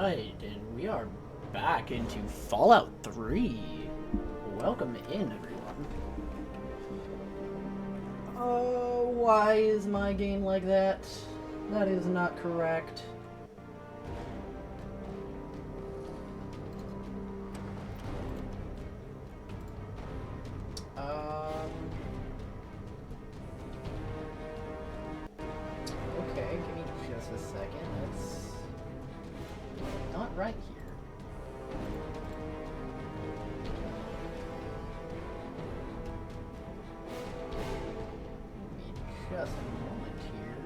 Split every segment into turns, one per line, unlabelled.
Alright, and we are back into Fallout 3. Welcome in, everyone. Oh, why is my game like that? That is not correct. Okay, give me just a second. That's not right here. Give me just a moment here.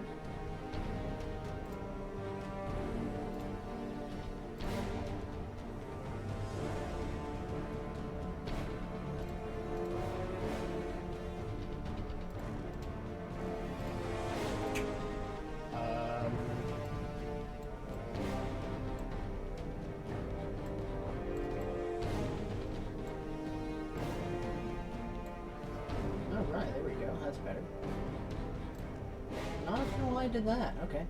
Alright, there we go. That's better. Not sure why I did that. Okay.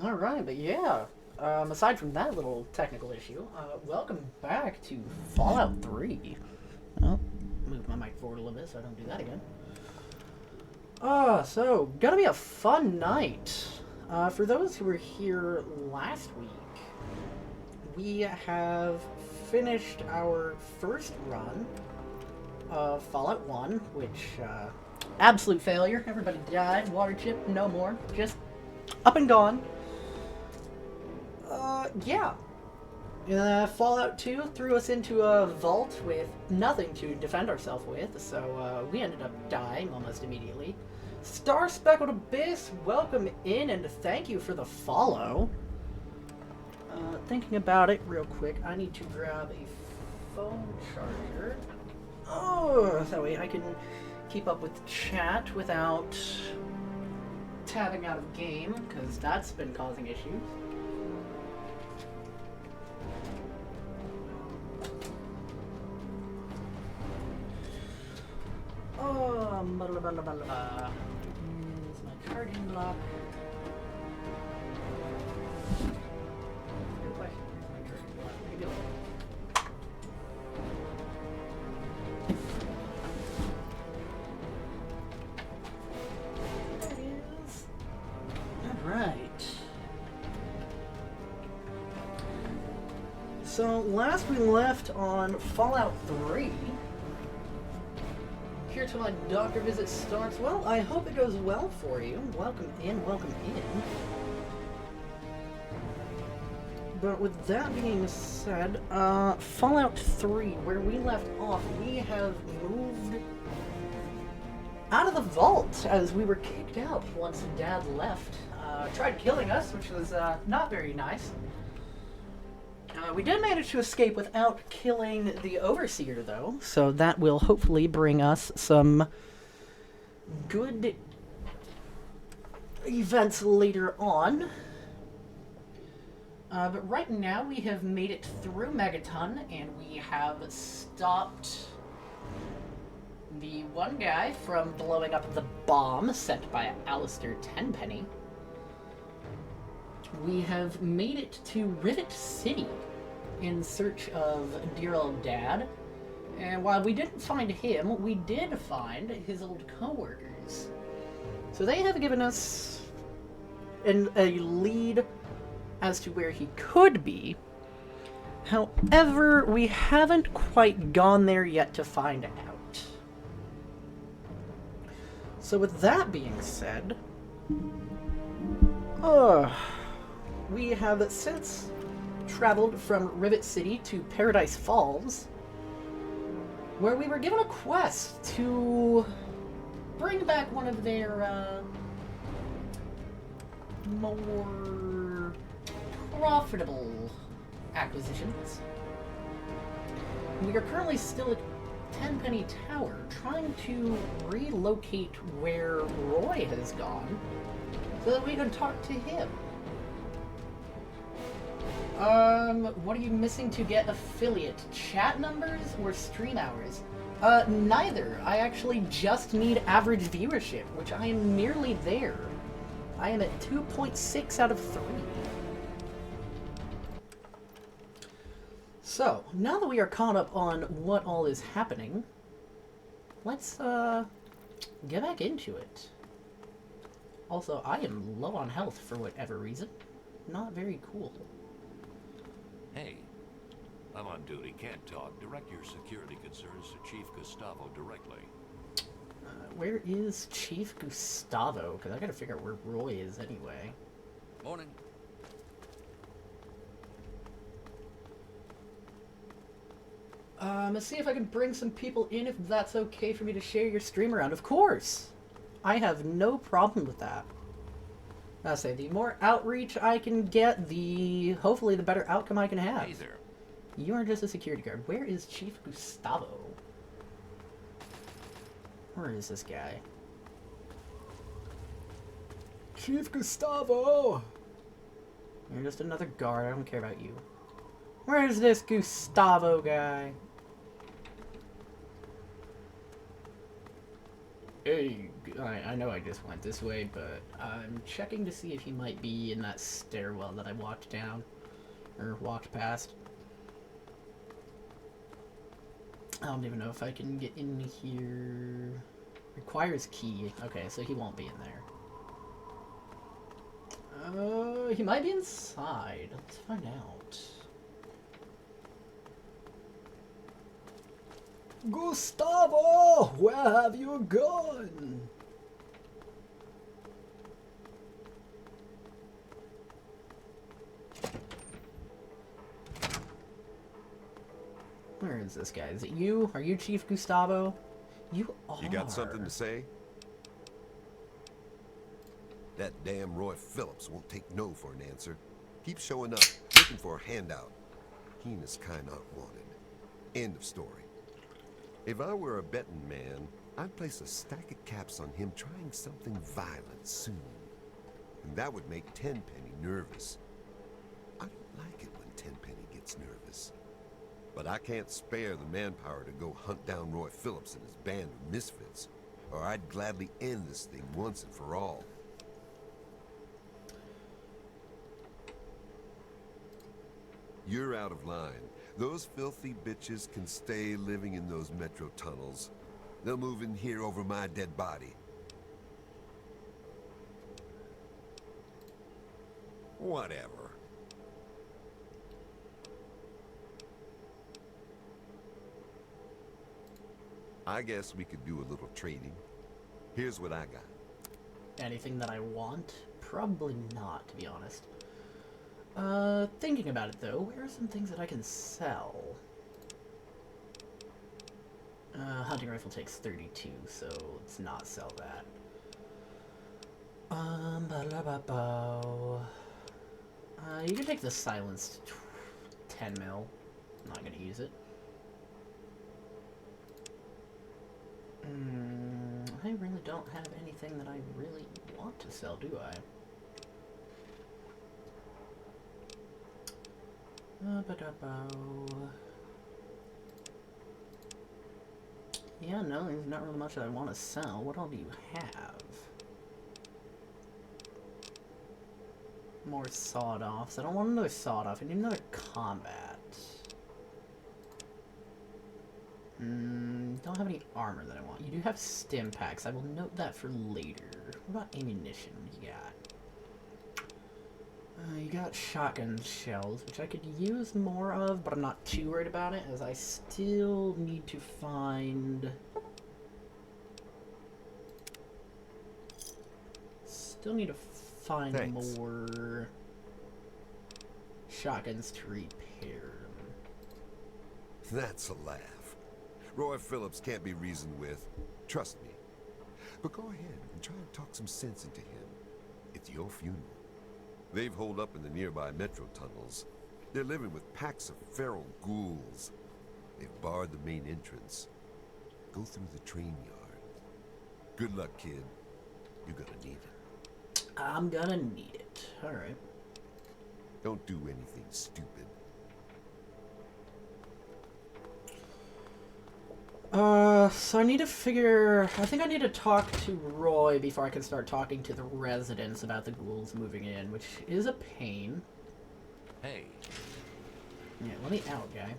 Alright, but yeah. Aside from that little technical issue, welcome back to Fallout 3. Oh, move my mic forward a little bit so I don't do that again. So, gonna be a fun night. For those who were here last week, we have finished our first run of Fallout 1, which, absolute failure. Everybody died. Water chip, no more. Just up and gone. Yeah. Fallout 2 threw us into a vault with nothing to defend ourselves with, so we ended up dying almost immediately. Star Speckled Abyss, welcome in and thank you for the follow. Thinking about it real quick, I need to grab a phone charger. Oh, that way I can keep up with chat without tabbing out of game, because that's been causing issues. Oh, blah, blah, blah, blah, blah. Here's my charging block. Good question. Here's my charging block. What are you doing? There it is. Alright. So, last we left on Fallout 3. Here till my doctor visit starts. Well, I hope it goes well for you. Welcome in, welcome in. But with that being said, Fallout 3, where we left off, we have moved out of the vault as we were kicked out once Dad left. Tried killing us, which was not very nice. We did manage to escape without killing the Overseer, though, so that will hopefully bring us some good events later on. But right now we have made it through Megaton, and we have stopped the one guy from blowing up the bomb sent by Alistair Tenpenny. We have made it to Rivet City in search of dear old Dad. And while we didn't find him, we did find his old co-workers. So they have given us a lead as to where he could be. However, we haven't quite gone there yet to find out. So with that being said, we have since traveled from Rivet City to Paradise Falls, where we were given a quest to bring back one of their more profitable acquisitions. We are currently still at Tenpenny Tower, trying to relocate where Roy has gone, so that we can talk to him. What are you missing to get affiliate? Chat numbers or stream hours? Neither. I actually just need average viewership, which I am nearly there. I am at 2.6 out of 3. So, now that we are caught up on what all is happening, let's get back into it. Also, I am low on health for whatever reason. Not very cool.
Hey, I'm on duty, can't talk. Direct your security concerns to Chief Gustavo directly.
Where is Chief Gustavo? Because I gotta figure out where Roy is anyway.
Morning.
Let's see if I can bring some people in, if that's okay for me to share your stream around. Of course! I have no problem with that. I say, the more outreach I can get, hopefully the better outcome I can have.
Hey there.
You are just a security guard. Where is Chief Gustavo? Where is this guy? Chief Gustavo! You're just another guard. I don't care about you. Where's this Gustavo guy? Hey, I know I just went this way, but I'm checking to see if he might be in that stairwell that I walked down. Or walked past. I don't even know if I can get in here. Requires key. Okay, so he won't be in there. He might be inside. Let's find out. Gustavo! Where have you gone? Where is this guy? Is it you? Are you Chief Gustavo? You are.
You got something to say? That damn Roy Phillips won't take no for an answer. Keep showing up, looking for a handout. He and his kind aren't wanted. End of story. If I were a betting man, I'd place a stack of caps on him trying something violent soon. And that would make Tenpenny nervous. I don't like it when Tenpenny gets nervous. But I can't spare the manpower to go hunt down Roy Phillips and his band of misfits, or I'd gladly end this thing once and for all. You're out of line. Those filthy bitches can stay living in those metro tunnels. They'll move in here over my dead body. Whatever. I guess we could do a little trading. Here's what I got.
Anything that I want? Probably not, to be honest. Thinking about it though, where are some things that I can sell? Hunting rifle takes 32, so let's not sell that. You can take the silenced 10 mil. I'm not gonna use it. I really don't have anything that I really want to sell, do I? Yeah, no, there's not really much that I want to sell. What all do you have? More sawed-offs. I don't want another sawed-off. I need another combat. Don't have any armor that I want. You do have stim packs. I will note that for later. What about ammunition? What do you got? You got shotgun shells, which I could use more of, but I'm not too worried about it, as I still need to find...
Thanks.
more shotguns to repair them.
That's a laugh. Roy Phillips can't be reasoned with. Trust me. But go ahead and try and talk some sense into him. It's your funeral. They've holed up in the nearby metro tunnels. They're living with packs of feral ghouls. They've barred the main entrance. Go through the train yard. Good luck, kid. You're gonna need it.
I'm gonna need it. Alright.
Don't do anything stupid.
So I need to figure... I think I need to talk to Roy before I can start talking to the residents about the ghouls moving in, which is a pain.
Hey,
Yeah, let me out, guy.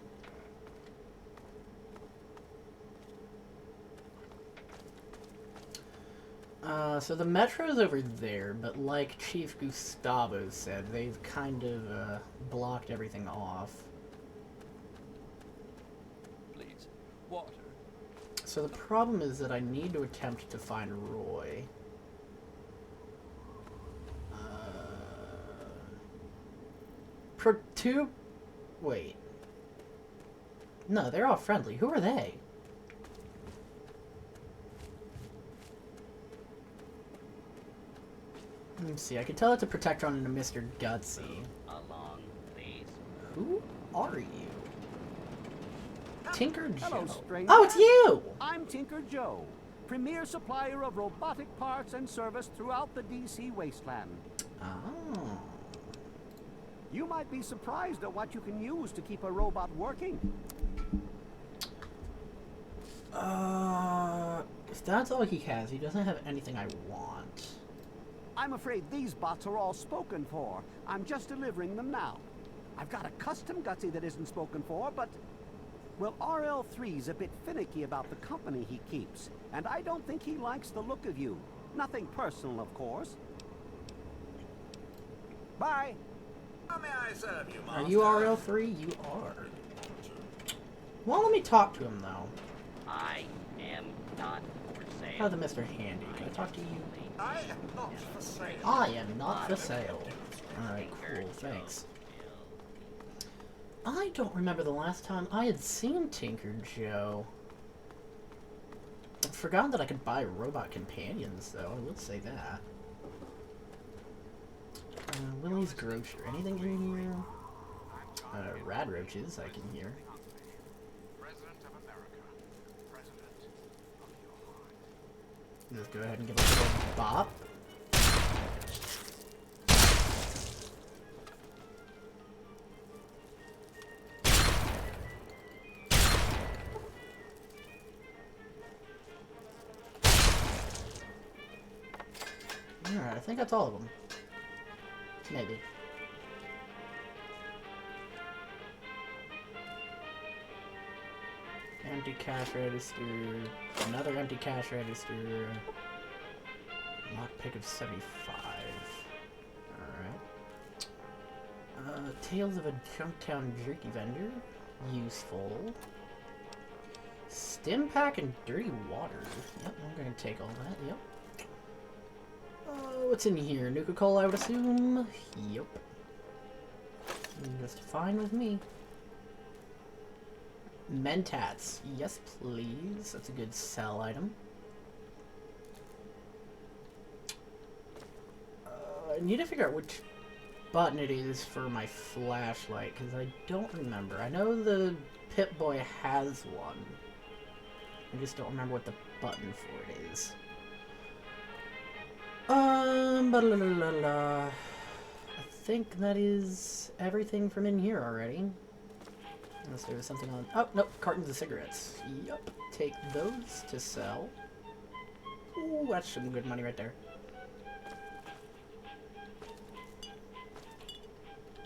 So the metro's over there, but like Chief Gustavo said, they've kind of, blocked everything off.
please. Water.
So the problem is that I need to attempt to find Roy. Wait. No, they're all friendly. Who are they? Let me see. I can tell it's a Protectron and a Mr. Gutsy.
Along, please.
Who are you? Tinker Joe.
Hello, stranger.
Oh, it's you!
I'm Tinker Joe, premier supplier of robotic parts and service throughout the DC wasteland.
Oh.
You might be surprised at what you can use to keep a robot working.
If that's all he has, he doesn't have anything I want.
I'm afraid these bots are all spoken for. I'm just delivering them now. I've got a custom Gutsy that isn't spoken for, but... well, RL3's a bit finicky about the company he keeps, and I don't think he likes the look of you. Nothing personal, of course. Bye.
How may I serve you,
Are you RL3? You are. Well, let me talk to him, though.
I am not for sale.
How's the Mr. Handy? Can I talk to you?
I am not for sale.
I am not for sale. Alright, cool, thanks. I don't remember the last time I had seen Tinker Joe. I forgot that I could buy robot companions, though. I would say that. Willie's Grocery. Anything in here? Rad roaches I can hear. Just go ahead and give it a little bop. Alright, I think that's all of them. Maybe. Empty cash register. Another empty cash register. Lockpick of 75. Alright. Tales of a Junktown jerky vendor. Useful. Stim pack and dirty water. Yep, I'm gonna take all that. Yep. What's in here? Nuka-Cola, I would assume? Yep. Just fine with me. Mentats. Yes, please. That's a good sell item. I need to figure out which button it is for my flashlight, because I don't remember. I know the Pip-Boy has one. I just don't remember what the button for it is. I think that is everything from in here already. Unless there was something on... oh, nope, cartons of cigarettes. Yup, take those to sell. Ooh, that's some good money right there.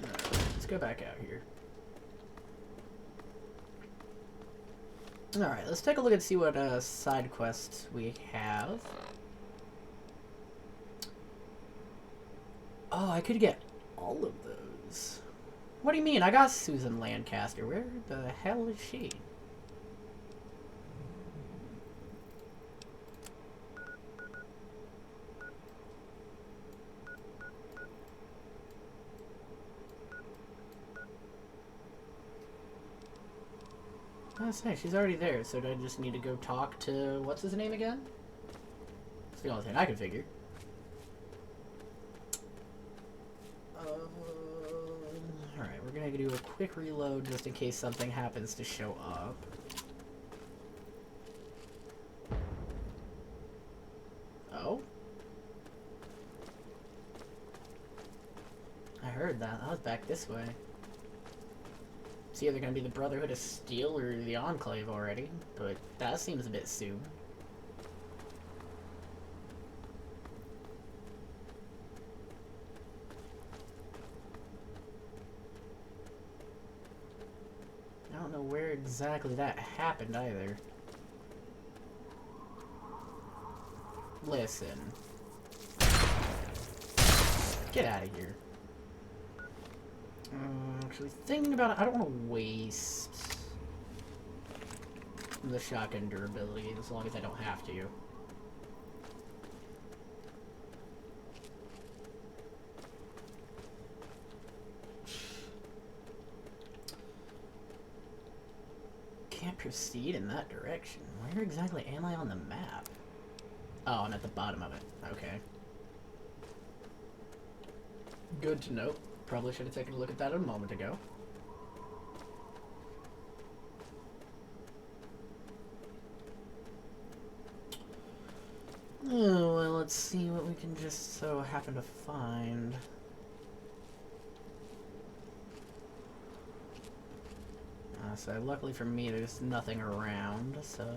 Alright, let's go back out here. Alright, let's take a look and see what side quests we have. Oh, I could get all of those. What do you mean? I got Susan Lancaster. Where the hell is she? That's nice. She's already there, so do I just need to go talk to... what's his name again? That's the only thing I can figure. Alright, we're gonna do a quick reload just in case something happens to show up. Oh? I heard that. I was back this way. It's either going to be the Brotherhood of Steel or the Enclave already, but that seems a bit soon. I don't know where exactly that happened either. Listen. Get out of here. Actually, thinking about it, I don't want to waste the shotgun durability as long as I don't have to. Can't proceed in that direction. Where exactly am I on the map? Oh, I'm at the bottom of it. Okay. Good to know. Probably should have taken a look at that a moment ago. Oh, well, let's see what we can just so happen to find. So luckily for me, there's nothing around, so...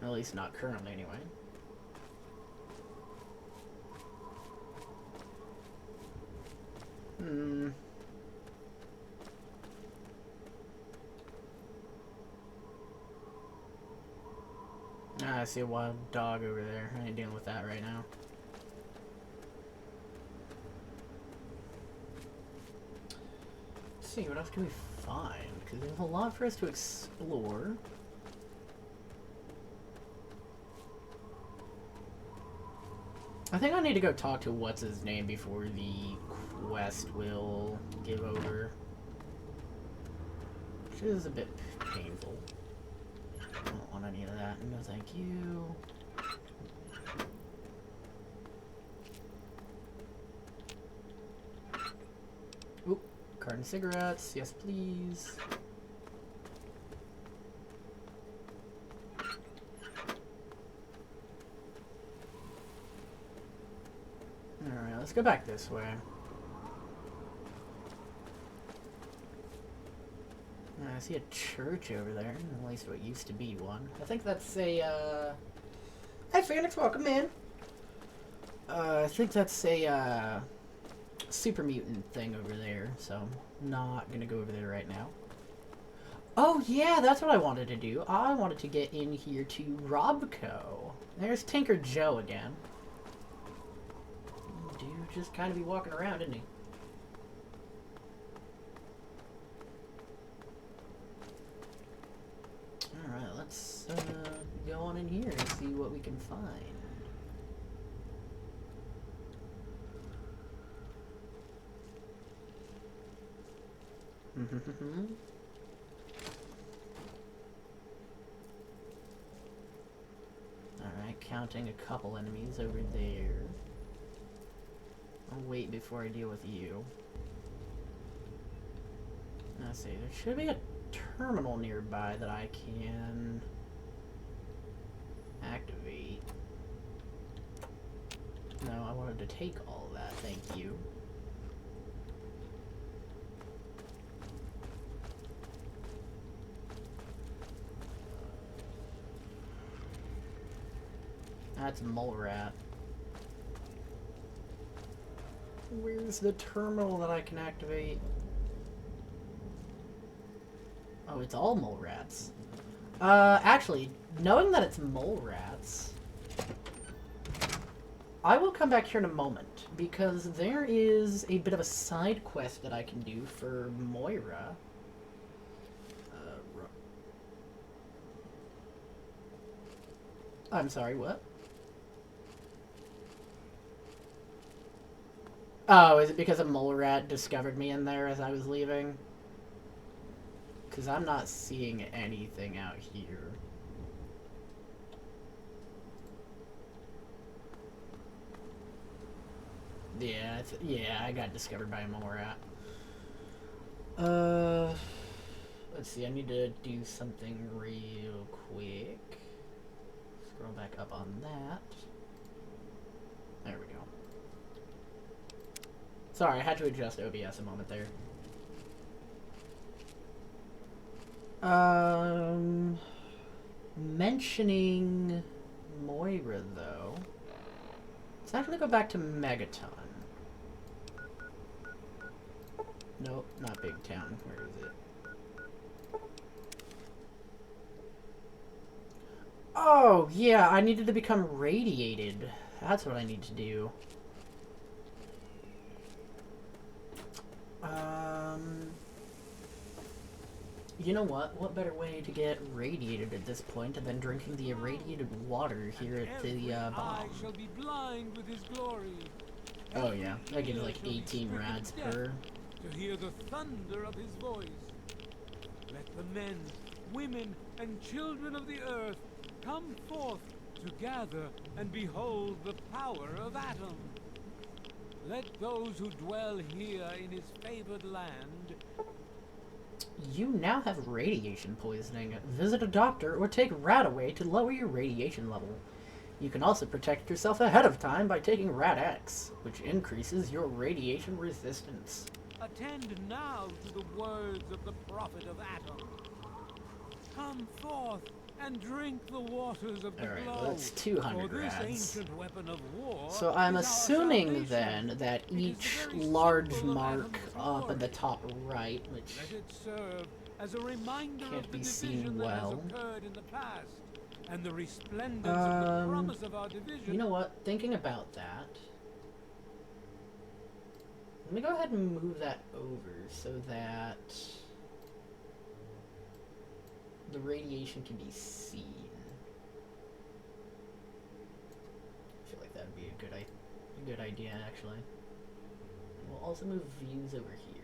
At least not currently, anyway. I see a wild dog over there. I ain't dealing with that right now. Let's see, what else can we find? Because there's a lot for us to explore. I think I need to go talk to what's-his-name before the quest will give over. Which is a bit painful. I don't want any of that. No, thank you. Oop, carton of cigarettes. Yes, please. Alright, let's go back this way. I see a church over there, at least what used to be one. I think that's a, Hey Phoenix, welcome in! I think that's a, super mutant thing over there, so I'm not gonna go over there right now. Oh yeah, that's what I wanted to do. I wanted to get in here to Robco. There's Tinker Joe again. Dude just kind of be walking around, isn't he? Alright, let's go on in here and see what we can find. Alright, counting a couple enemies over there. I'll wait before I deal with you. Let's see, there should be a terminal nearby that I can activate. No, I wanted to take all that, thank you. That's Mole Rat. Where's the terminal that I can activate? Oh, it's all mole rats. Actually, knowing that it's mole rats, I will come back here in a moment, because there is a bit of a side quest that I can do for Moira. I'm sorry, what? Oh, is it because a mole rat discovered me in there as I was leaving? Because I'm not seeing anything out here. Yeah, yeah, I got discovered by a mole rat. Let's see, I need to do something real quick. Scroll back up on that. There we go. Sorry, I had to adjust OBS a moment there. Mentioning Moira, though. Let's actually go back to Megaton. Nope, not Big Town. Where is it? Oh, yeah, I needed to become radiated. That's what I need to do. You know what? What better way to get radiated at this point than drinking the irradiated water here at the bomb?
Shall be blind with his glory.
Oh yeah, I get like 18 rads per.
To hear the thunder of his voice. Let the men, women, and children of the earth come forth to gather and behold the power of Atom. Let those who dwell here in his favored land.
You now have radiation poisoning. Visit a doctor or take Radaway to lower your radiation level. You can also protect yourself ahead of time by taking Rad-X, which increases your radiation resistance.
Attend now to the words of the prophet of Atom. Come forth and drink the waters of the
Alright,
glow.
well that's 200
For this
rads.
ancient weapon of war
So I'm
is our
assuming
salvation.
then that
It is the
each
very
large
symbol of
mark
Atom's
up in the
glory.
top right, which
Let it serve as a reminder
Can't
of the
be seen
division that
well.
has occurred in the past, and the resplendence of the promise of our division.
you know what? Thinking about that, let me go ahead and move that over so that the radiation can be seen. I feel like that would be a good idea, actually. We'll also move views over here.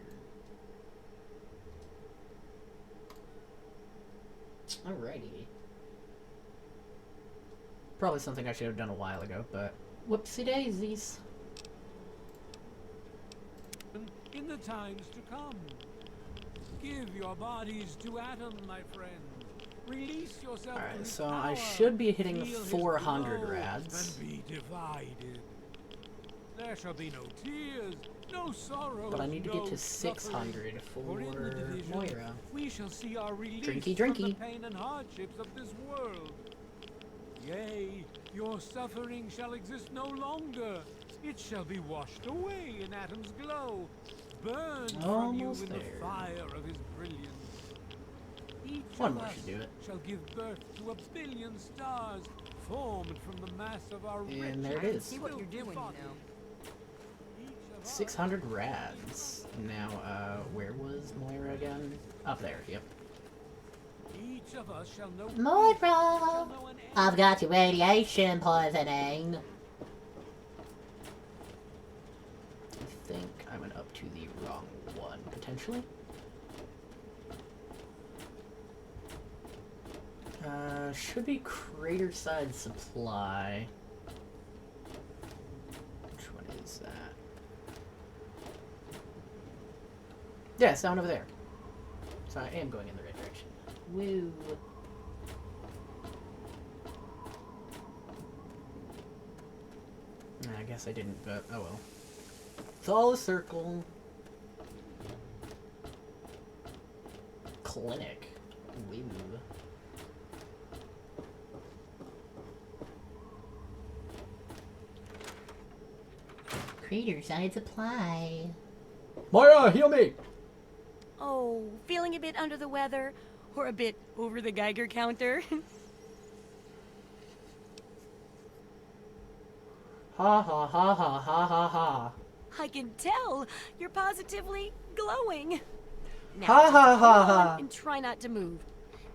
Alrighty. Probably something I should have done a while ago, but whoopsie daisies.
In the times to come, give your bodies to Atom, my friend. Release yourself. to
Alright,
his
so I
power.
should be hitting
Feel his
400
glow
rads.
And be divided. There shall be no tears, no sorrow.
But I need to get
no
to
suffering.
600
For in the
for
division,
Moira.
we shall see our release
Drinky,
from
drinky.
the pain and hardships of this world. Yea, your suffering shall exist no longer. It shall be washed away in Atom's glow, burned from you
Almost
in
there.
the fire of his brilliance. Each
One
of
more
us
should do it.
shall give birth to a billion stars, formed from the mass of our
And
rich
there it
and
is.
See what you're
filthy
doing, you
bodies.
know.
Each of us
600 rads. Now, where was Moira again? Up there, yep.
Each of us shall know
Moira!
shall know an end.
I've got your radiation poisoning. I think I went up to the wrong one, potentially. Should be Crater Side Supply. Which one is that? Yeah, it's down over there. So I am going in the right direction. Woo! I guess I didn't, but oh well. It's all a circle. Clinic. Woo. Crater Side Supply. Moira, heal me!
Oh, feeling a bit under the weather? Or a bit over the Geiger counter?
Ha ha ha ha ha ha ha.
I can tell you're positively glowing. Now,
Ha
just
ha
hold
ha
on
ha.
and try not to move.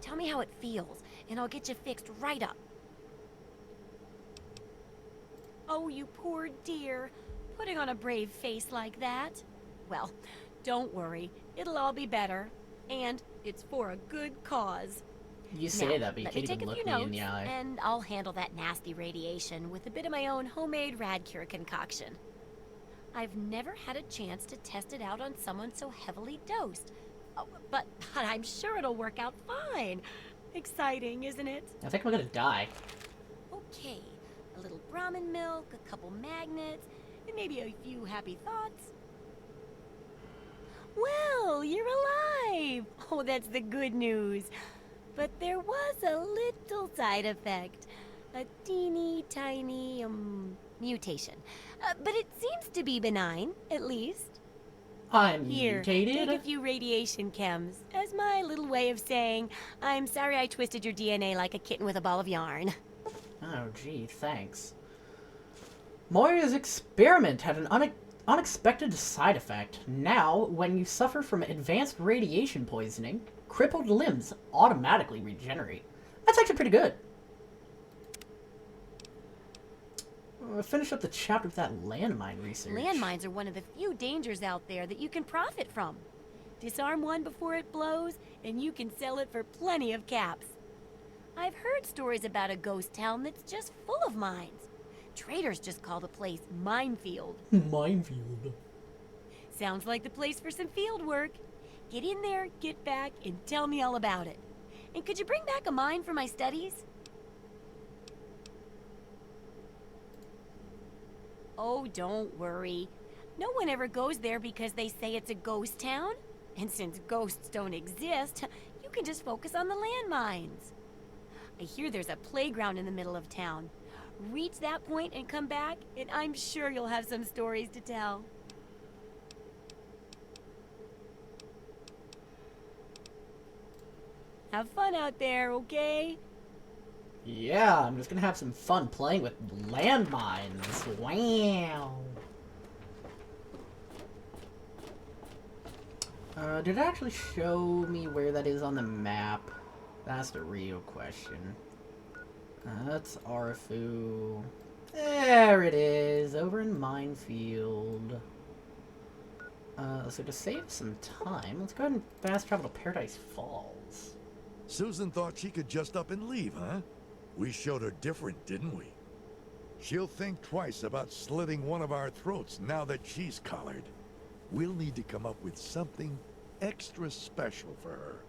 Tell me how it feels, and I'll get you fixed right up. Oh, you poor dear. Putting on a brave face like that. Well, don't worry. It'll all be better. And it's for a good cause.
You say
Now,
that, but you
let me
can't
take
even
a
look
few
me
notes,
in the eye.
and I'll handle that nasty radiation with a bit of my own homemade Radcure concoction. I've never had a chance to test it out on someone so heavily dosed. Oh, but I'm sure it'll work out fine. Exciting, isn't it?
I think I'm gonna die.
Okay, a little Brahmin milk, a couple magnets, and maybe a few happy thoughts. Well, Bill, you're alive! Oh, that's the good news. But there was a little side effect. A teeny tiny, mutation. But it seems to be benign, at least.
I'm
Here,
mutated.
take a few radiation chems as my little way of saying, I'm sorry I twisted your DNA like a kitten with a ball of yarn.
Oh, gee, thanks. Moira's experiment had an unexpected side effect. Now, when you suffer from advanced radiation poisoning, crippled limbs automatically regenerate. That's actually pretty good. Finish up the chapter with that landmine research.
Landmines are one of the few dangers out there that you can profit from. Disarm one before it blows, and you can sell it for plenty of caps. I've heard stories about a ghost town that's just full of mines. Traders just call the place Minefield.
Minefield.
Sounds like the place for some field work. Get in there, get back, and tell me all about it. And could you bring back a mine for my studies? Oh, don't worry. No one ever goes there because they say it's a ghost town. And since ghosts don't exist, you can just focus on the landmines. I hear there's a playground in the middle of town. Reach that point and come back, and I'm sure you'll have some stories to tell. Have fun out there, okay?
Yeah, I'm just gonna have some fun playing with landmines. Wow. Did it actually show me where that is on the map? That's the real question. That's Arfu. There it is, over in Minefield. So to save some time, let's go ahead and fast travel to Paradise Falls.
Susan thought she could just up and leave, huh? We showed her different, didn't we? She'll think twice about slitting one of our throats now that she's collared. We'll need to come up with something extra special for her.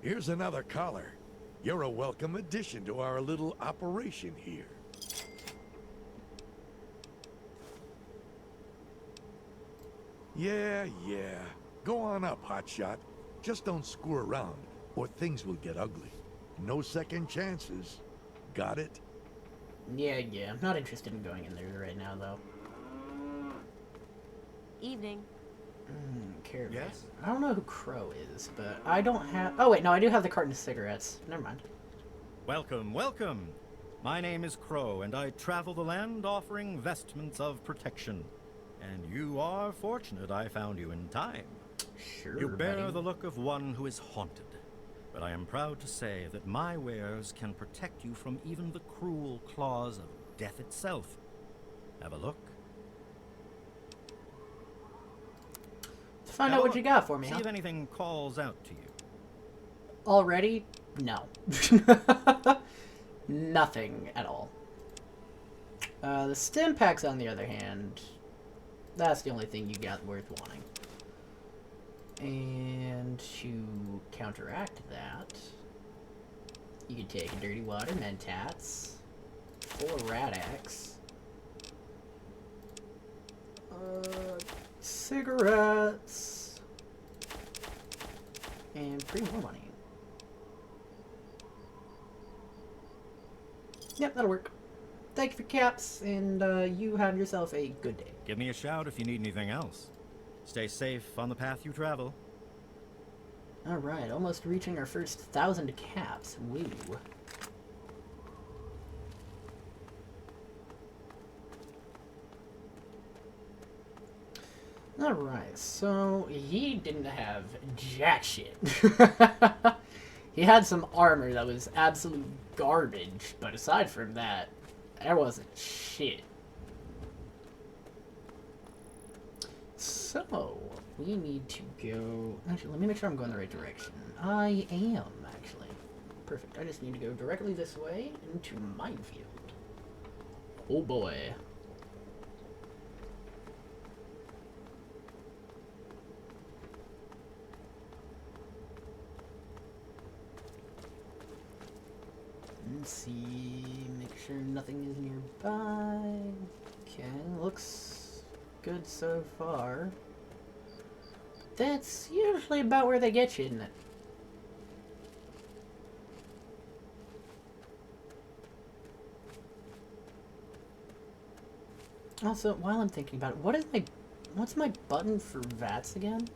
Here's another collar. You're a welcome addition to our little operation here. Yeah. Go on up, hotshot. Just don't screw around, or things will get ugly. No second chances. Got it?
Yeah. I'm not interested in going in there right now, though.
Evening.
Caravan.
Yes?
I don't know who Crow is, but I don't have... Oh, wait, no, I do have the carton of cigarettes. Never mind.
Welcome, welcome. My name is Crow, and I travel the land offering vestments of protection. And you are fortunate I found you in time.
Sure,
You bear
buddy.
the look of one who is haunted. But I am proud to say that my wares can protect you from even the cruel claws of death itself. Have a look.
Find out what you got for me,
See
huh?
if anything calls out to you.
Already? No. Nothing at all. The stim packs, on the other hand, that's the only thing you got worth wanting. And to counteract that, you can take a dirty water mentats, 4 Rad-X, cigarettes, and 3 more money. Yep, that'll work. Thank you for caps, and you have yourself a good day.
Give me a shout if you need anything else. Stay safe on the path you travel.
Alright, almost reaching our first 1,000 caps. Woo. Alright, so he didn't have jack shit. He had some armor that was absolute garbage, but aside from that, there wasn't shit. So, we need to go... Actually, let me make sure I'm going the right direction. I am, actually. Perfect. I just need to go directly this way into Minefield. Oh boy. Let's see, make sure nothing is nearby. Okay, looks good so far. That's usually about where they get you, isn't it? Also, while I'm thinking about it, what's my button for VATS again?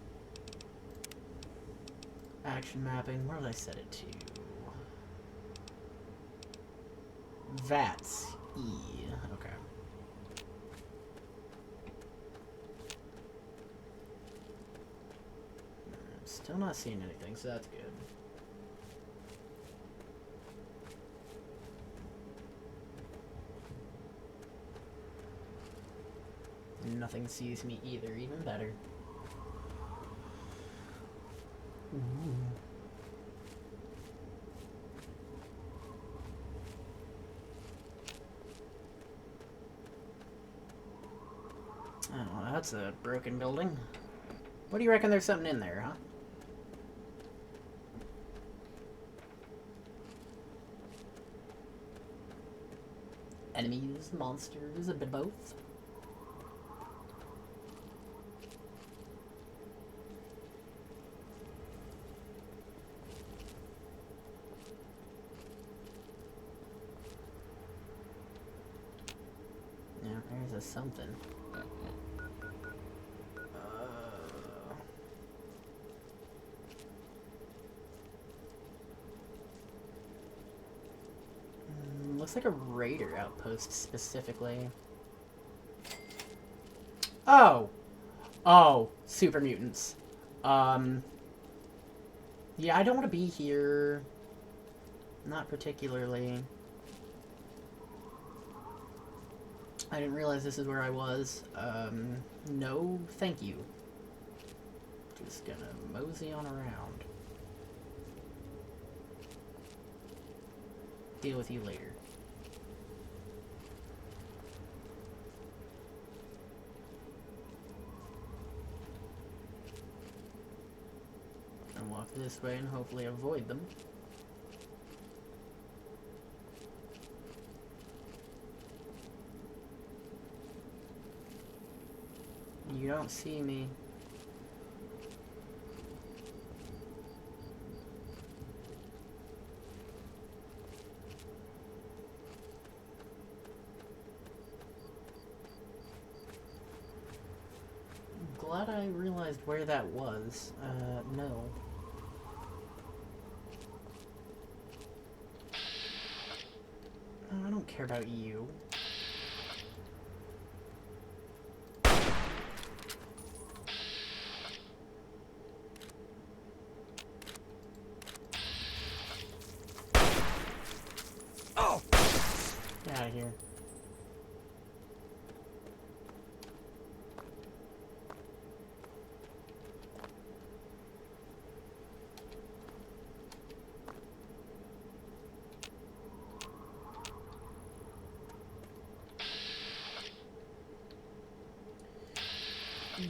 Action mapping, where did I set it to? VATS, E, okay. Still not seeing anything, so that's good. Nothing sees me either, even better. Ooh. Oh, that's a broken building. What do you reckon there's something in there, huh? Enemies, monsters, a bit of both. Yeah, there's a something. Looks like a raider outpost specifically. Oh! Oh, super mutants. Yeah, I don't want to be here. Not particularly. I didn't realize this is where I was. No, thank you. Just gonna mosey on around. Deal with you later. Gonna walk this way and hopefully avoid them. You don't see me. I'm glad I realized where that was. No. I don't care about you. Get out of here.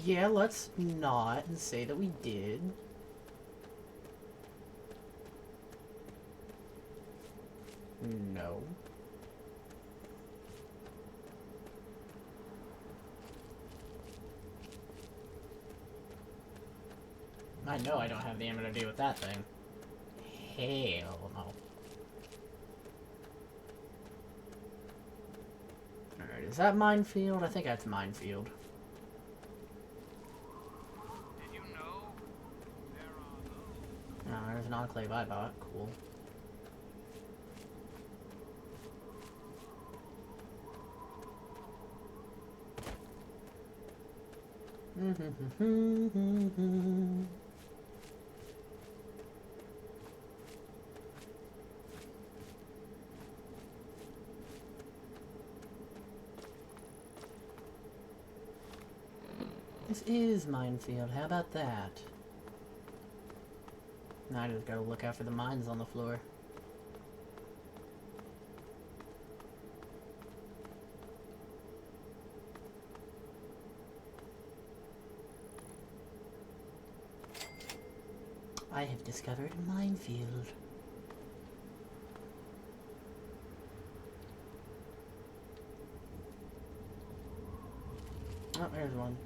Yeah, let's not say that we did. No. I know I don't have the ammo to deal with that thing. Hell no. Alright, is that minefield? I think that's minefield.
Did you know there are those?
Oh, there's an enclave I bought. Cool. This is minefield. How about that? Now I just gotta look out for the mines on the floor. I have discovered a minefield. Oh, there's one.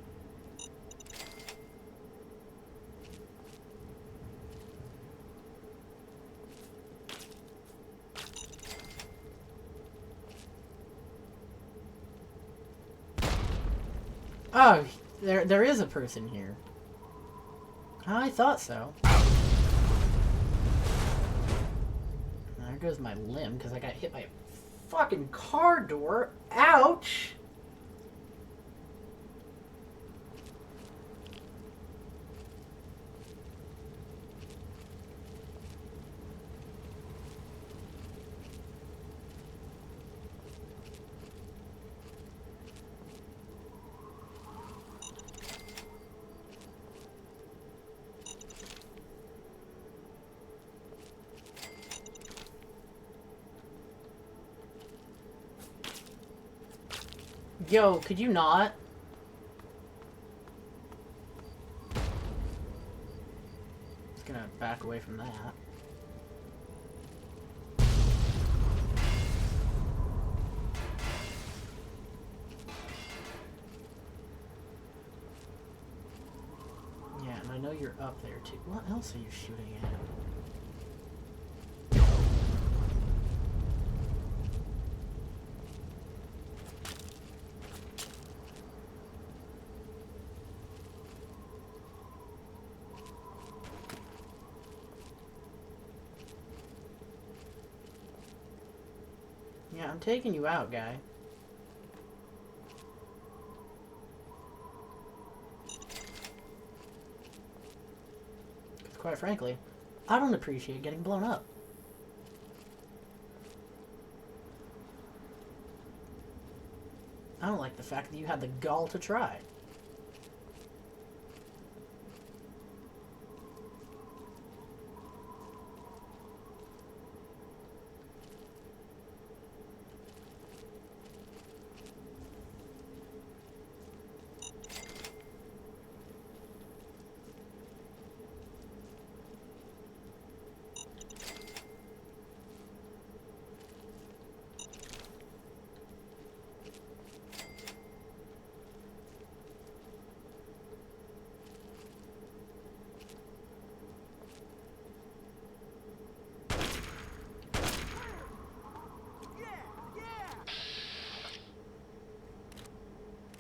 Oh, there is a person here. I thought so. There goes my limb because I got hit by a fucking car door. Ouch! Yo, could you not? Just gonna back away from that. Yeah, and I know you're up there too. What else are you shooting at? Yeah, I'm taking you out, guy. Because quite frankly, I don't appreciate getting blown up. I don't like the fact that you had the gall to try.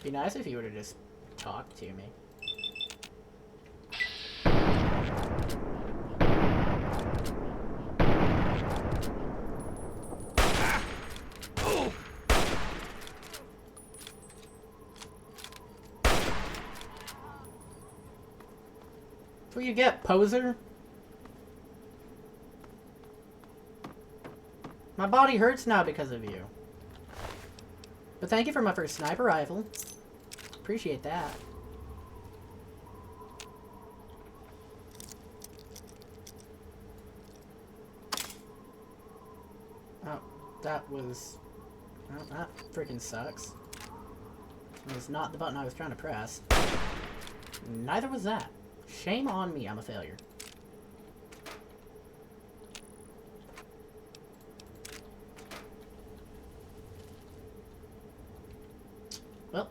Be nice if you would have just talked to me. That's what you get, poser. My body hurts now because of you. But thank you for my first sniper rifle. Appreciate that. Oh, that was... Well, that freaking sucks. It was not the button I was trying to press. Neither was that. Shame on me, I'm a failure. Well.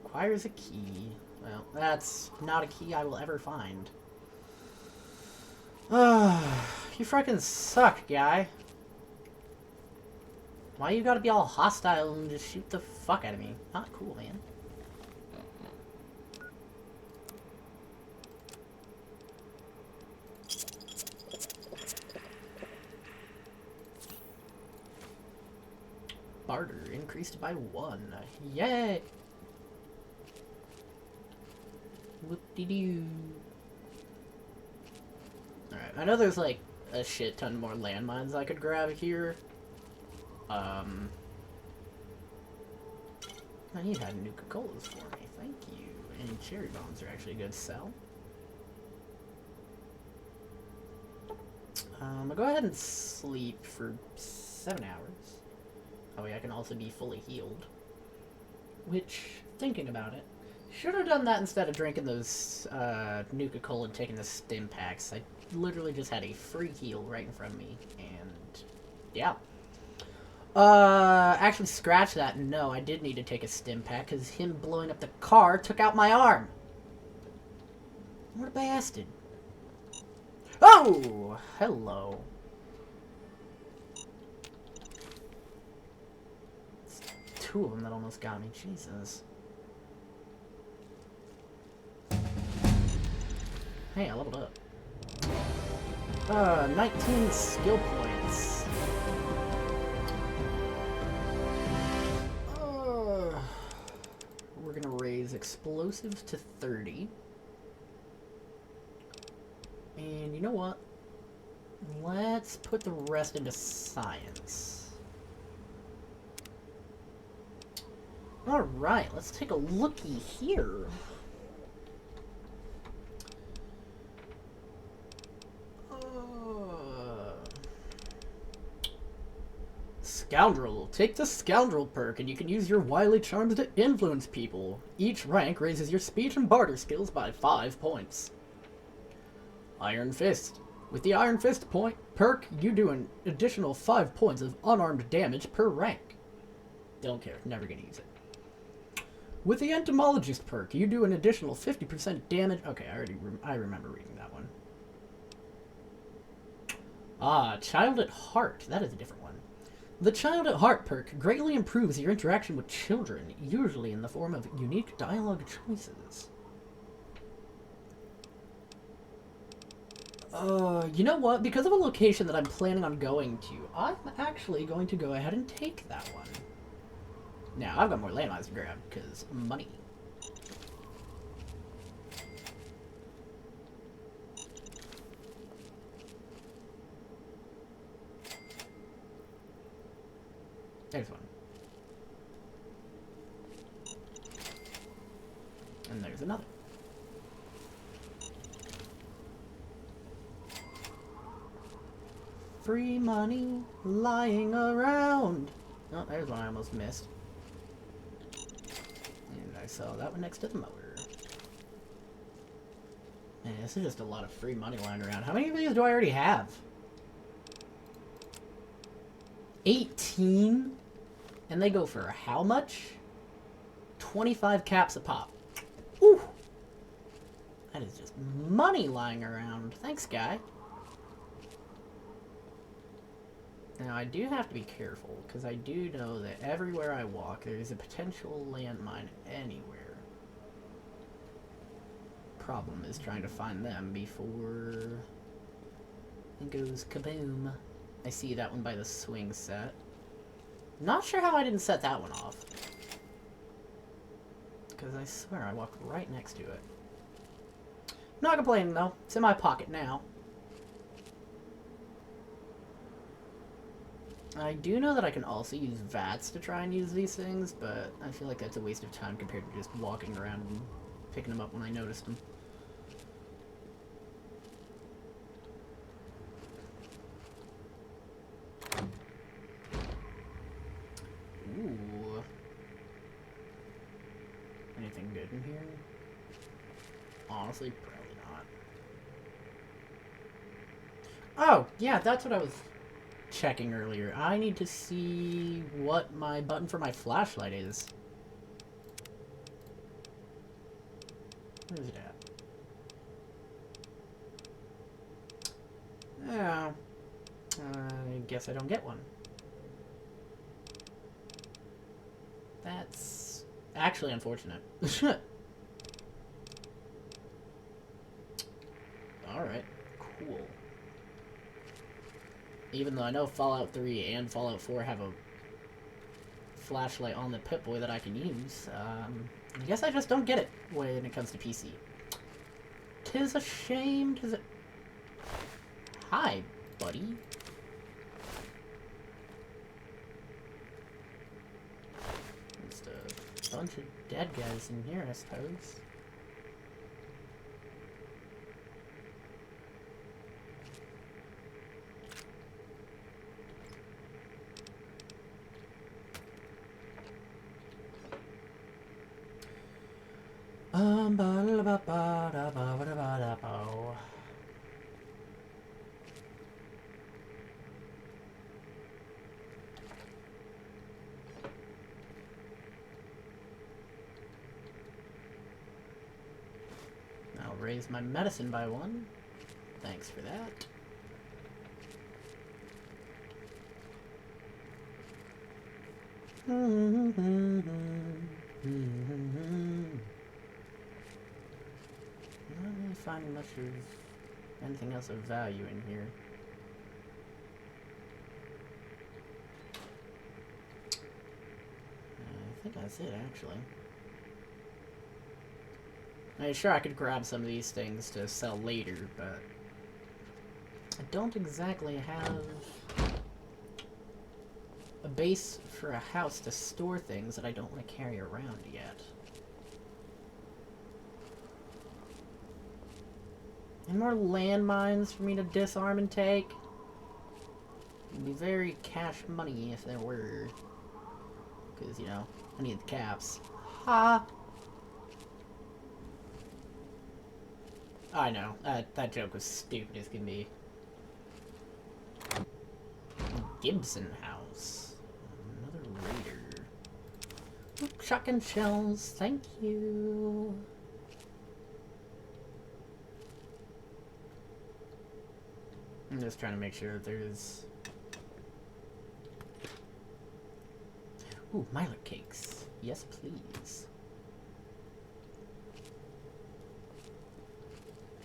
Requires a key. Well, that's not a key I will ever find. You freaking suck, guy. Why you gotta be all hostile and just shoot the fuck out of me? Not cool, man. Barter increased by 1. Yay! Whoop-de-doo. Alright, I know there's like a shit ton more landmines I could grab here. You had Nuka-Colas for me, thank you. And cherry bombs are actually a good sell. I'll go ahead and sleep for 7 hours. That way I can also be fully healed. Which, thinking about it, should have done that instead of drinking those Nuka-Cola and taking the stim packs. I literally just had a free heal right in front of me, and yeah. Actually scratch that. No, I did need to take a stim pack because him blowing up the car took out my arm. What a bastard. Oh! Hello. two of them that almost got me. Jesus. Hey, I leveled up. 19 skill points. We're gonna raise explosives to 30. And you know what? Let's put the rest into science. Alright, let's take a looky here. Scoundrel. Take the Scoundrel perk, and you can use your wily charms to influence people. Each rank raises your speech and barter skills by 5 points. Iron Fist. With the Iron Fist perk, you do an additional 5 points of unarmed damage per rank. Don't care, never gonna use it. With the Entomologist perk, you do an additional 50% damage. Okay, I remember reading that one. Child at Heart. That is a different one. The Child at Heart perk greatly improves your interaction with children, usually in the form of unique dialogue choices. You know what? Because of a location that I'm planning on going to, I'm actually going to go ahead and take that one. Now, I've got more landmines to grab, because money. There's one. And there's another. Free money lying around. Oh, there's one I almost missed. And I saw that one next to the motor. Man, this is just a lot of free money lying around. How many of these do I already have? 18? And they go for how much? 25 caps a pop. Ooh! That is just money lying around. Thanks, guy. Now, I do have to be careful, because I do know that everywhere I walk, there is a potential landmine anywhere. Problem is trying to find them before it goes kaboom. I see that one by the swing set. Not sure how I didn't set that one off. Because I swear I walked right next to it. Not complaining, though. It's in my pocket now. I do know that I can also use VATS to try and use these things, but I feel like that's a waste of time compared to just walking around and picking them up when I noticed them. Ooh. Anything good in here? Honestly, probably not. Oh, yeah, that's what I was checking earlier. I need to see what my button for my flashlight is. Where is it at? Oh. I guess I don't get one. That's actually unfortunate. Alright, cool. Even though I know Fallout 3 and Fallout 4 have a flashlight on the Pip-Boy that I can use, I guess I just don't get it when it comes to PC. 'Tis a shame, 'tis a... Hi, buddy. Just a bunch of dead guys in here, I suppose. I'll raise my medicine by 1. Thanks for that. Not really finding much of anything else of value in here. I think that's it, actually. I mean, sure, I could grab some of these things to sell later, but I don't exactly have a base for a house to store things that I don't want to carry around yet. And more landmines for me to disarm and take. It'd be very cash money if there were. Because, you know, I need the caps. Ha! I know, that joke was stupid as can be. Gibson House. Another raider. Oop, shotgun shells, thank you. I'm just trying to make sure that there's... Ooh, Milo cakes. Yes, please.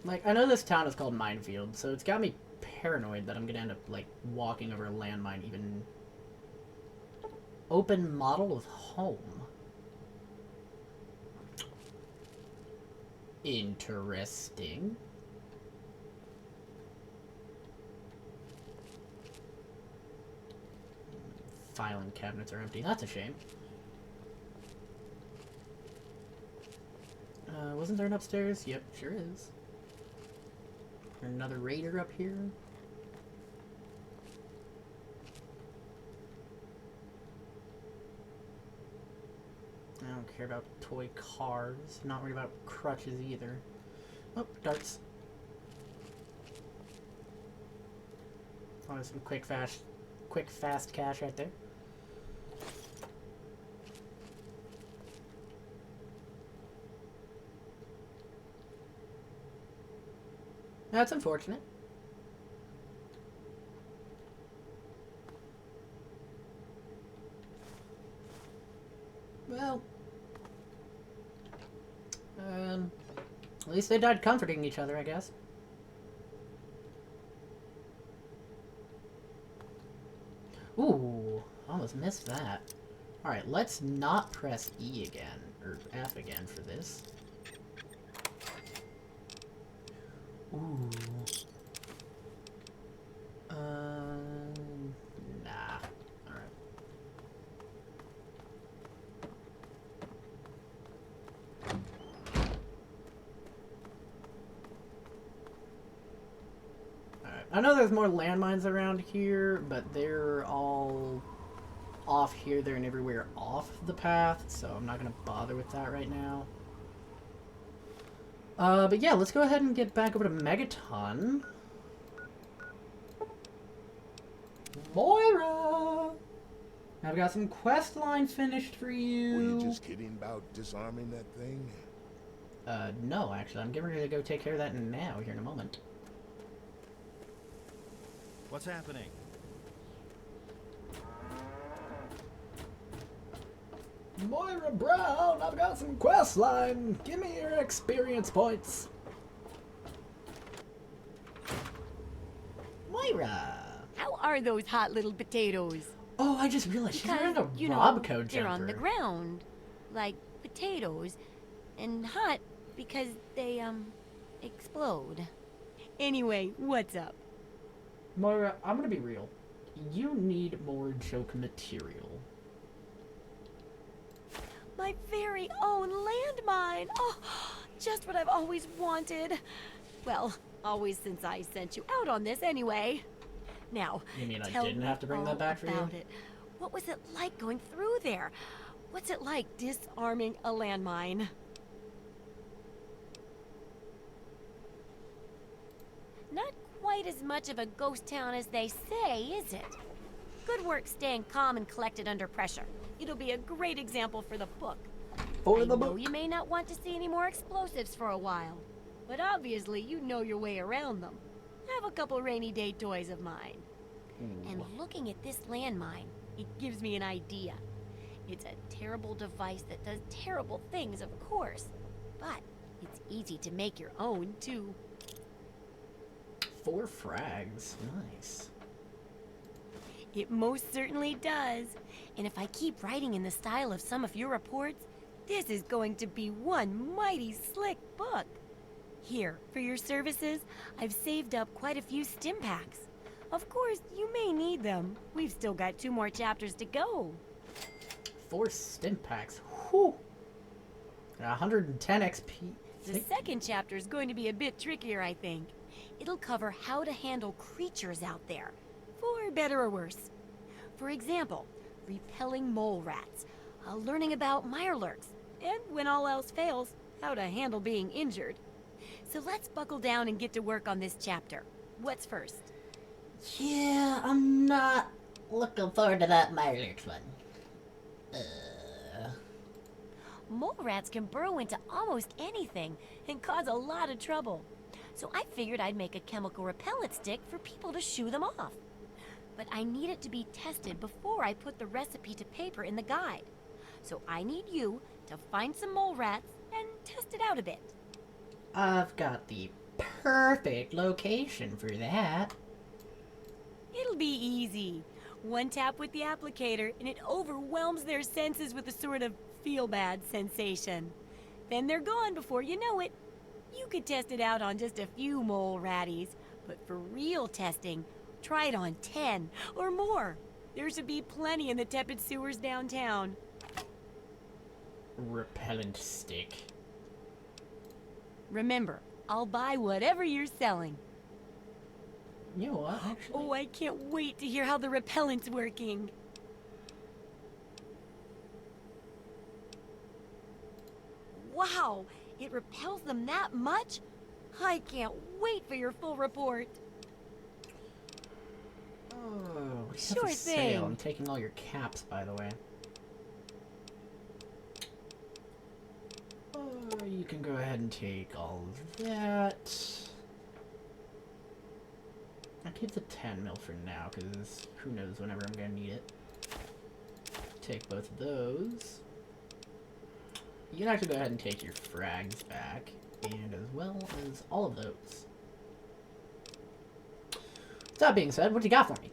Like, I know this town is called Minefield, so it's got me paranoid that I'm gonna end up, like, walking over a landmine even... Open model of home. Interesting. Filing cabinets are empty. That's a shame. Wasn't there an upstairs? Yep, sure is. Another raider up here. I don't care about toy cars. Not worried about crutches either. Oh, darts. Oh, there's some quick fast cash right there. That's unfortunate. Well, at least they died comforting each other, I guess. Ooh, almost missed that. Alright, let's not press E again, or F again for this. Ooh. Nah. Alright. Alright. I know there's more landmines around here, but they're all off here, there, and everywhere off the path, so I'm not gonna bother with that right now. But yeah, let's go ahead and get back over to Megaton. Moira! I've got some quest line finished for you.
Were you just kidding about disarming that thing?
No, actually. I'm getting ready to go take care of that now, here in a moment.
What's happening?
Moira Brown, I've got some quest line. Give me your experience points. Moira!
How are those hot little potatoes?
Oh, I just realized she's wearing a
you
Robco
know,
jumper.
they're on the ground, like potatoes, and hot because they, explode. Anyway, what's up?
Moira, I'm gonna be real. You need more joke material.
My very own landmine! Oh, just what I've always wanted. Well, always since I sent you out on this anyway. Now,
You mean I
tell
didn't
me
have to bring that
all
back for you?
about it. What was it like going through there? What's it like disarming a landmine? Not quite as much of a ghost town as they say, is it? Good work staying calm and collected under pressure. It'll be a great example for the book. I know you may not want to see any more explosives for a while, but obviously you know your way around them. Have a couple rainy day toys of mine. And looking at this landmine, it gives me an idea. It's a terrible device that does terrible things, of course. But it's easy to make your own, too.
4 frags. Nice.
It most certainly does. And if I keep writing in the style of some of your reports, this is going to be one mighty slick book. Here, for your services, I've saved up quite a few stim packs. Of course, you may need them. We've still got 2 more chapters to go.
4 stim packs. Whew. 110 XP.
The second chapter is going to be a bit trickier, I think. It'll cover how to handle creatures out there, for better or worse. For example, repelling mole rats, learning about mirelurks, and when all else fails, how to handle being injured. So let's buckle down and get to work on this chapter. What's first?
Yeah, I'm not looking forward to that Mirelurks one.
Mole rats can burrow into almost anything and cause a lot of trouble. So I figured I'd make a chemical repellent stick for people to shoo them off. But I need it to be tested before I put the recipe to paper in the guide. So I need you to find some mole rats and test it out a bit.
I've got the perfect location for that.
It'll be easy. One tap with the applicator and it overwhelms their senses with a sort of feel-bad sensation. Then they're gone before you know it. You could test it out on just a few mole ratties, but for real testing, try it on 10 or more. There should be plenty in the tepid sewers downtown.
Repellent stick.
Remember, I'll buy whatever you're selling.
You know what, actually?
Oh, I can't wait to hear how the repellent's working. Wow, it repels them that much? I can't wait for your full report.
Oh, we have
Sure
a sale.
thing.
I'm taking all your caps, by the way. Oh, you can go ahead and take all of that. I'll keep the 10 mil for now, because who knows whenever I'm going to need it. Take both of those. You can actually go ahead and take your frags back, and as well as all of those. That being said, what do you got for me?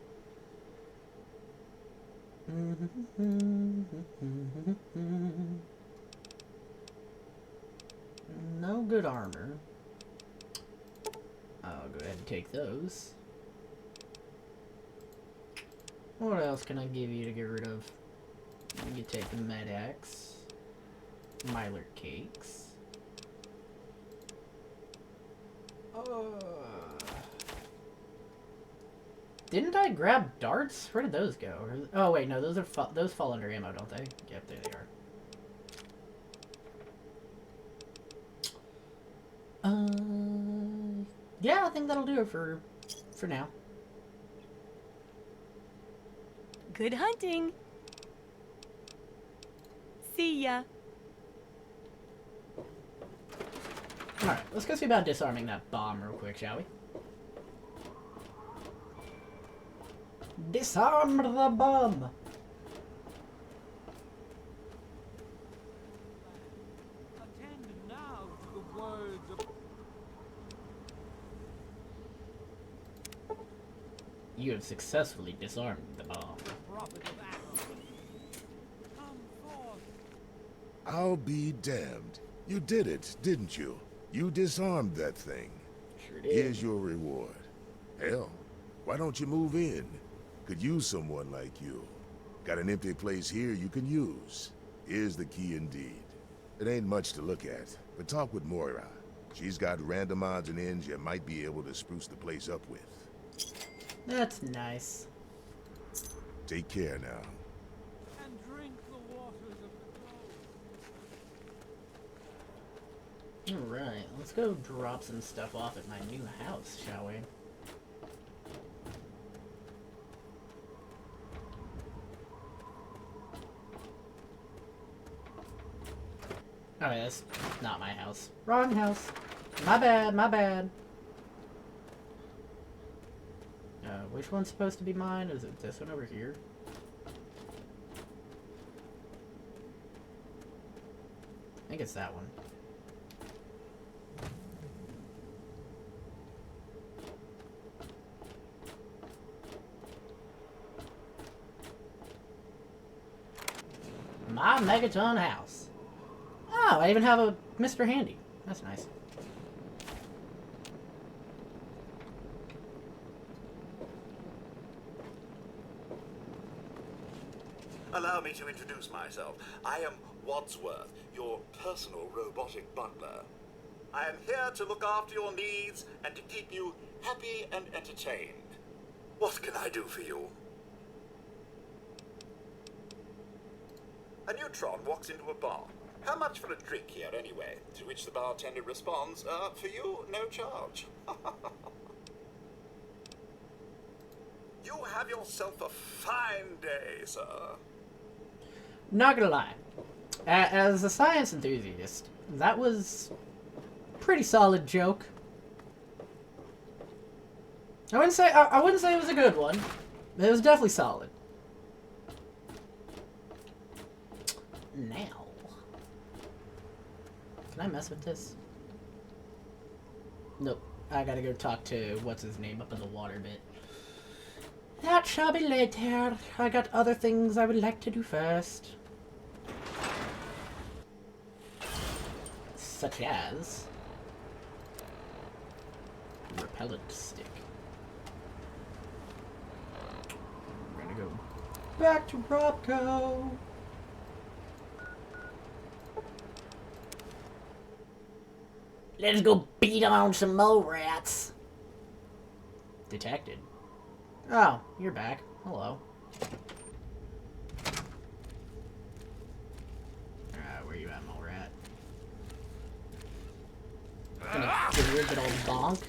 No good armor. I'll go ahead and take those. What else can I give you to get rid of? You can take the Med-X, Myler cakes. Didn't I grab darts? Where did those go? Oh wait, no, those fall under ammo, don't they? Yep, there they are. Yeah, I think that'll do it for now.
Good hunting. See ya.
Alright, let's go see about disarming that bomb real quick, shall we? Disarm the bomb!
Attend now to the words of...
You have successfully disarmed the bomb.
prophet of Adam. Come forth.
I'll be damned. You did it, didn't you? You disarmed that thing.
Sure did.
Here's your reward. Hell, why don't you move in? Could use someone like you. Got an empty place here you can use. Here's the key indeed. It ain't much to look at, but talk with Moira. She's got random odds and ends you might be able to spruce the place up with.
That's nice.
Take care now.
And drink the waters of the grove.
Alright, let's go drop some stuff off at my new house, shall we? Oh, yeah, that's not my house. Wrong house. My bad, my bad. Which one's supposed to be mine? Is it this one over here? think it's that one. My Megaton house. Oh, I even have a Mr. Handy. That's nice.
Allow me to introduce myself. I am Wadsworth, your personal robotic butler. I am here to look after your needs and to keep you happy and entertained. What can I do for you? A neutron walks into a bar. How much for a drink here, anyway? To which the bartender responds, for you, no charge. You have yourself a fine day, sir.
Not gonna lie. As a science enthusiast, that was a pretty solid joke. I wouldn't say it was a good one, but it was definitely solid. Now, can I mess with this? Nope. I gotta go talk to what's his name up in the water bit. That shall be later. I got other things I would like to do first. Such as repellent stick. We're gonna go back to Robco. Let's go beat on some mole rats. Detected. Oh, you're back. Hello. Where you at, mole rat? Gonna give you a good old bonk.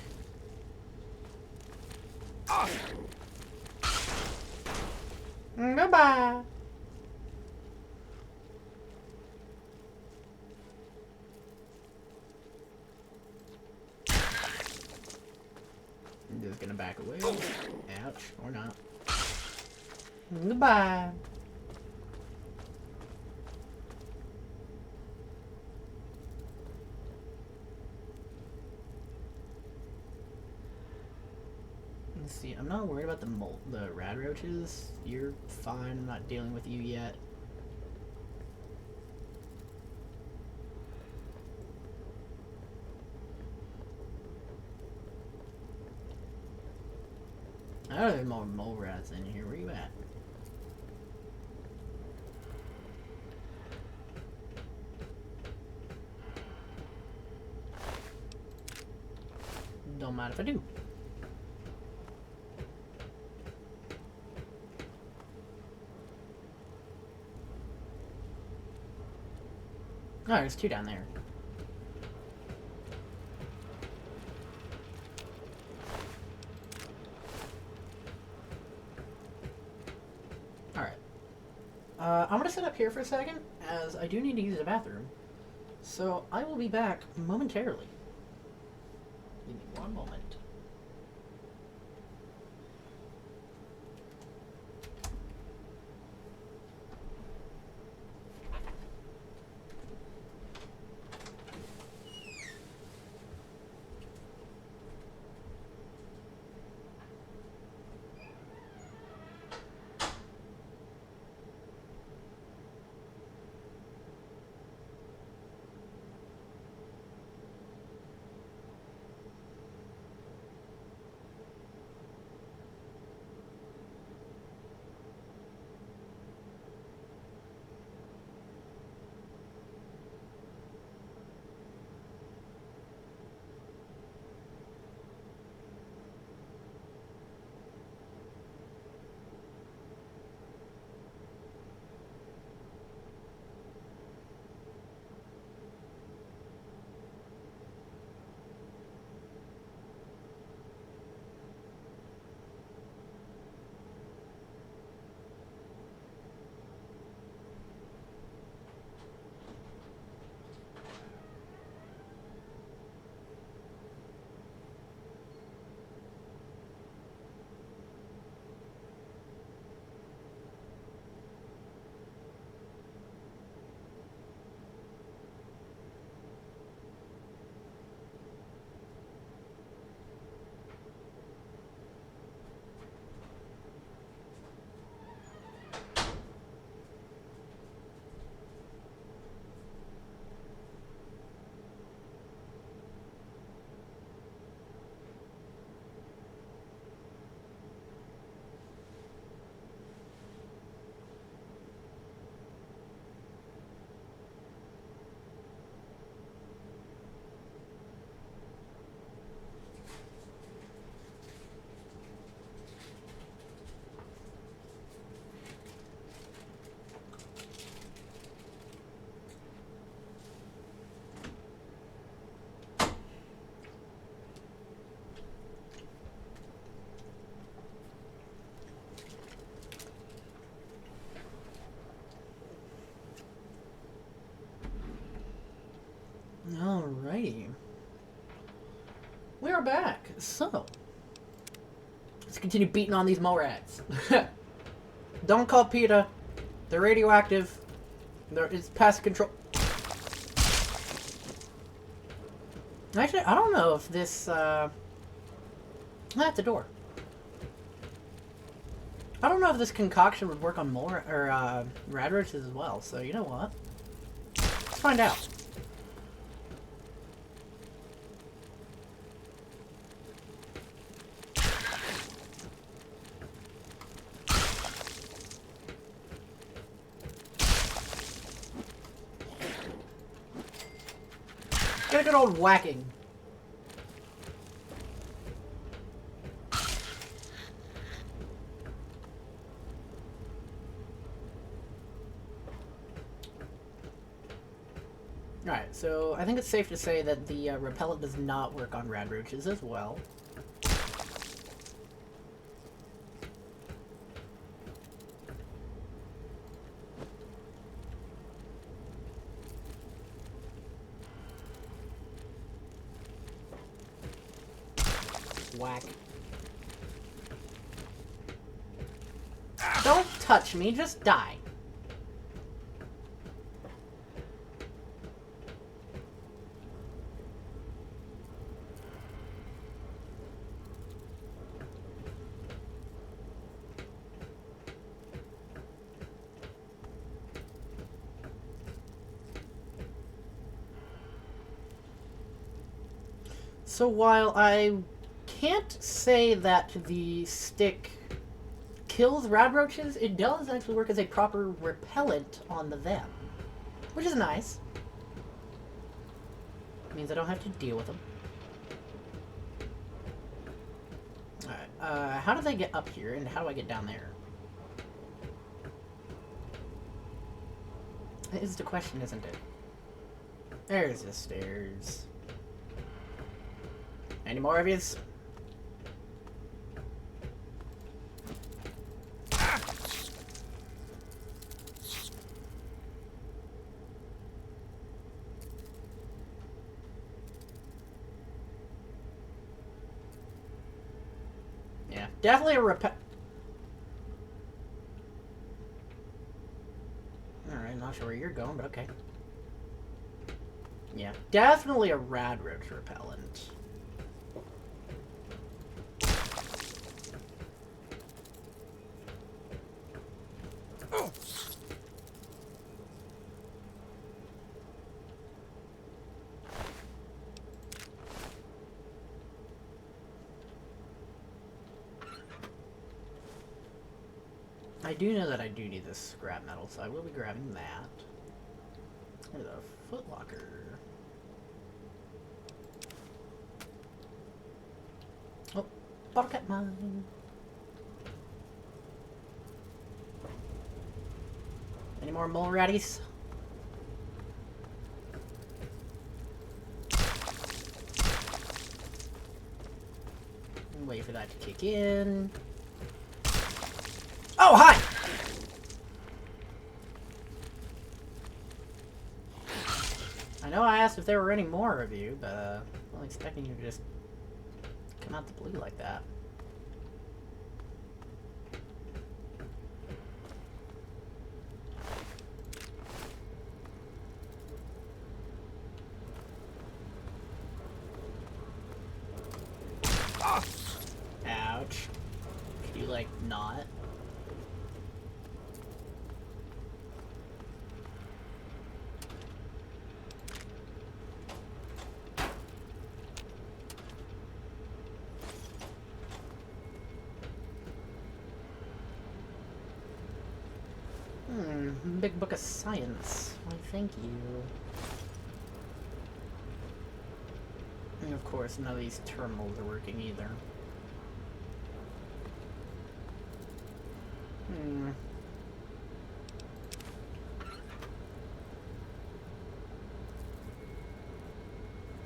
Goodbye. I'm just gonna back away. Ouch, or not. Goodbye. Let's see, I'm not worried about the rad roaches. You're fine, I'm not dealing with you yet. Oh, there's more mole rats in here. Where you at? Don't mind if I do. Oh, there's two down there. Alright. I'm gonna sit up here for a second, as I do need to use the bathroom. So, I will be back momentarily. Give me one moment. Alrighty. We are back. So, let's continue beating on these mole rats. Don't call PETA. They're radioactive. It's past control. Actually, I don't know if this, that's a door. I don't know if this concoction would work on rad roaches as well, so you know what? Let's find out. Get a good old whacking. Alright, so I think it's safe to say that the repellent does not work on rad roaches as well. Whack. Don't touch me, just die. So while I can't say that the stick kills rad roaches, it does actually work as a proper repellent on them, which is nice. It means I don't have to deal with them. Alright, how do they get up here, and how do I get down there? That is the question, isn't it? There's the stairs. Any more of yous? Yeah, definitely a Alright, not sure where you're going, but okay. Yeah, definitely a rad roach repellent. I do know that I do need this scrap metal, so I will be grabbing that. There's a footlocker. Oh, bottle cap mine. Any more mole ratties? Wait for that to kick in. Oh, hi! I know I asked if there were any more of you, but I wasn't expecting you to just come out the blue like that. Ouch. Could you, like, not? Big book of science. Why, thank you. And of course, none of these terminals are working either.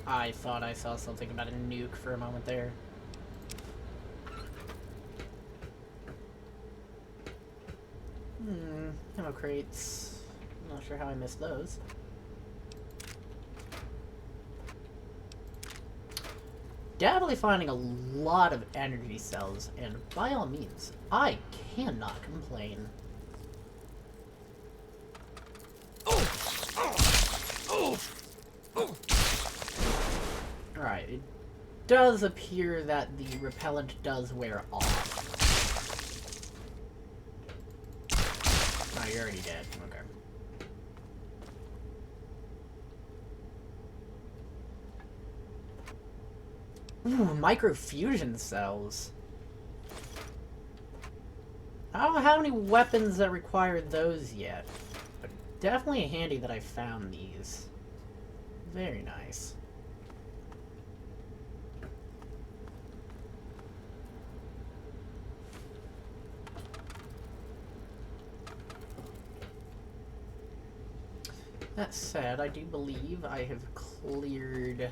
I thought I saw something about a nuke for a moment there. Ammo crates. I'm not sure how I missed those. definitely finding a lot of energy cells, and by all means, I cannot complain. Alright, it does appear that the repellent does wear off. Oh, you're already dead. Okay. Ooh, microfusion cells. I don't have any weapons that require those yet, but definitely handy that I found these. Very nice. That said, I do believe I have cleared...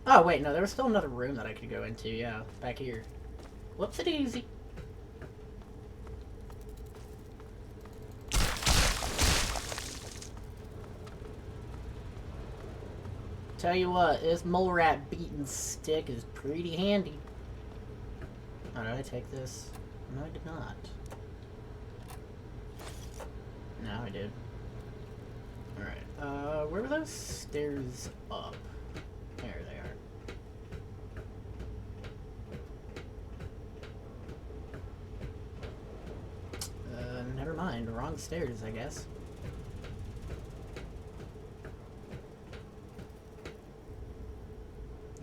Oh, wait, no, there was still another room that I could go into, yeah, back here. Whoopsie-daisy. Tell you what, this mole rat beating stick is pretty handy. Oh, did I take this? No, I did not. No, I did. Alright, where were those stairs up? There they are. Never mind. Wrong stairs, I guess.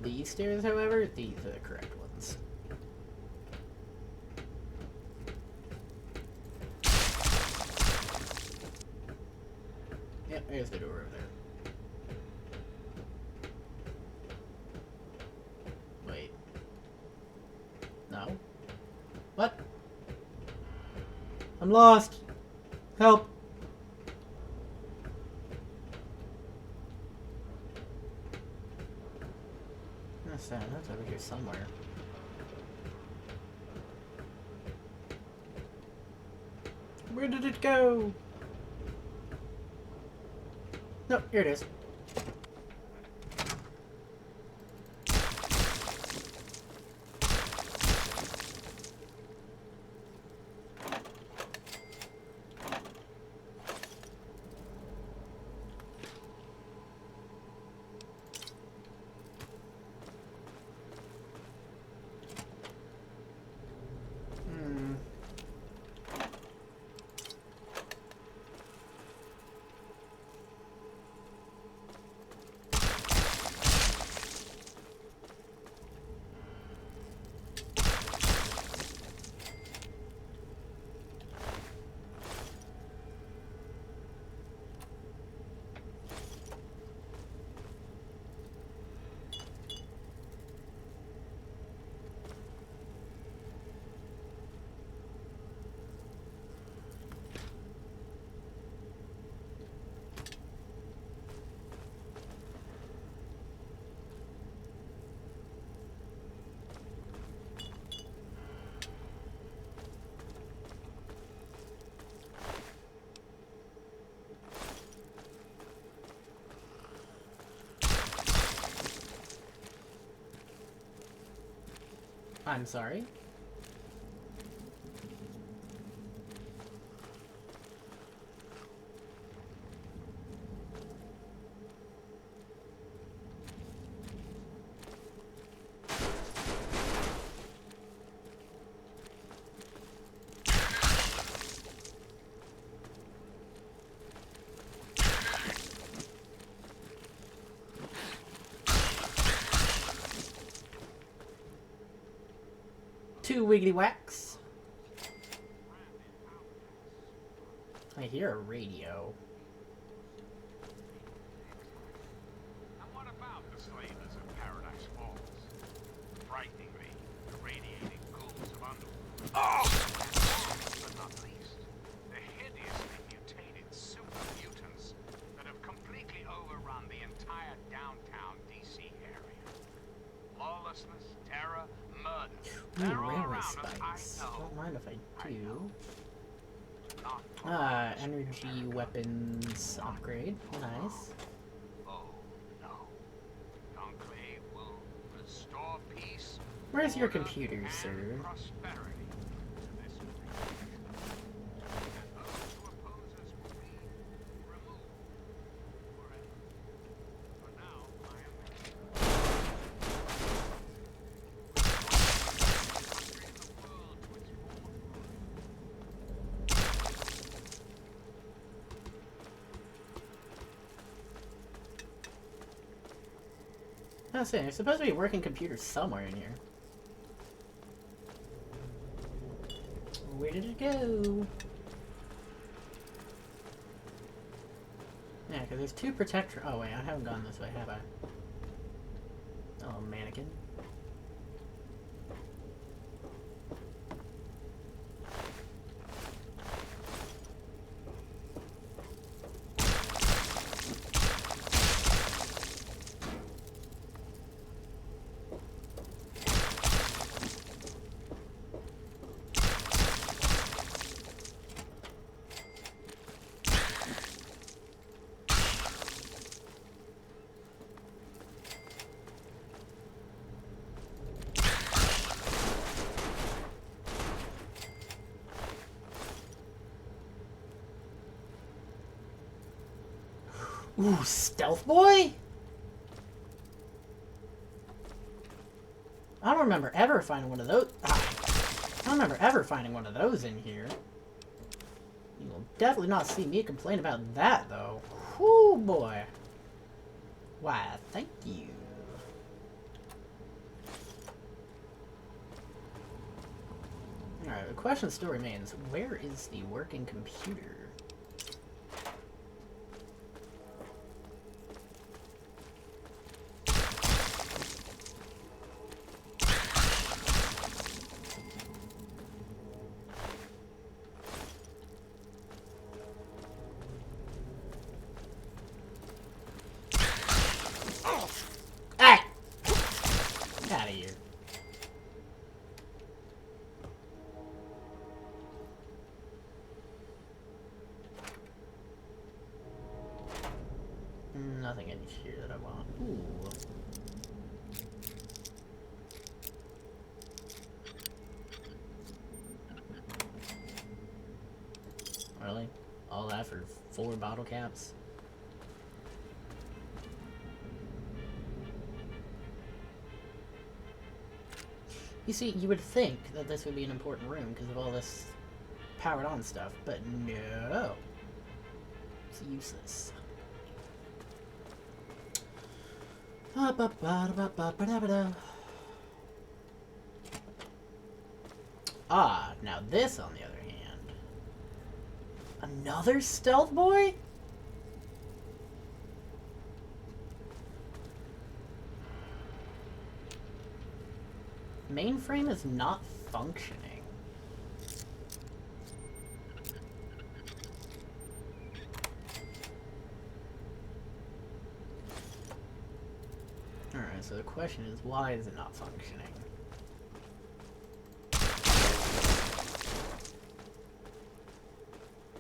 These stairs, however, these are the correct ones. Yep, there's the door over there. Wait. No? What? I'm lost! Help! That's over here somewhere. Where did it go? No, here it is. I'm sorry. Two wiggly whacks. I hear a radio.
And what about the slavers of Paradise Falls? Frighteningly, the radiating ghouls of underworld. But not least, the hideously mutated super mutants that have completely overrun the entire downtown DC area. Lawlessness, terror, murder.
Ooh, railway spikes. Don't mind if I do. Ah, energy weapons upgrade. Nice.
Oh, no.
Where's your computer, sir?
Prosperity to this region. And those who oppose us will be removed forever. For now, I am the king. Country in the world to its forefront.
I was saying, there's supposed to be a working computer somewhere in here. Where did it go? Yeah, because there's two protector. Oh wait, I haven't gone this way, have I? Oh, mannequin. Ooh, Stealth Boy? I don't remember ever finding one of those. I don't remember ever finding one of those in here. You will definitely not see me complain about that, though. Whoo, boy. Why, thank you. Alright, the question still remains, where is the working computer? Out of here. Nothing in here that I want. Ooh. Really? All that for 4 bottle caps? You see, you would think that this would be an important room because of all this powered on stuff, but no. It's useless. Ah, now this on the other hand. Another Stealth Boy? Mainframe is not functioning. Alright, so the question is, why is it not functioning?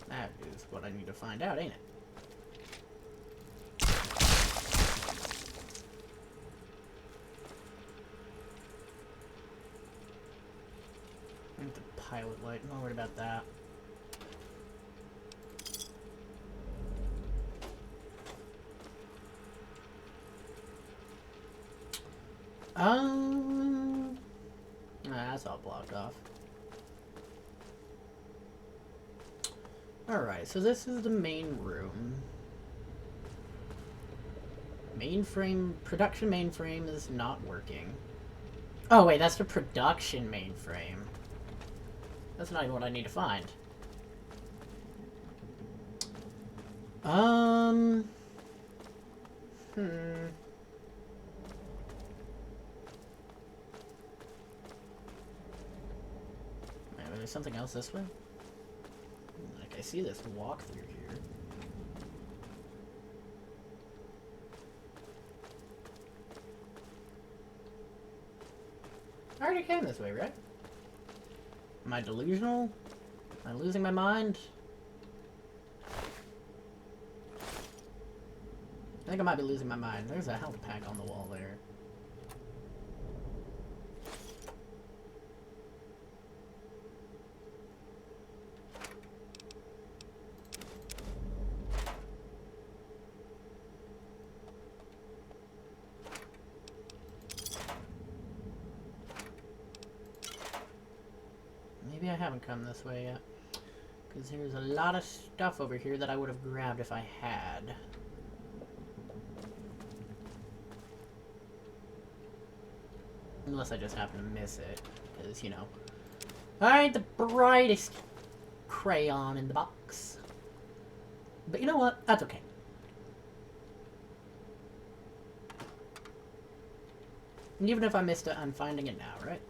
That is what I need to find out, ain't it? The pilot light, I'm not worried about that. Nah, that's all blocked off. Alright, so this is the main room. Mainframe, production mainframe is not working. Oh wait, that's the production mainframe. That's not even what I need to find. Maybe there's something else this way? Like, I see this walk through here. I already came this way, right? Am I delusional? Am I losing my mind? I think I might be losing my mind. There's a health pack on the wall there. haven't come this way yet. Because there's a lot of stuff over here that I would have grabbed if I had. Unless I just happen to miss it. Because, you know, I ain't the brightest crayon in the box. But you know what? That's okay. And even if I missed it, I'm finding it now, right?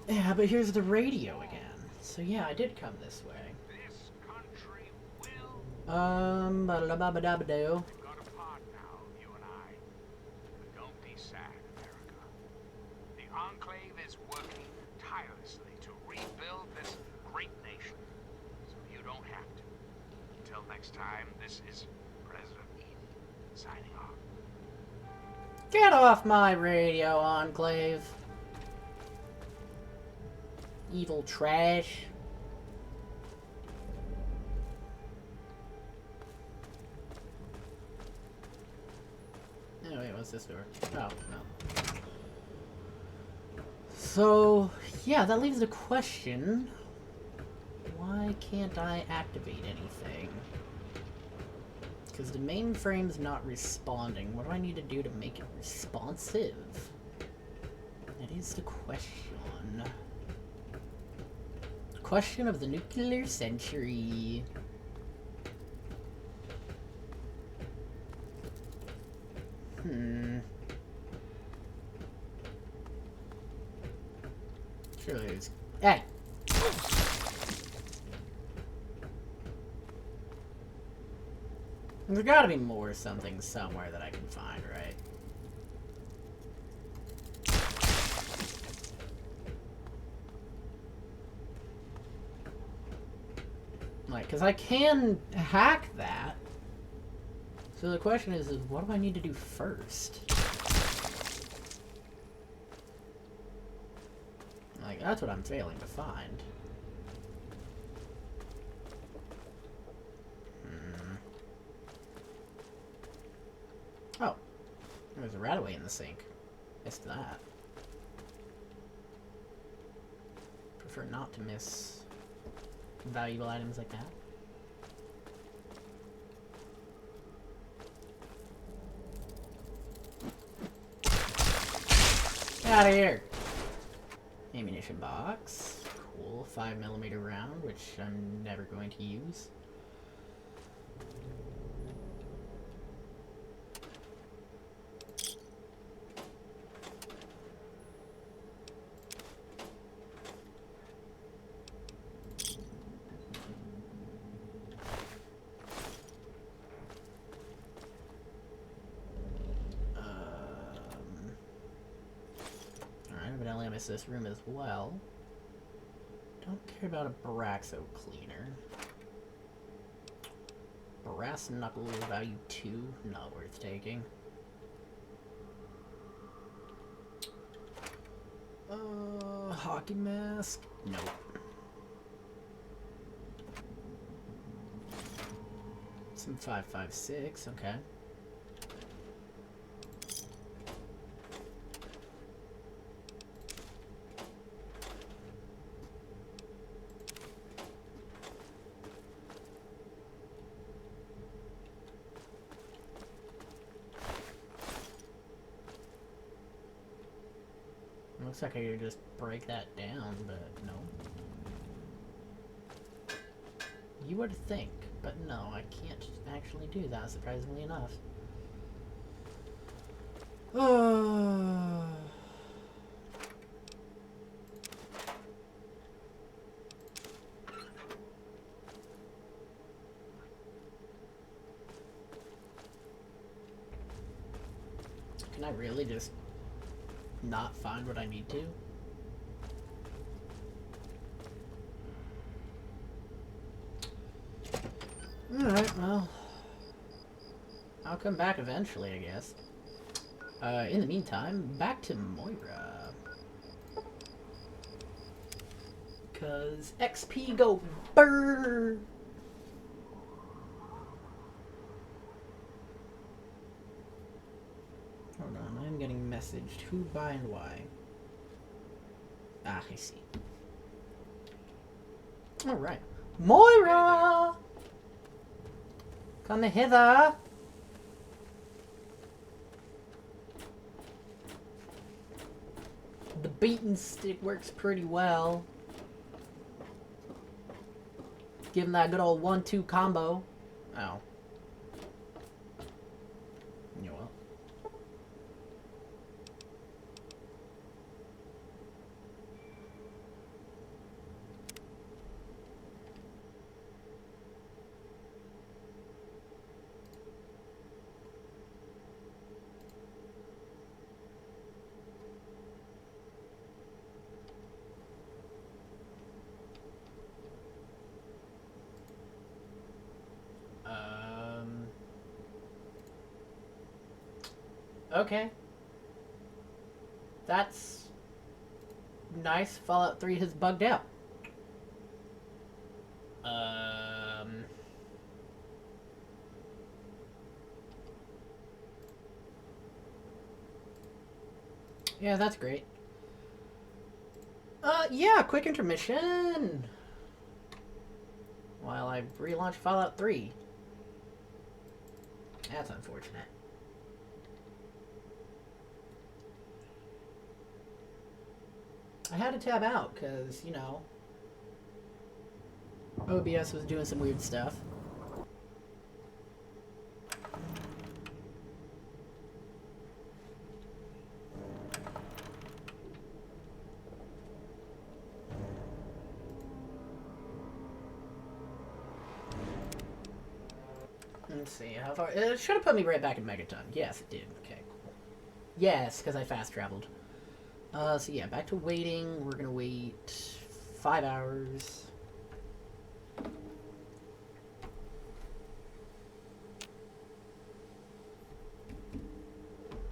Yeah, but here's the radio again. So yeah, I did come this way.
This country will.
Ba-da-ba-ba-da-ba-do.
We've got a part now, you and I. But don't be sad, America. The Enclave is working tirelessly to rebuild this great nation. So you don't have to. Until next time, this is President Eden signing off.
Get off my radio, Enclave. Evil trash. Oh wait, what's this door? Oh, no. So, yeah, that leaves the question. Why can't I activate anything? Because the mainframe's not responding. What do I need to do to make it responsive? That is the question. Question of the nuclear century. Surely it's... Hey! There's gotta be more something somewhere that I can find, right? Like, because I can hack that. So the question is what do I need to do first? Like, that's what I'm failing to find. Oh. There's a rat away in the sink. Missed that. Prefer not to miss valuable items like that. Get out of here! Ammunition box. Cool. 5mm round, which I'm never going to use. Evidently I missed this room as well. Don't care about a Baraxo cleaner. Brass knuckle value 2, not worth taking. Hockey mask? Nope. Some 5.56, okay. Looks like I could just break that down, but no. You would think, but no, I can't actually do that, surprisingly enough. Can I really just not find what I need to? Alright, well, I'll come back eventually, I guess. In the meantime, back to Moira. 'Cause XP go brrr! Hold on, I'm getting messaged. Who, by, and why? Ah, I see. Alright. Moira! Come hither! The beaten stick works pretty well. Give him that good old 1-2 combo. Oh. You know what? Okay. That's nice. Fallout 3 has bugged out. Yeah, that's great. Yeah, quick intermission! While I relaunch Fallout 3. That's unfortunate. I had to tab out, because, you know, OBS was doing some weird stuff. Let's see, how far... It should have put me right back in Megaton. Yes, it did. Okay. Yes, because I fast traveled. So yeah, back to waiting. We're gonna wait 5 hours.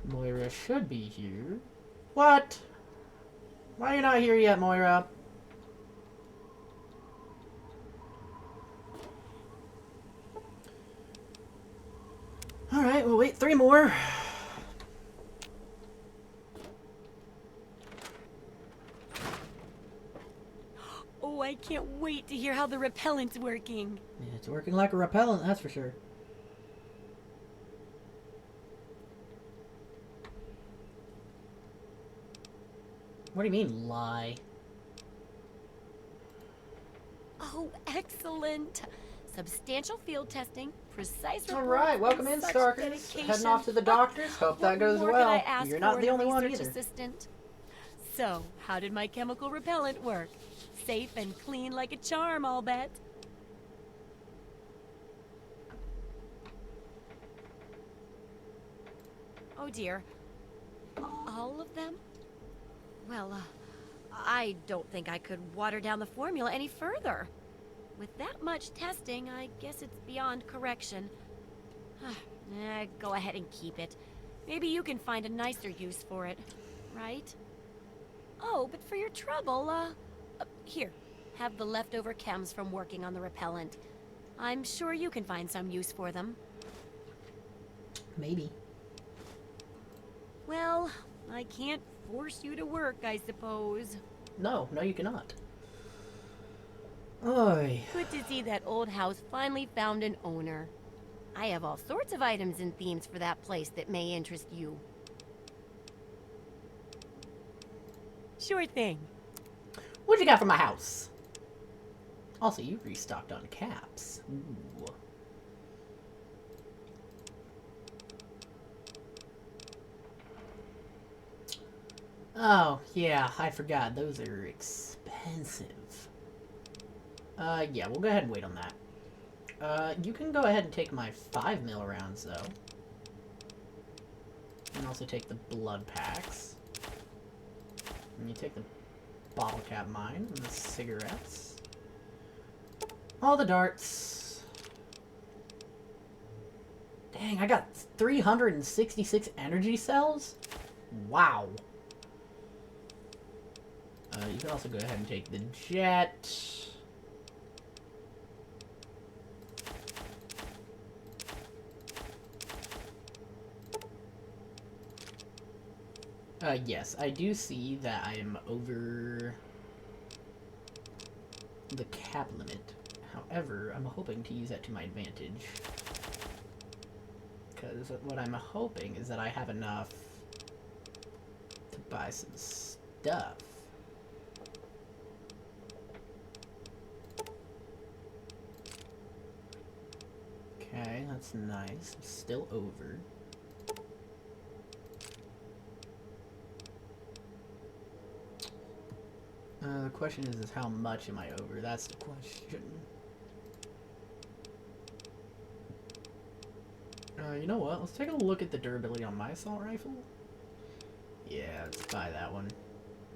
Moira should be here. What? Why are you not here yet, Moira? Alright, we'll wait 3 more.
Oh, I can't wait to hear how the repellent's working.
Yeah, it's working like a repellent, that's for sure. What do you mean, lie?
Oh, excellent. Substantial field testing, precise report.
All right, welcome in,
such
Starkers.
dedication.
Heading off to the doctors. Hope that
What
goes
more could
well.
I ask
You're not
for
the
in a
only one
research
either.
assistant? So, how did my chemical repellent work? Safe and clean like a charm, I'll bet. Oh dear. All of them? Well, I don't think I could water down the formula any further. With that much testing, I guess it's beyond correction. Go ahead and keep it. Maybe you can find a nicer use for it, right? Oh, but for your trouble, here, have the leftover chems from working on the repellent. I'm sure you can find some use for them.
Maybe.
Well, I can't force you to work, I suppose.
No, you cannot. Oy.
Good to see that old house finally found an owner. I have all sorts of items and themes for that place that may interest you. Sure thing.
What you got for my house? Also, you restocked on caps. Ooh. Oh, yeah, I forgot. Those are expensive. Yeah, we'll go ahead and wait on that. You can go ahead and take my 5mm rounds, though. And also take the blood packs. And you take the bottle cap mine and the cigarettes. All the darts. Dang, I got 366 energy cells? Wow. You can also go ahead and take the jet. Yes, I do see that I am over the cap limit. However, I'm hoping to use that to my advantage. Because what I'm hoping is that I have enough to buy some stuff. Okay, that's nice. I'm still over. The question is how much am I over? That's the question. You know what? Let's take a look at the durability on my assault rifle. Yeah, let's buy that one.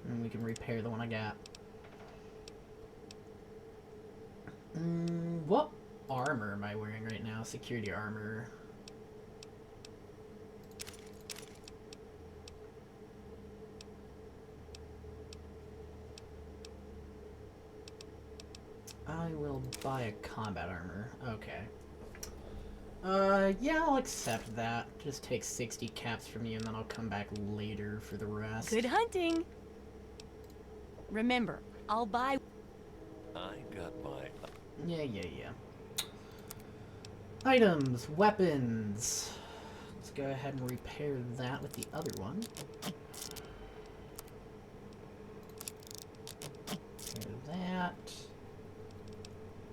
And we can repair the one I got. What armor am I wearing right now? Security armor. I will buy a combat armor. Okay. Yeah, I'll accept that. Just take 60 caps from you and then I'll come back later for the rest.
Good hunting. Remember, I'll buy...
I got my...
Yeah. Items, weapons. Let's go ahead and repair that with the other one. Repair that.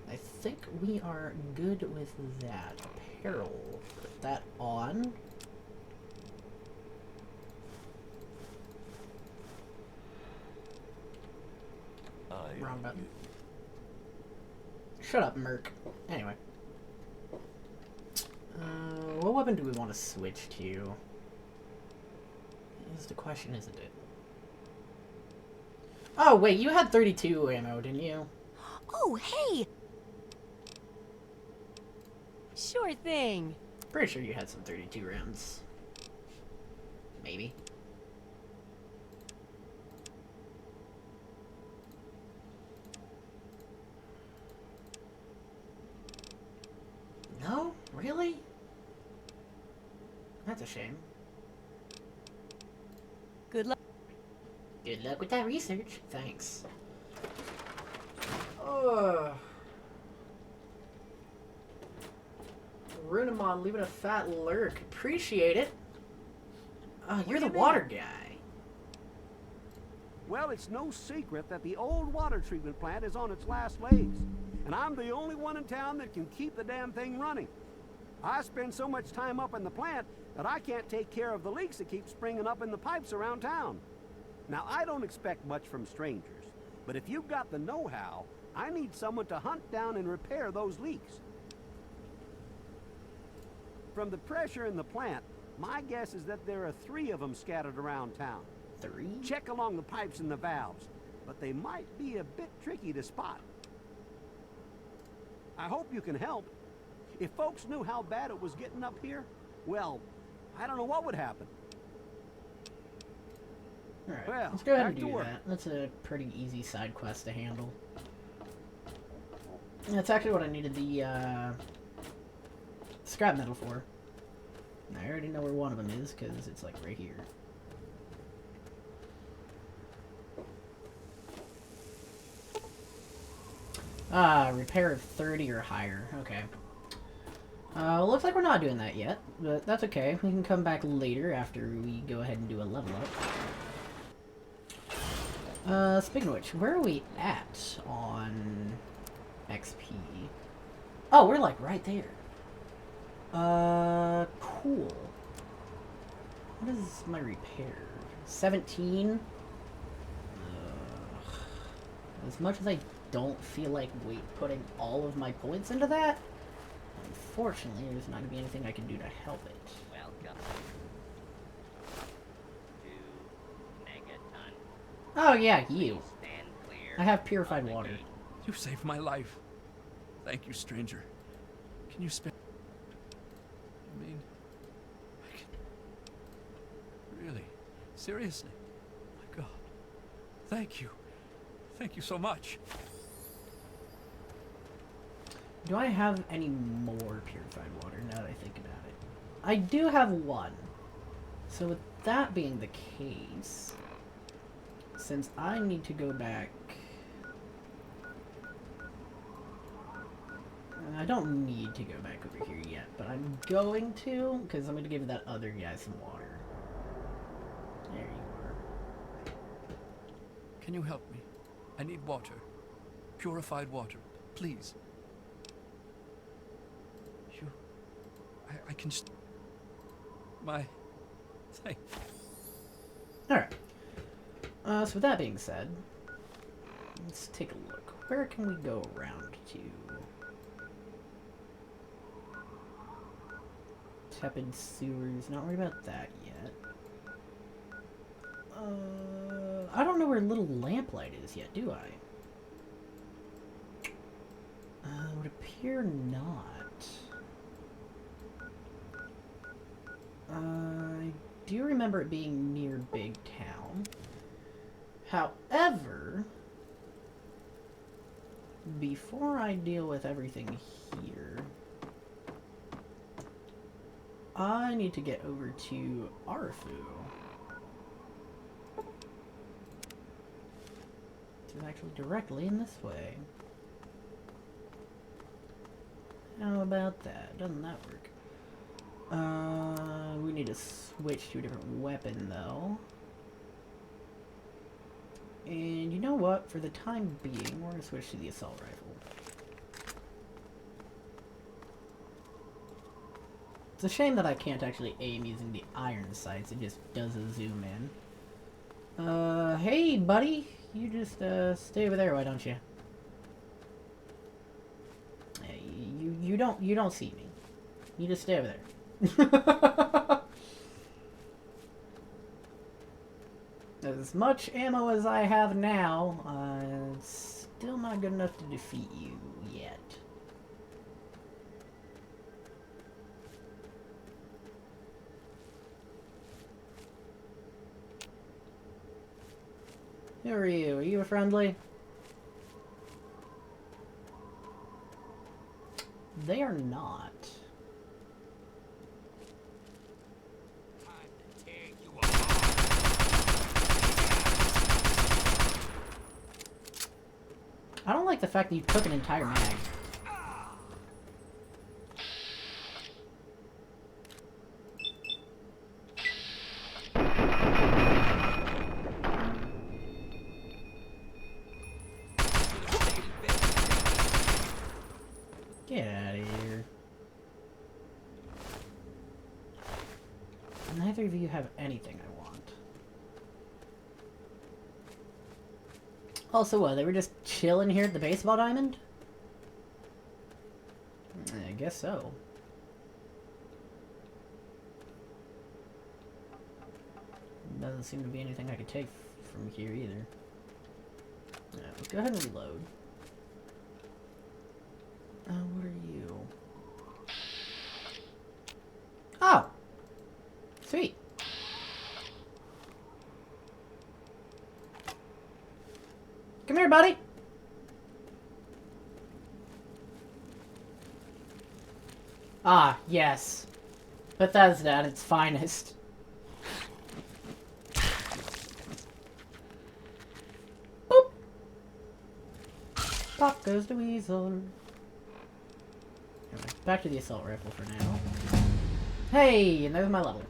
I think we are good with that. Apparel. Put that on. Wrong button. Shut up, Merc. Anyway. What weapon do we want to switch to? Is the question, isn't it? Oh, wait, you had 32 ammo, didn't you?
Oh, hey! Sure thing.
Pretty sure you had some 32 rounds. Maybe. No? Really? That's a shame.
Good luck.
Good luck with that research. Thanks. Ugh. Runamon leaving a fat lurk. Appreciate it. Oh, you're the water guy.
Well, it's no secret that the old water treatment plant is on its last legs. And I'm the only one in town that can keep the damn thing running. I spend so much time up in the plant that I can't take care of the leaks that keep springing up in the pipes around town. Now, I don't expect much from strangers, but if you've got the know-how, I need someone to hunt down and repair those leaks. From the pressure in the plant, my guess is that there are 3 of them scattered around town.
3?
Check along the pipes and the valves, but they might be a bit tricky to spot. I hope you can help. If folks knew how bad it was getting up here, well, I don't know what would happen.
Alright,
Well,
let's go ahead and
back to
do
work.
that. That's a pretty easy side quest to handle. That's actually what I needed the scrap metal for. I already know where one of them is, because it's like right here. Repair of 30 or higher. Okay. Looks like we're not doing that yet, but that's okay. We can come back later after we go ahead and do a level up. Speaking of which, where are we at on XP? Oh, we're like right there. Cool. What is my repair? 17? As much as I don't feel like putting all of my points into that, unfortunately, there's not going to be anything I can do to help it.
Welcome to Megaton.
Oh yeah, you.
Stand clear.
I have purified water.
You saved my life. Thank you, stranger. Can you spare... I mean... Really? Seriously? My God. Thank you. Thank you so much.
Do I have any more purified water now that I think about it? I do have one. So with that being the case, since I need to go back... I don't need to go back over here yet, but I'm going to, because I'm going to give that other guy some water. There you are.
Can you help me? I need water. Purified water. Please. You... I can... Thank...
Alright. So with that being said, let's take a look. Where can we go around to? Tepid sewers. Not worried about that yet. I don't know where Little Lamplight is yet, do I? Would appear not. I do remember it being near Big Town. However, before I deal with everything here, I need to get over to Arfu. It's actually directly in this way. How about that? Doesn't that work? We need to switch to a different weapon, though. And you know what? For the time being, we're going to switch to the assault rifle. It's a shame that I can't actually aim using the iron sights. It just does a zoom in. Hey, buddy. You just, stay over there, why don't you? Hey, you don't see me. You just stay over there. As much ammo as I have now, it's still not good enough to defeat you yet. Who are you? Are you a friendly? They are not. I don't like the fact that you took an entire mag. Get out of here. Neither of you have anything I want. Also, what, they were just chilling here at the baseball diamond? I guess so. Doesn't seem to be anything I could take from here either. Let's go ahead and reload. What are you? Oh! Sweet. Come here, buddy. Ah, yes. Bethesda at its finest. Boop! Pop goes the weasel. Anyway, back to the assault rifle for now. Hey, and there's my level.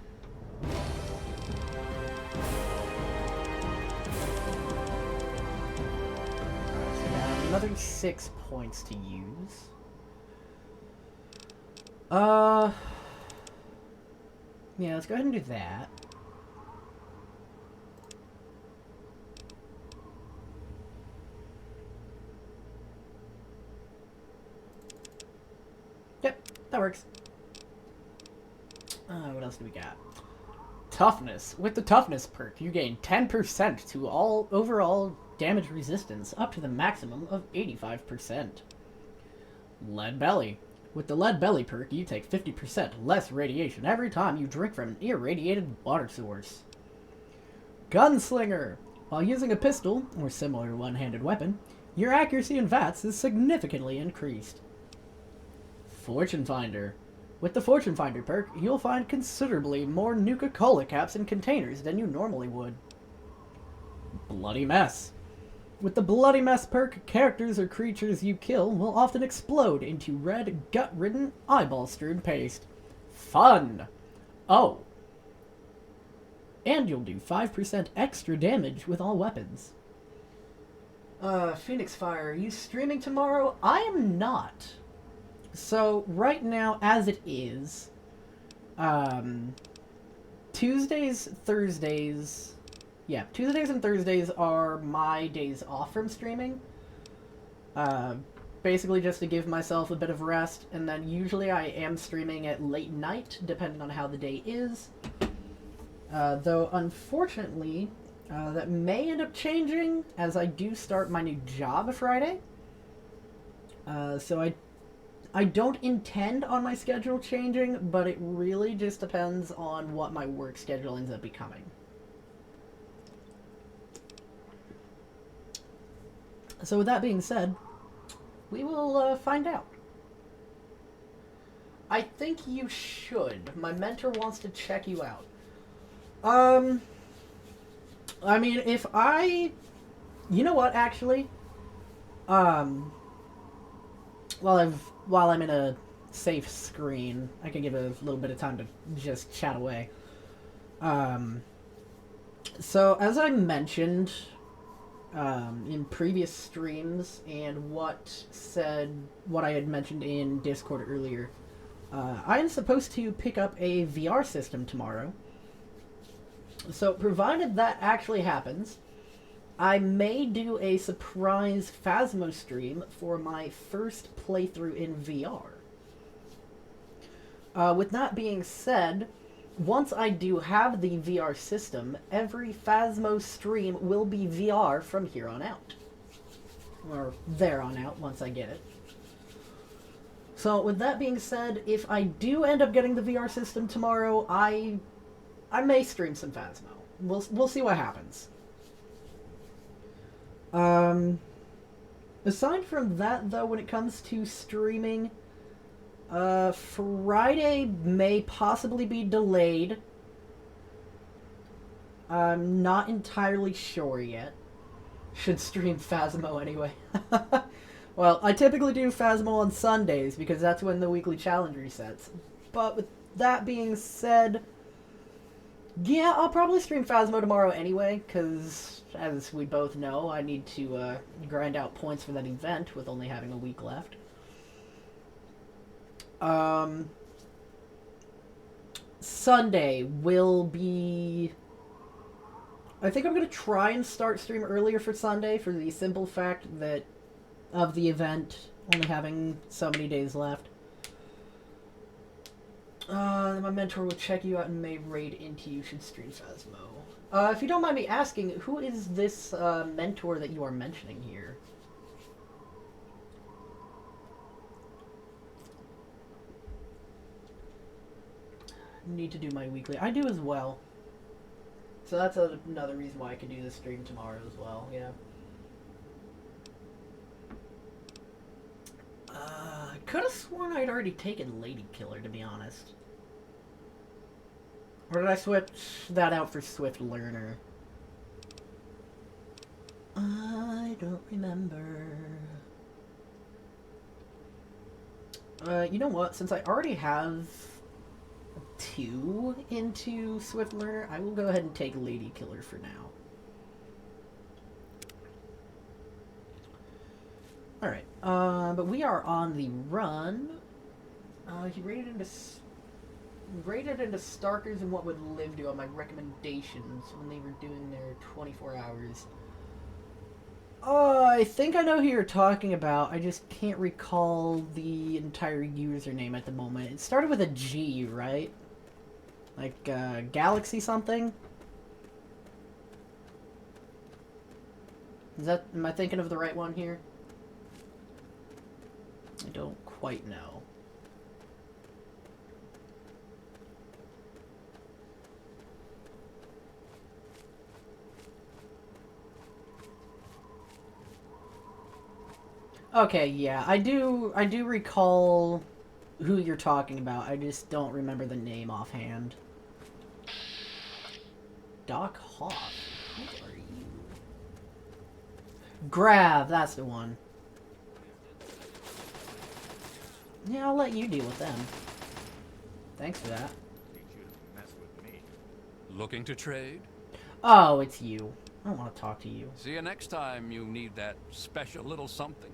Another 6 points to use. Yeah, let's go ahead and do that. Yep, that works. What else do we got? Toughness. With the toughness perk, you gain 10% to all overall damage resistance up to the maximum of 85%. Lead belly. With the lead belly perk, you take 50% less radiation every time you drink from an irradiated water source. Gunslinger. While using a pistol, or similar one-handed weapon, your accuracy in VATS is significantly increased. Fortune Finder. With the Fortune Finder perk, you'll find considerably more Nuka-Cola caps in containers than you normally would. Bloody Mess. With the Bloody Mess perk, characters or creatures you kill will often explode into red, gut-ridden, eyeball-strewn paste. Fun! Oh. And you'll do 5% extra damage with all weapons. Phoenix Fire, are you streaming tomorrow? I am not. So, right now, as it is, Tuesdays and Thursdays are my days off from streaming. Basically just to give myself a bit of rest, and then usually I am streaming at late night, depending on how the day is. Though, unfortunately, that may end up changing as I do start my new job Friday. So I don't intend on my schedule changing, but it really just depends on what my work schedule ends up becoming. So with that being said, we will find out. I think you should. My mentor wants to check you out. I mean, if I... You know what, actually? While I'm in a safe screen, I can give a little bit of time to just chat away. So, as I mentioned in previous streams and what I had mentioned in Discord earlier, I am supposed to pick up a VR system tomorrow. So, provided that actually happens, I may do a surprise Phasmo stream for my first playthrough in VR. With that being said, once I do have the VR system, every Phasmo stream will be VR from here on out. Or there on out, once I get it. So, with that being said, if I do end up getting the VR system tomorrow, I may stream some Phasmo. We'll see what happens. Aside from that, though, when it comes to streaming, Friday may possibly be delayed. I'm not entirely sure yet. Should stream Phasmo anyway. Well, I typically do Phasmo on Sundays because that's when the weekly challenge resets. But with that being said, yeah, I'll probably stream Phasmo tomorrow anyway, because, as we both know, I need to grind out points for that event with only having a week left. Sunday will be... I think I'm going to try and start stream earlier for Sunday for the simple fact that of the event only having so many days left. My mentor will check you out and may raid into you should stream Phasmo. If you don't mind me asking, who is this mentor that you are mentioning here? Need to do my weekly. I do as well. So that's another reason why I can do this stream tomorrow as well, yeah. I could have sworn I'd already taken Lady Killer, to be honest. Or did I switch that out for Swift Learner? I don't remember. You know what? Since I already have 2 into Swift Learner, I will go ahead and take Lady Killer for now. Alright, but we are on the run. He rated into Starkers and what would Liv do on my recommendations when they were doing their 24 hours. I think I know who you're talking about. I just can't recall the entire username at the moment. It started with a G, right? Like, Galaxy something? Am I thinking of the right one here? I don't quite know. Okay, yeah, I do recall who you're talking about. I just don't remember the name offhand. Doc Hoff. Who are you? Grav, that's the one. Yeah, I'll let you deal with them. Thanks for that.
Looking to trade?
Oh, it's you. I don't want to talk to you.
See you next time you need that special little something.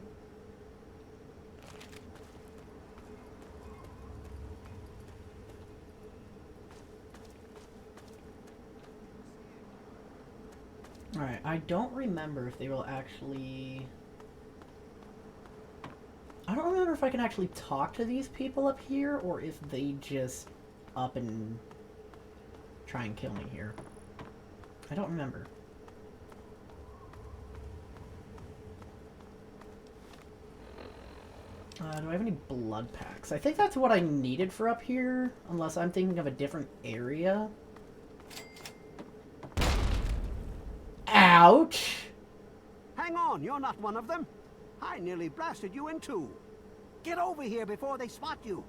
Alright, I don't remember if they will actually... I don't remember if I can actually talk to these people up here, or if they just up and try and kill me here. I don't remember. Do I have any blood packs? I think that's what I needed for up here, unless I'm thinking of a different area. Ouch!
Hang on, you're not one of them. I nearly blasted you in two. Get over here before they spot you.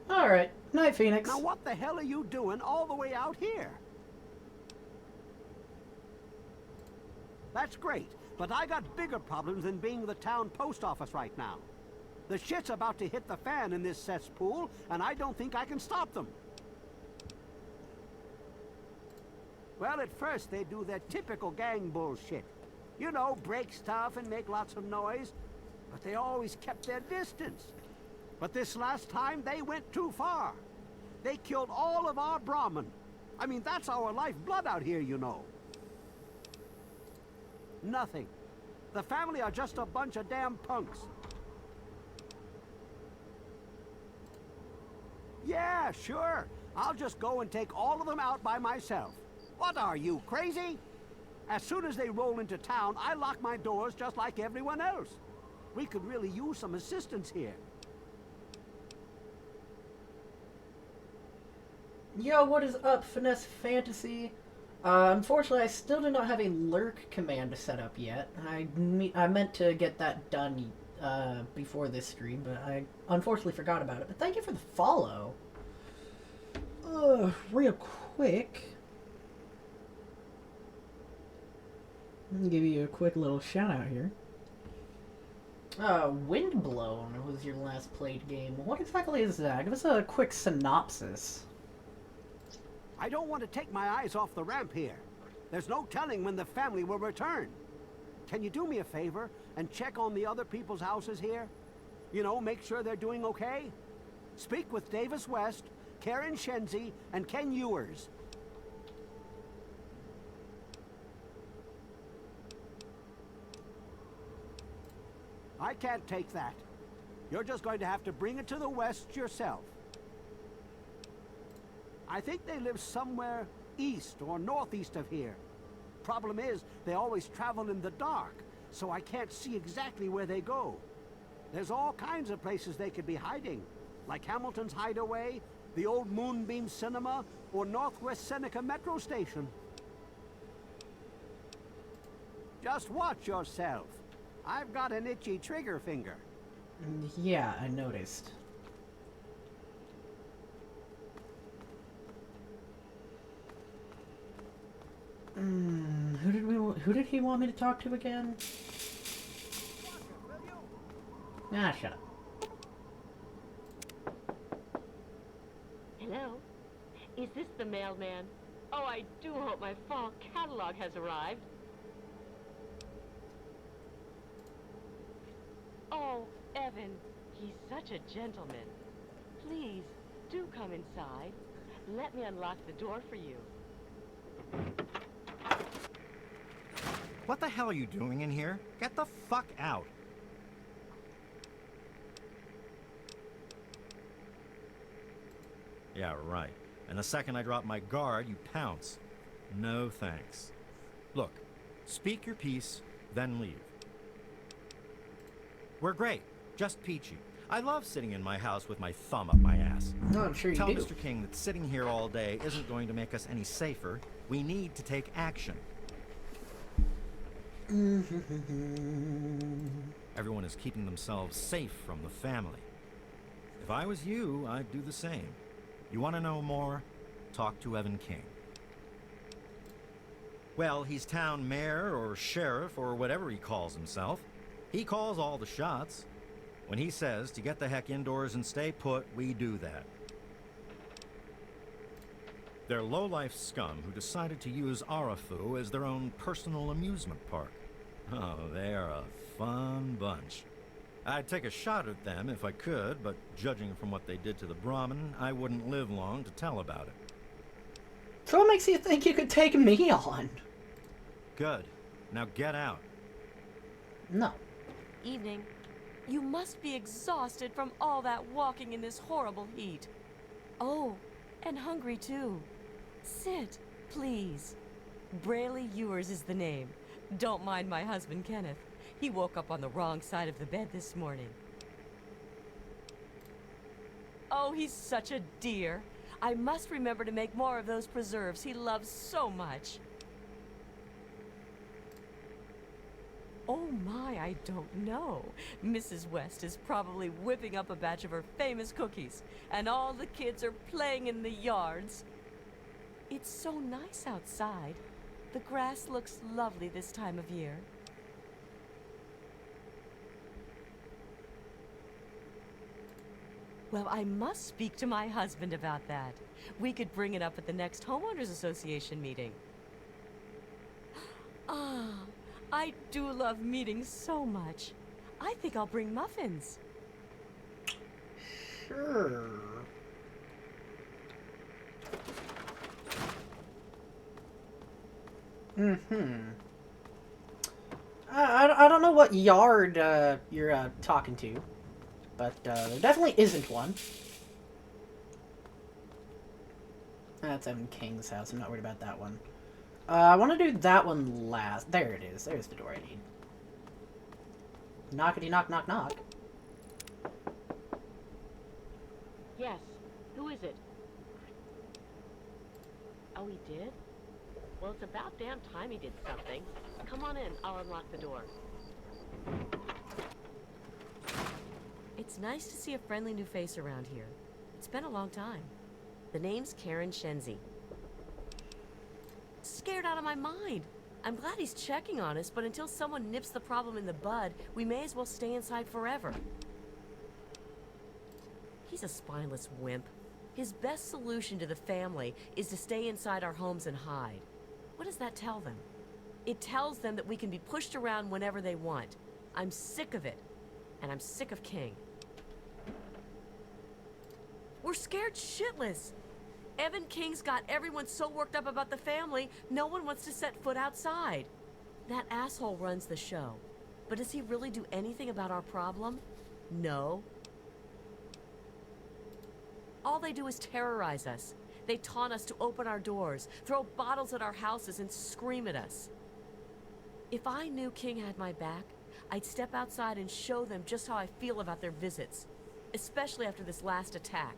Alright, night, Phoenix.
Now what the hell are you doing all the way out here? That's great, but I got bigger problems than being the town post office right now. The shit's about to hit the fan in this cesspool, and I don't think I can stop them. Well, at first they do their typical gang bullshit. You know, break stuff and make lots of noise. But they always kept their distance. But this last time, they went too far. They killed all of our Brahmin. I mean, that's our lifeblood out here, you know. Nothing. The family are just a bunch of damn punks. Yeah, sure. I'll just go and take all of them out by myself. What are you, crazy? As soon as they roll into town, I lock my doors just like everyone else. We could really use some assistance here.
Yo, what is up, Finesse Fantasy? Unfortunately, I still do not have a lurk command set up yet. I meant to get that done before this stream, but I unfortunately forgot about it. But thank you for the follow. Real quick. Let me give you a quick little shout out here. Windblown was your last played game. What exactly is that? Give us a quick synopsis.
I don't want to take my eyes off the ramp here. There's no telling when the family will return. Can you do me a favor and check on the other people's houses here? You know, make sure they're doing okay? Speak with Davis West, Karen Shenzi, and Ken Ewers. I can't take that. You're just going to have to bring it to the West yourself. I think they live somewhere east or northeast of here. Problem is, they always travel in the dark, so I can't see exactly where they go. There's all kinds of places they could be hiding, like Hamilton's Hideaway, the old Moonbeam Cinema, or Northwest Seneca Metro Station. Just watch yourself. I've got an itchy trigger finger.
Yeah, I noticed. Who did he want me to talk to again? Ah, shut up.
Hello? Is this the mailman? Oh, I do hope my fall catalog has arrived. Oh, Evan, he's such a gentleman. Please, do come inside. Let me unlock the door for you.
What the hell are you doing in here? Get the fuck out. Yeah, right. And the second I drop my guard, you pounce. No thanks. Look, speak your piece, then leave. We're great. Just peachy. I love sitting in my house with my thumb up my ass.
No, I'm sure you
Tell
do.
Mr. King that sitting here all day isn't going to make us any safer. We need to take action. Everyone is keeping themselves safe from the family. If I was you, I'd do the same. You want to know more? Talk to Evan King. Well, he's town mayor or sheriff or whatever he calls himself. He calls all the shots. When he says to get the heck indoors and stay put, we do that. They're low-life scum who decided to use Arafu as their own personal amusement park. Oh, they are a fun bunch. I'd take a shot at them if I could, but judging from what they did to the Brahmin, I wouldn't live long to tell about it.
So what makes you think you could take me on?
Good. Now get out.
No.
Evening. You must be exhausted from all that walking in this horrible heat. Oh, and hungry too. Sit, please. Braley Ewers is the name. Don't mind my husband, Kenneth. He woke up on the wrong side of the bed this morning. Oh, he's such a dear. I must remember to make more of those preserves he loves so much. Oh my, I don't know. Mrs. West is probably whipping up a batch of her famous cookies, and all the kids are playing in the yards. It's so nice outside. The grass looks lovely this time of year. Well, I must speak to my husband about that. We could bring it up at the next Homeowners Association meeting. Ah, I do love meetings so much. I think I'll bring muffins.
Sure. I don't know what yard you're talking to, but there definitely isn't one. That's Evan King's house. I'm not worried about that one. I want to do that one last. There it is. There's the door I need. Knockety knock knock knock.
Yes. Who is it? Oh, he did? Well, it's about damn time he did something. Come on in. I'll unlock the door. It's nice to see a friendly new face around here. It's been a long time. The name's Karen Shenzi. Scared out of my mind. I'm glad he's checking on us, but until someone nips the problem in the bud, we may as well stay inside forever. He's a spineless wimp. His best solution to the family is to stay inside our homes and hide. What does that tell them? It tells them that we can be pushed around whenever they want. I'm sick of it. And I'm sick of King. We're scared shitless. Evan King's got everyone so worked up about the family, no one wants to set foot outside. That asshole runs the show. But does he really do anything about our problem? No. All they do is terrorize us. They taunt us to open our doors, throw bottles at our houses, and scream at us. If I knew King had my back, I'd step outside and show them just how I feel about their visits, especially after this last attack.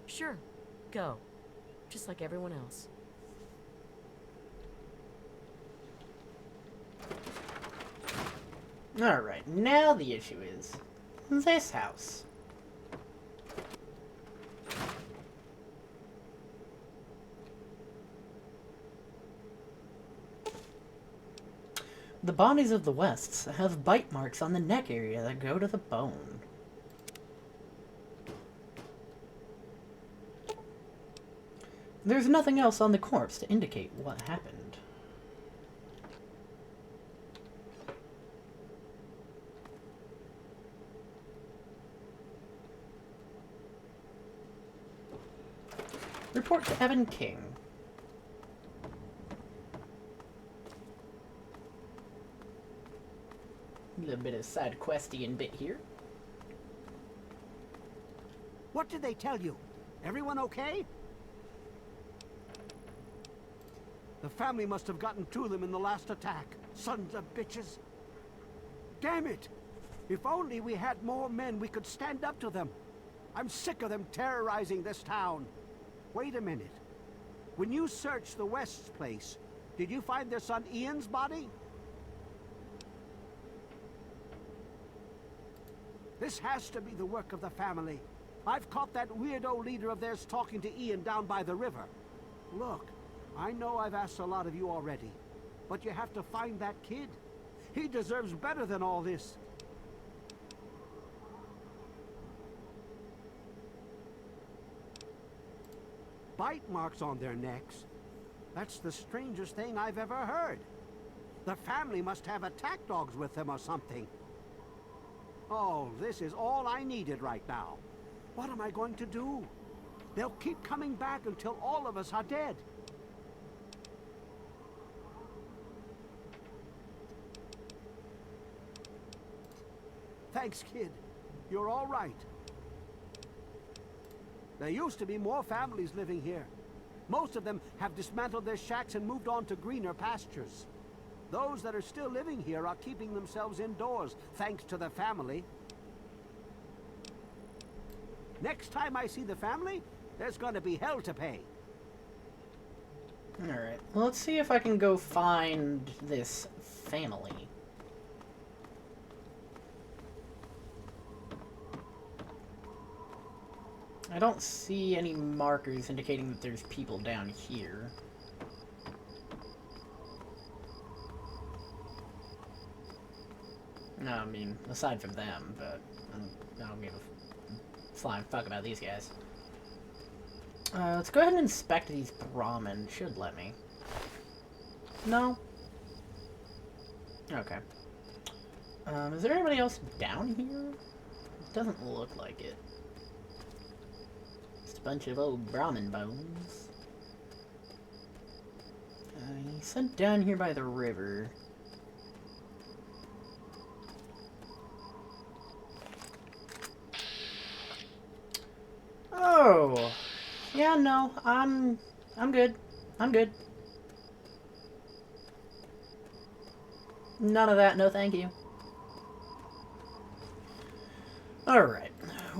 Sure, go. Just like everyone else.
Alright, now the issue is this house. The bodies of the Wests have bite marks on the neck area that go to the bone. There's nothing else on the corpse to indicate what happened. Report to Evan King. A little bit of side questy bit here.
What did they tell you? Everyone okay? The family must have gotten to them in the last attack. Sons of bitches. Damn it! If only we had more men, we could stand up to them. I'm sick of them terrorizing this town. Wait a minute. When you searched the West's place, did you find their son Ian's body? This has to be the work of the family. I've caught that weirdo leader of theirs talking to Ian down by the river. Look, I know I've asked a lot of you already, but you have to find that kid. He deserves better than all this. Bite marks on their necks. That's the strangest thing I've ever heard. The family must have attack dogs with them or something. Oh, this is all I needed right now. What am I going to do? They'll keep coming back until all of us are dead. Thanks, kid. You're all right. There used to be more families living here. Most of them have dismantled their shacks and moved on to greener pastures. Those that are still living here are keeping themselves indoors, thanks to the family. Next time I see the family, there's gonna be hell to pay.
Alright, well, let's see if I can go find this family. I don't see any markers indicating that there's people down here. No, I mean, aside from them, but I don't give a flying fuck about these guys. Let's go ahead and inspect these Brahmin. Should let me. No? Okay. Is there anybody else down here? It doesn't look like it. Just a bunch of old Brahmin bones. He said down here by the river. Oh, yeah, no, I'm good. I'm good. None of that, no thank you. Alright,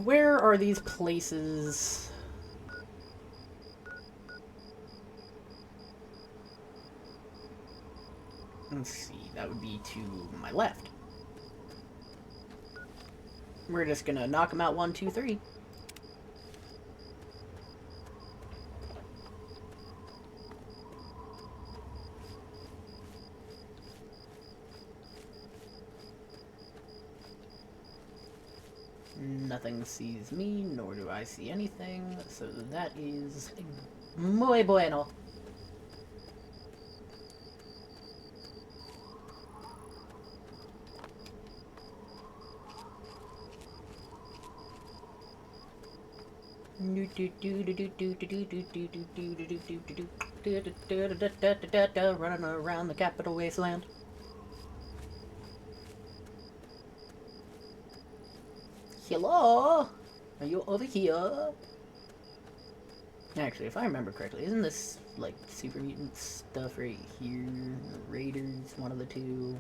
where are these places? Let's see, that would be to my left. We're just gonna knock them out 1, 2, 3. Nothing sees me, nor do I see anything, so that is muy bueno. Running around the capital wasteland. Hello? Are you over here? Actually, if I remember correctly, isn't this, like, super mutant stuff right here? The Raiders, one of the two.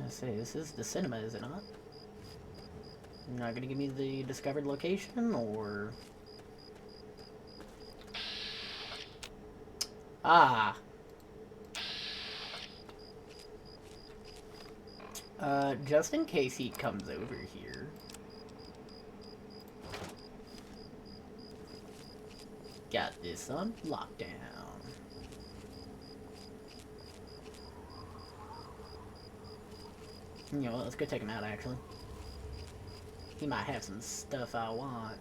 I say, this is the cinema, is it not? You're not gonna give me the discovered location, or... Ah! Just in case he comes over here. Got this on lockdown. You know what, let's go take him out, actually. He might have some stuff I want.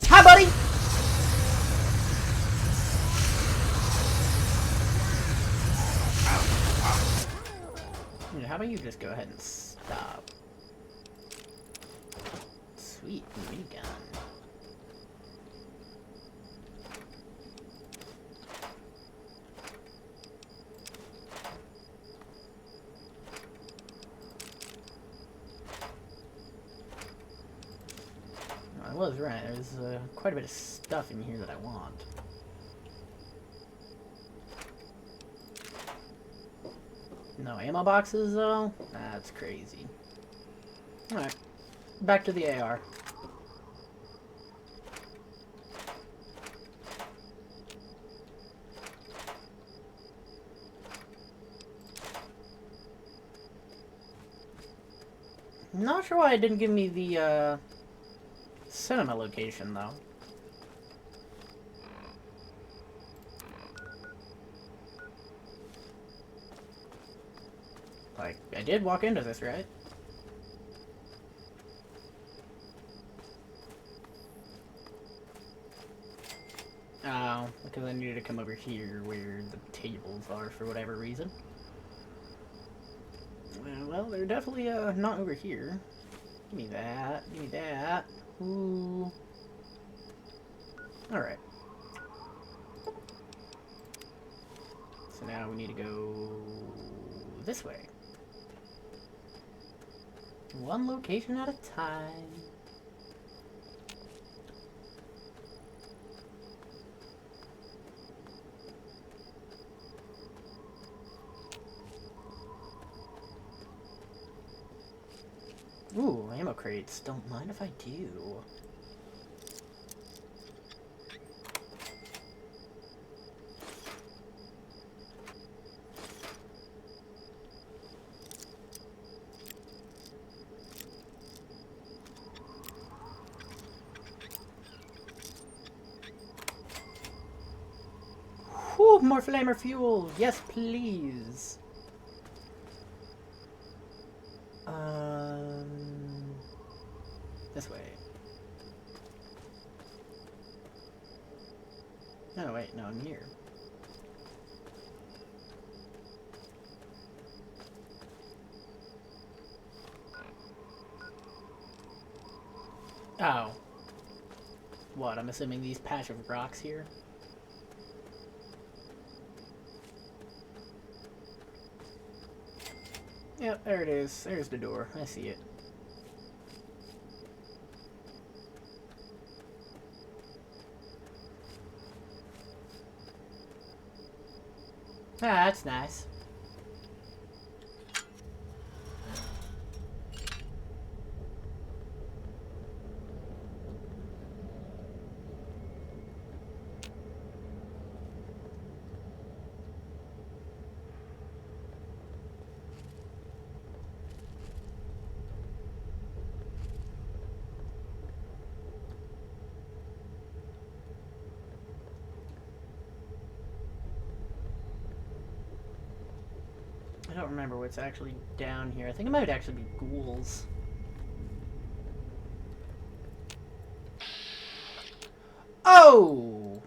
Hi, buddy! How about you just go ahead and stop? Sweet minigun. I was right, there's quite a bit of stuff in here that I want. No ammo boxes, though? That's crazy. Alright. Back to the AR. Not sure why it didn't give me the, cinema location, though. Like, I did walk into this, right? Oh, because I needed to come over here where the tables are for whatever reason. Well, they're definitely, not over here. Give me that. Give me that. Ooh. Alright. So now we need to go this way. One location at a time. Ooh, ammo crates. Don't mind if I do. Whew, more flamer fuel! Yes, please! This way. Oh, wait, no, I'm here. Oh. What, I'm assuming these patch of rocks here? Yep, there it is. There's the door. I see it. Ah, that's nice. I don't remember what's actually down here. I think it might actually be ghouls. Oh!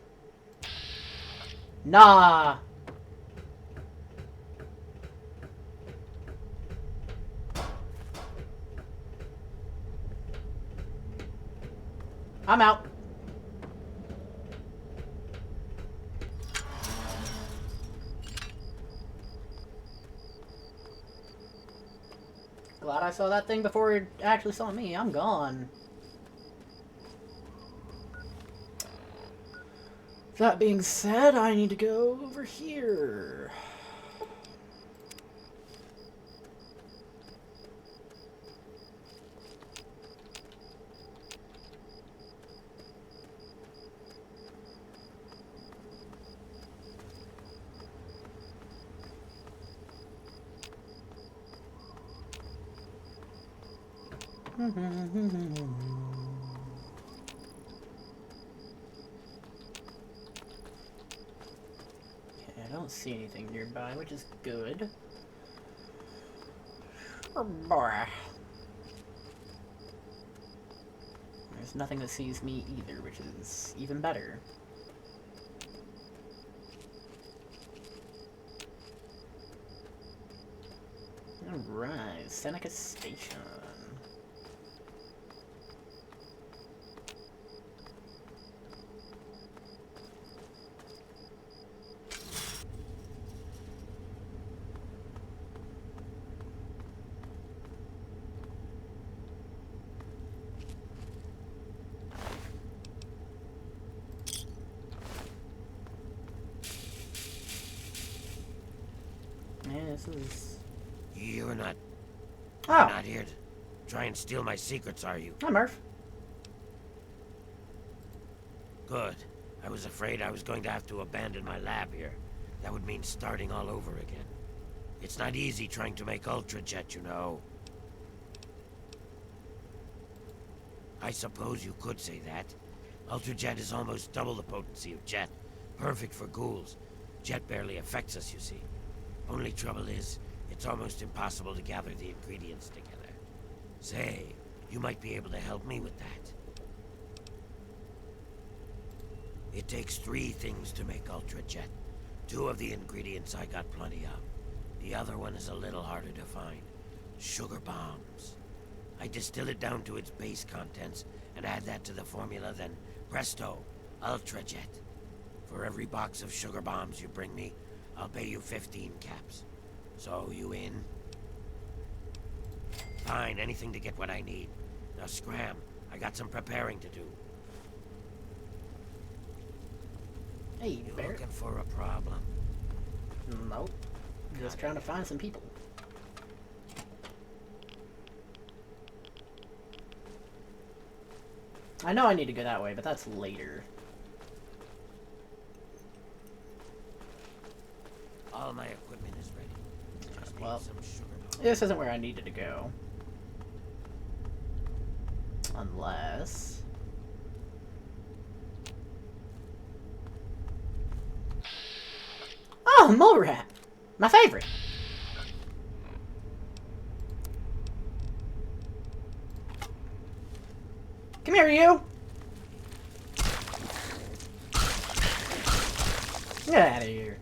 Nah! I'm out. Glad I saw that thing before it actually saw me. I'm gone. That being said, I need to go over here. I don't see anything nearby, which is good. Oh boy. There's nothing that sees me either, which is even better. Alright, Seneca Station. Yeah, this is
You're not...
Oh.
You're not here to try and steal my secrets, are you?
Hi, Murph.
Good. I was afraid I was going to have to abandon my lab here. That would mean starting all over again. It's not easy trying to make Ultrajet, you know. I suppose you could say that. Ultrajet is almost double the potency of Jet. Perfect for ghouls. Jet barely affects us, you see. Only trouble is, it's almost impossible to gather the ingredients together. Say, you might be able to help me with that. It takes 3 things to make Ultrajet. 2 of the ingredients I got plenty of. The other one is a little harder to find. Sugar bombs. I distill it down to its base contents and add that to the formula, then presto, Ultrajet. For every box of sugar bombs you bring me, I'll pay you 15 caps. So, you in? Fine, anything to get what I need. Now scram, I got some preparing to do.
Hey,
You
Bear.
looking for a problem?
Nope. Just trying to find some people. I know I need to go that way, but that's later.
All my equipment is ready. Just need
Well,
some sugar bombs.
this isn't where I needed to go. Unless... Oh, mole rat! My favorite! Come here, you! Get out of here.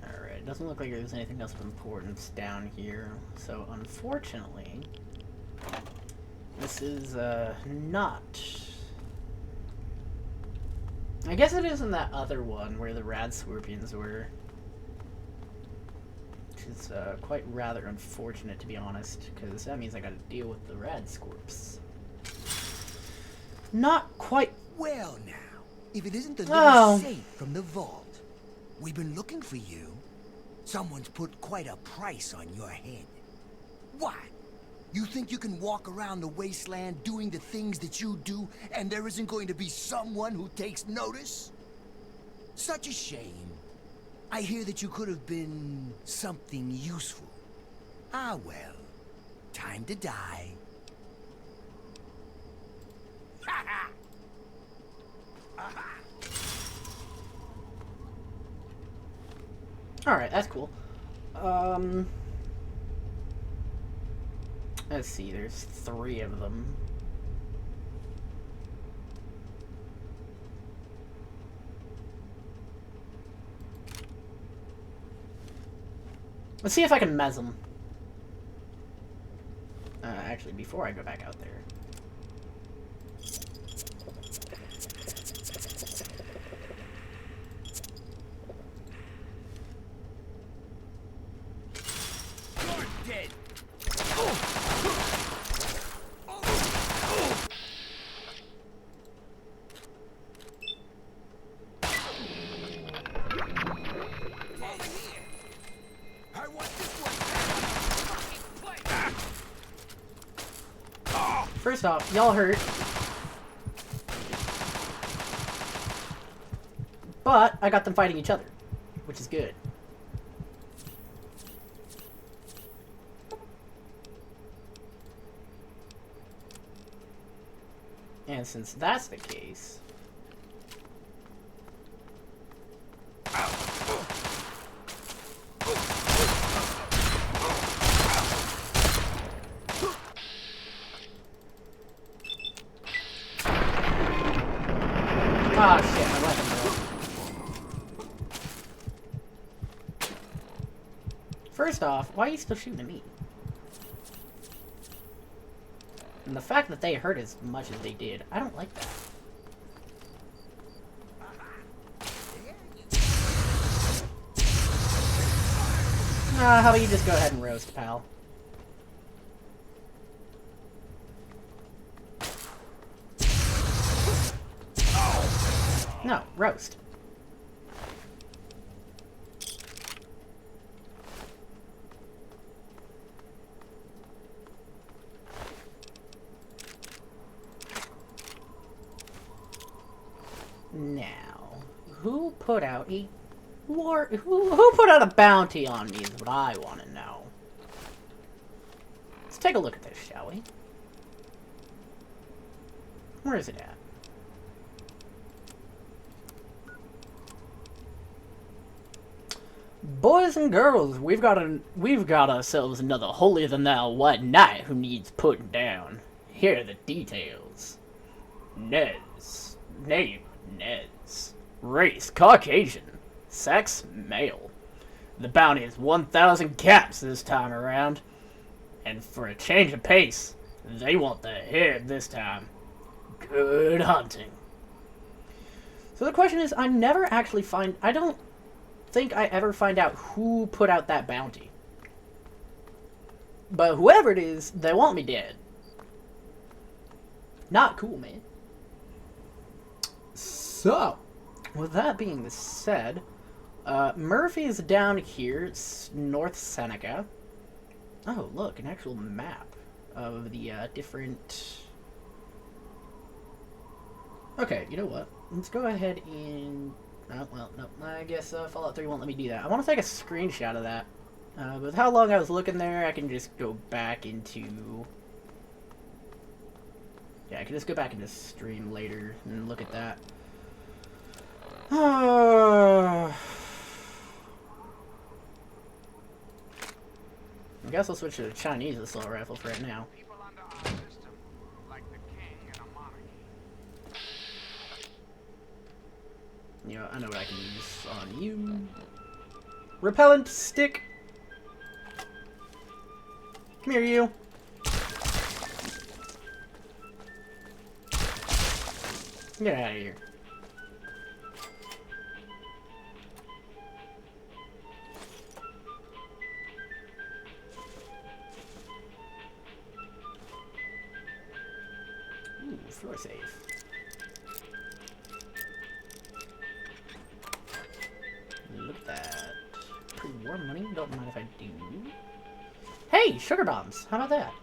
Alright, doesn't look like there's anything else of importance down here, so unfortunately, this is, not... I guess it is in that other one where the rad scorpions were. Which is, quite rather unfortunate, to be honest, because that means I gotta deal with the rad scorps. Not quite...
Well now, if it isn't the
Oh.
little saint from the vault. We've been looking for you. Someone's put quite a price on your head. What? You think you can walk around the wasteland doing the things that you do, and there isn't going to be someone who takes notice? Such a shame. I hear that you could have been something useful. Ah well, time to die.
Alright, that's cool. Let's see, there's 3 of them. Let's see if I can mez them. Actually, before I go back out there.
You're dead.
First off, y'all hurt. But I got them fighting each other, which is good. And since that's the case... Ah, shit, I let him go. First off, why are you still shooting at me? And the fact that they hurt as much as they did, I don't like that. How about you just go ahead and roast, pal? No, roast. Now, who put out a war? Who put out a bounty on me is what I want to know. Let's take a look at this, shall we? Where is it at? Boys and girls, we've got ourselves another holier-than-thou white knight who needs putting down. Here are the details. Nez. Name, Nez. Race, Caucasian. Sex, male. The bounty is 1,000 caps this time around. And for a change of pace, they want the head this time. Good hunting. So the question is, I don't think I ever find out who put out that bounty. But whoever it is, they want me dead. Not cool, man. So, with that being said, Murphy's down here. It's North Seneca. Oh, look, an actual map of the different... Okay, you know what? Let's go ahead and... Oh, well, no, I guess Fallout 3 won't let me do that. I want to take a screenshot of that. With how long I was looking there, I can just go back into... Yeah, I can just go back into stream later and look at that. I guess I'll switch to the Chinese assault rifle for right now. You know, I know what I can use on you. Repellent stick. Come here, you. Get out of here. Ooh, floor safe. Look at that. Pre-war money? Don't mind if I do. Hey! Sugar bombs! How about that?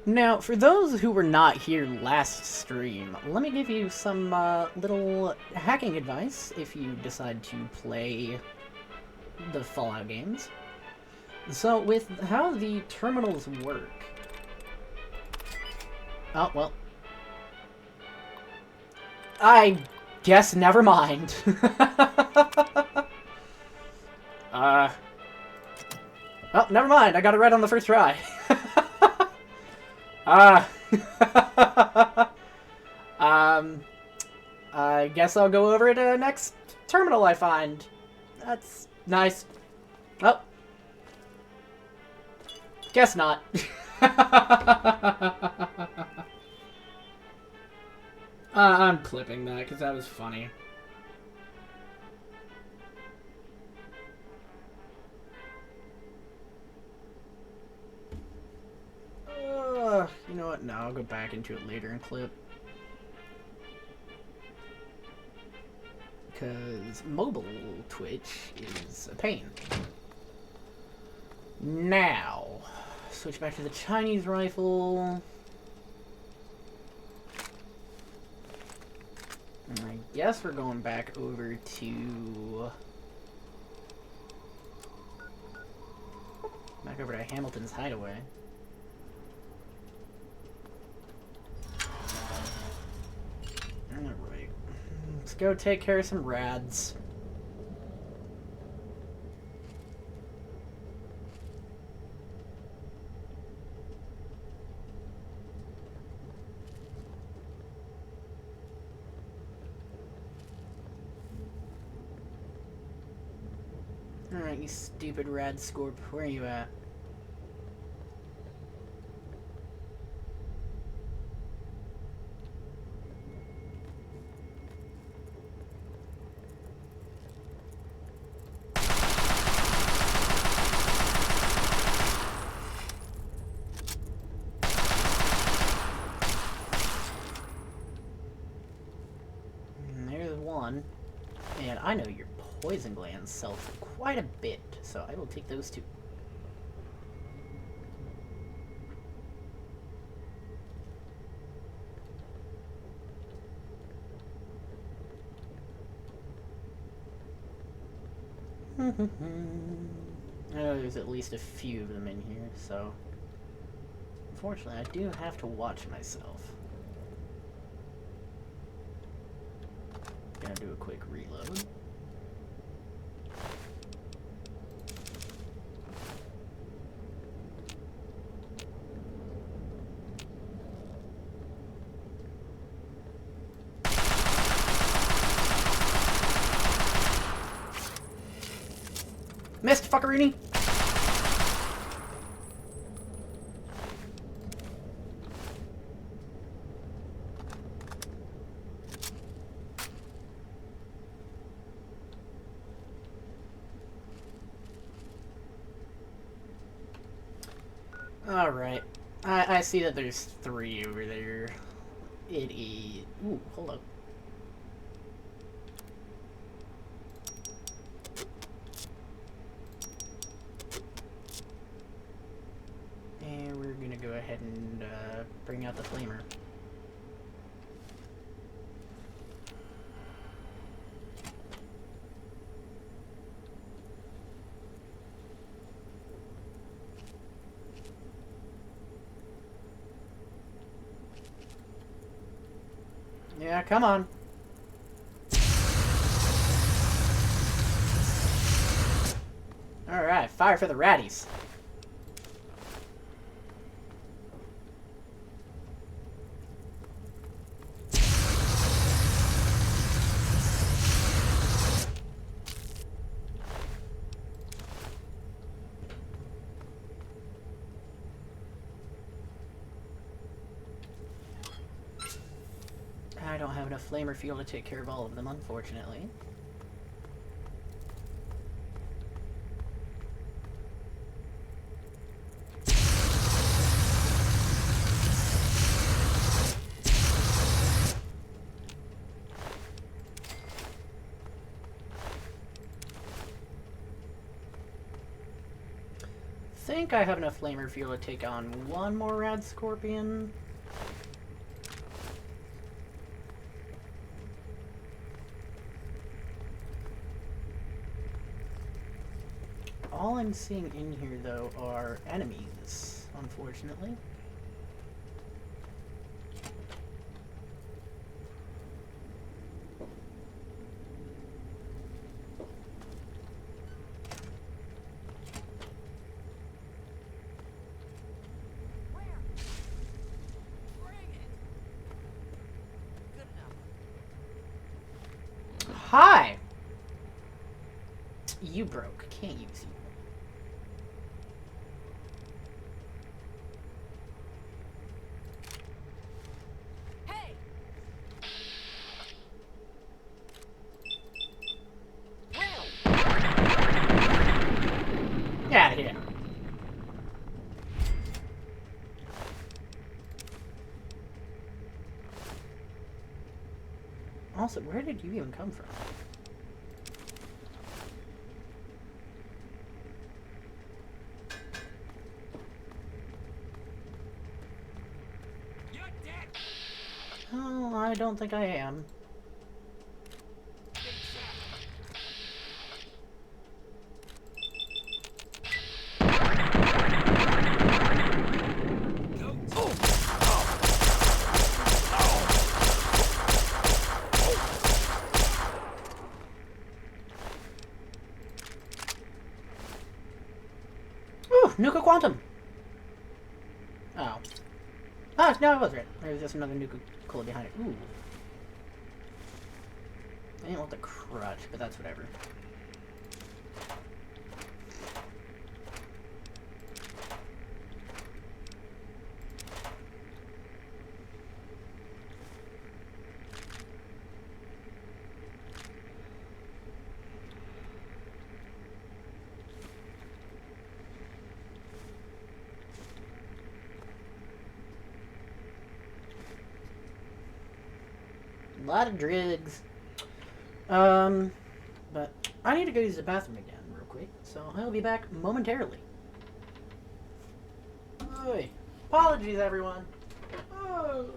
Now, for those who were not here last stream, let me give you some little hacking advice if you decide to play the Fallout games. So, with how the terminals work... Oh, well. I guess never mind. Well, never mind. I got it right on the first try. I guess I'll go over to the next terminal I find. That's nice. Oh. Guess not. I'm clipping that because that was funny. You know what? No, I'll go back into it later and clip. Because mobile Twitch is a pain. Now, switch back to the Chinese rifle. And I guess we're going back over to... Back over to Hamilton's hideaway. Alright. Let's go take care of some rads. Alright, you stupid rad scorp. Where are you at? poison glands sell for quite a bit, so I will take those two. I know there's at least a few of them in here, so unfortunately I do have to watch myself. Gonna do a quick reload. Missed, fuckerini! Alright. I see that there's 3 over there. It is... Ooh, hold up. And we're gonna go ahead and bring out the flamer. Yeah, come on. Alright, fire for the ratties. I don't have enough flamer fuel to take care of all of them, unfortunately. I think I have enough flamer fuel to take on one more rad scorpion. All I'm seeing in here, though, are enemies, unfortunately. Hi! You broke. Can't use you. Get out of here. Also, where did you even come from? Oh, I don't think I am. Ooh, Nuka Quantum! Oh. Ah, no, I was right. There was just another Nuka Cola behind it. Ooh. I didn't want the crutch, but that's whatever. A lot of drugs. But I need to go use the bathroom again real quick, so I'll be back momentarily. Oy. Apologies, everyone. Oh.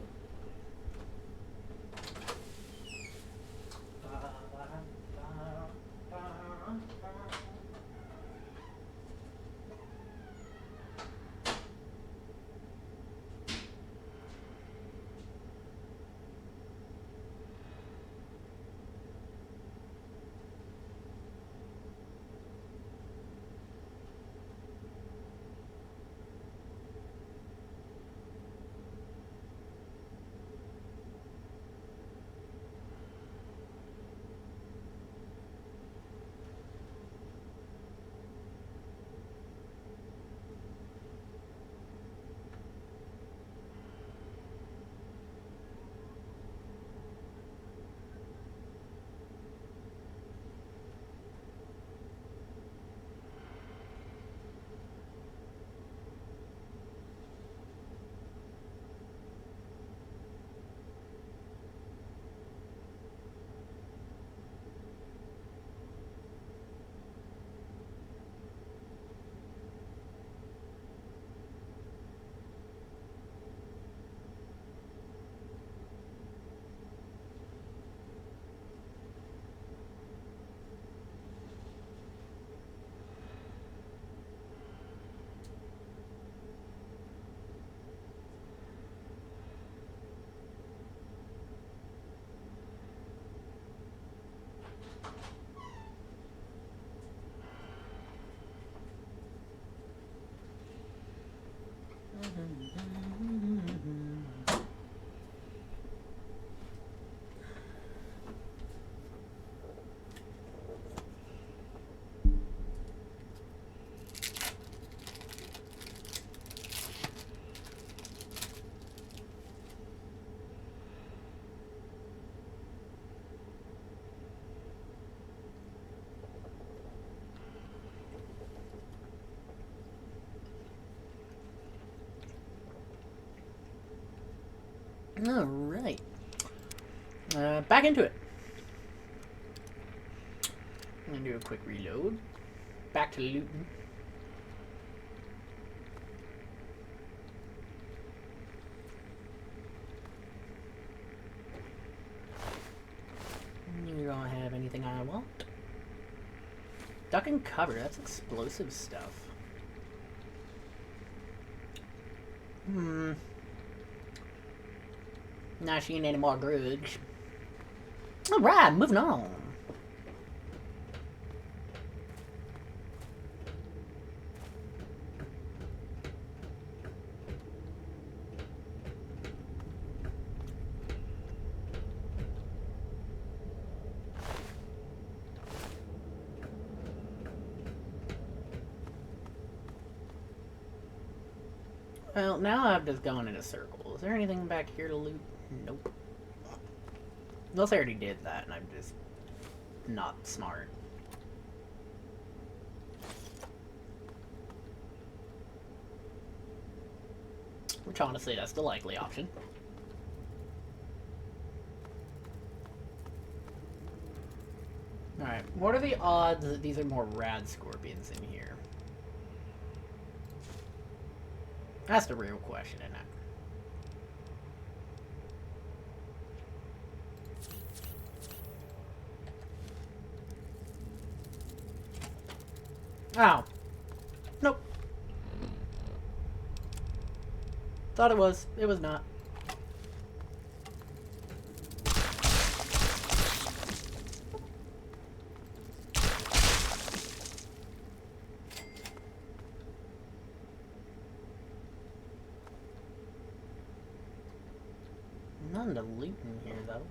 Alright. Back into it. I'm gonna do a quick reload. Back to looting. You don't have anything I want. Duck and cover, that's explosive stuff. Not seeing any more grudge. Alright, moving on. Well, now I've just gone in a circle. Is there anything back here to loot? Nope. Unless I already did that and I'm just not smart. Which honestly, that's the likely option. Alright, what are the odds that these are more rad scorpions in here? That's the real question, isn't it? Ow. Nope. Thought it was. It was not. None to loot in here, though.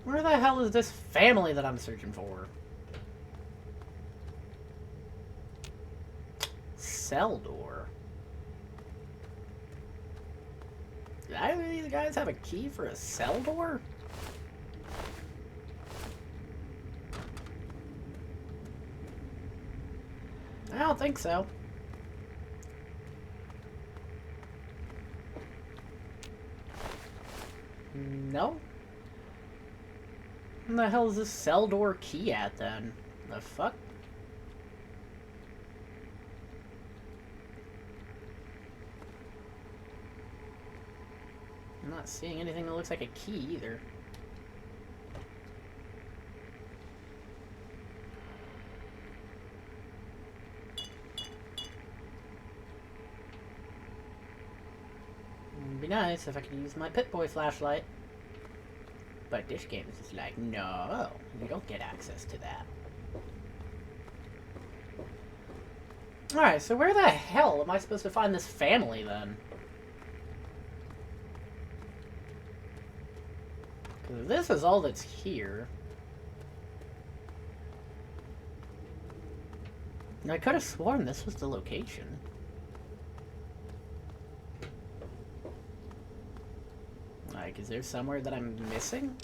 Where the hell is this family that I'm searching for? Cell door. Did either of these guys have a key for a cell door? think so. No? Where the hell is this cell door key at, then? The fuck? I'm not seeing anything that looks like a key, either. It'd be nice if I could use my Pip-Boy flashlight. But this game is just like, no, you don't get access to that. Alright, so where the hell am I supposed to find this family, then? Because if this is all that's here... I could have sworn this was the location. Like, is there somewhere that I'm missing?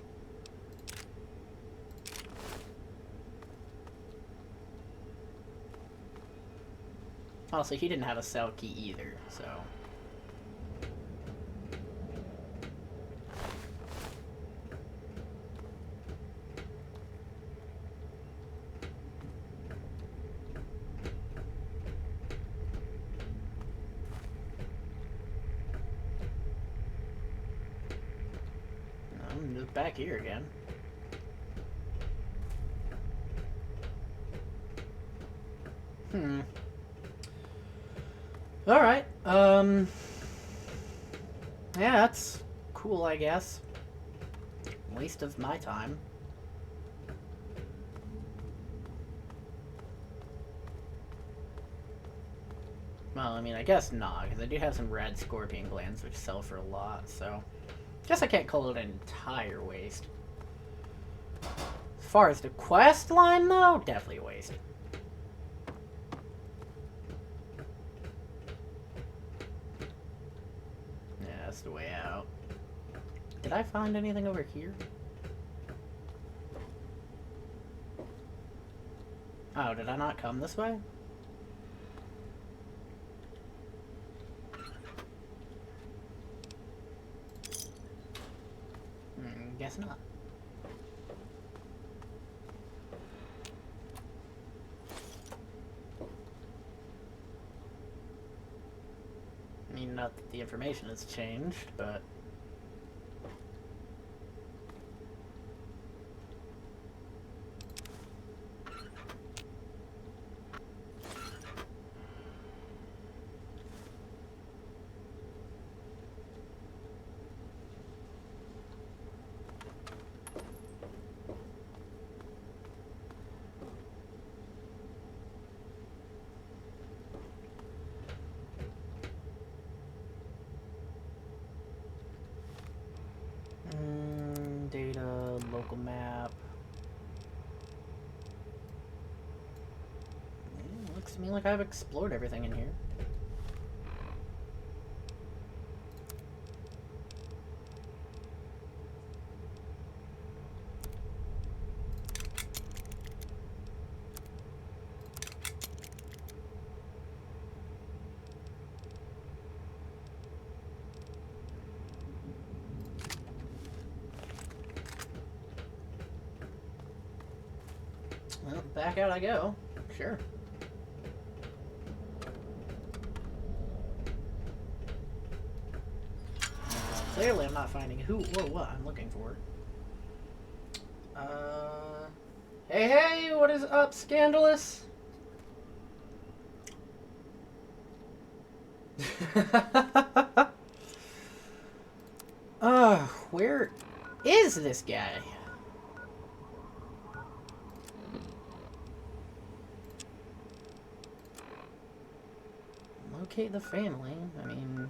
Also, he didn't have a cell key either, so... I'm just back here again. Alright, yeah, that's cool, I guess. Waste of my time. Well, I mean, I guess not, because I do have some red scorpion glands, which sell for a lot, so... Guess I can't call it an entire waste. As far as the quest line, though, definitely a waste. Yeah, that's the way out. Did I find anything over here? Oh, did I not come this way? Guess not. I mean, not that the information has changed, but... data, local map. Looks to me like I've explored everything in here. Well, back out I go. Sure. Clearly I'm not finding who or what I'm looking for. Hey, hey, what is up, Scandalous? Where is this guy? Locate the family. I mean...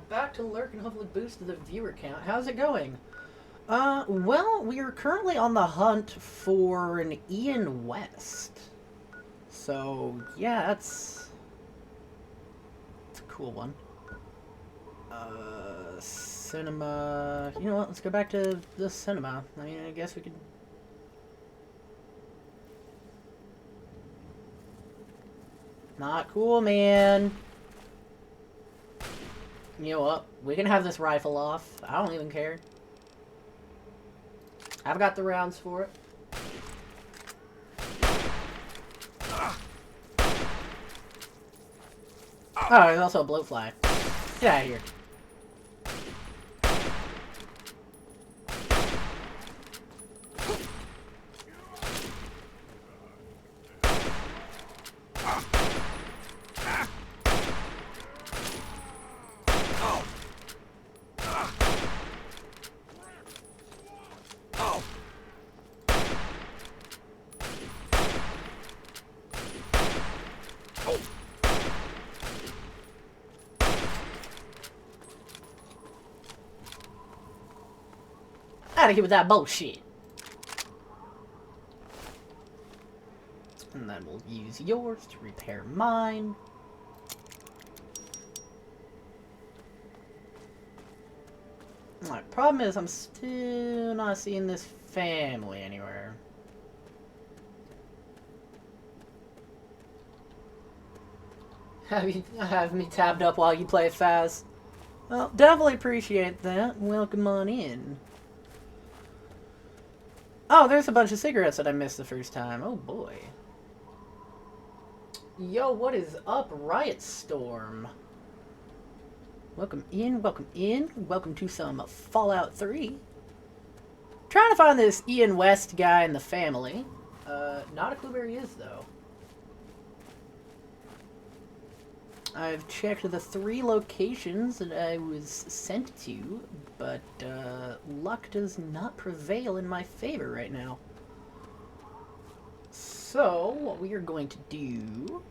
back to lurk and hopefully boost the viewer count. How's it going? Well, we are currently on the hunt for an Ian West. So, yeah, that's a cool one. Cinema... You know what, let's go back to the cinema. I mean, I guess we could Not cool, man. You know what? We can have this rifle off. I don't even care. I've got the rounds for it. Oh, there's also a blowfly. Get out of here. Out of here with that bullshit. And then we'll use yours to repair mine. My problem is I'm still not seeing this family anywhere. Have me tabbed up while you play fast. Well, definitely appreciate that. Welcome on in. Oh, there's a bunch of cigarettes that I missed the first time. Oh boy. Yo, what is up, Riot Storm? Welcome in, welcome in. Welcome to some Fallout 3. Trying to find this Ian West guy in the family. Not a clue where he is, though. I've checked the 3 locations that I was sent to, but luck does not prevail in my favor right now. So, what we are going to do...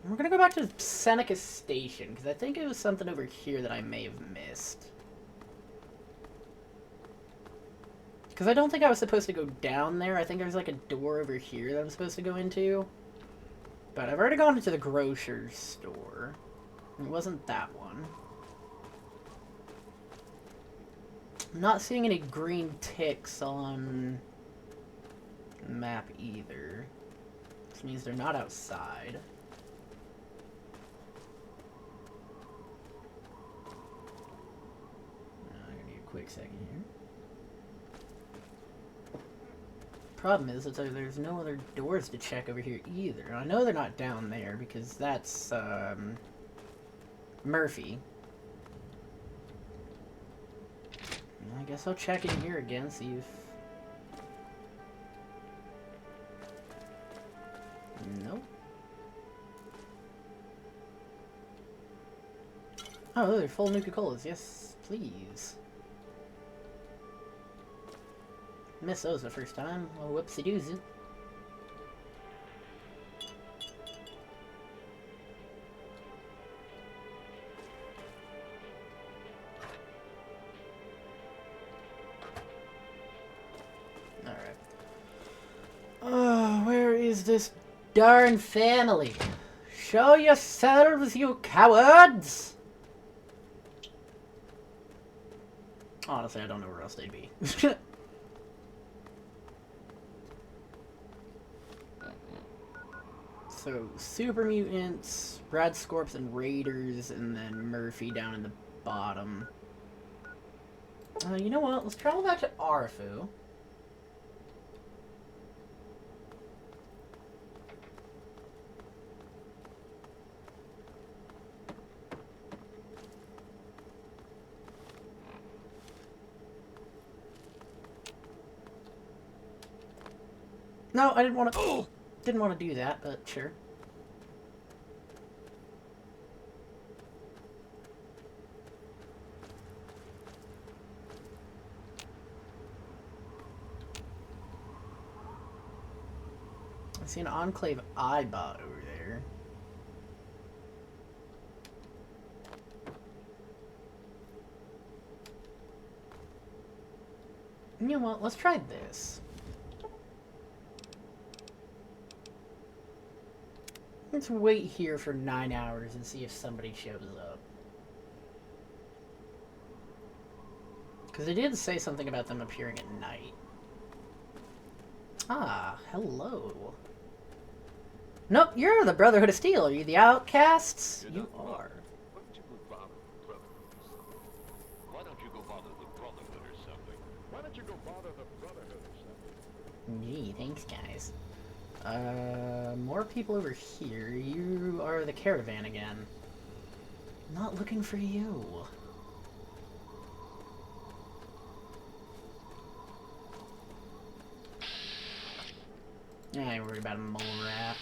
we're going to go back to Seneca Station, because I think it was something over here that I may have missed. Because I don't think I was supposed to go down there. I think there's like a door over here that I'm supposed to go into. But I've already gone into the grocer's store. It wasn't that one. I'm not seeing any green ticks on the map either. Which means they're not outside. I'm gonna need a quick second here. Problem is that there's no other doors to check over here either. I know they're not down there because that's Murphy. I guess I'll check in here again, see if... Nope. Oh, they're full Nuka-Colas. Yes, please. Missed those the first time. Oh, whoopsie-doozy. Alright. Oh, where is this darn family? Show yourselves, you cowards! Honestly, I don't know where else they'd be. So, Super Mutants, Brad Scorps and Raiders, and then Murphy down in the bottom. You know what? Let's travel back to Arafu. No, I didn't want to... Oh! Didn't want to do that, but sure. I see an Enclave iBot over there. You know what? Let's try this. Let's wait here for 9 hours and see if somebody shows up. Because they did say something about them appearing at night. Ah, hello. Nope, you're the Brotherhood of Steel. Are you the Outcasts? You are.
Why don't you go bother the Brotherhood or something? Why don't you go bother the Brotherhood or something?
Gee, thanks, guys. More people over here. You are the caravan again. Not looking for you. I ain't worried about a mole rat.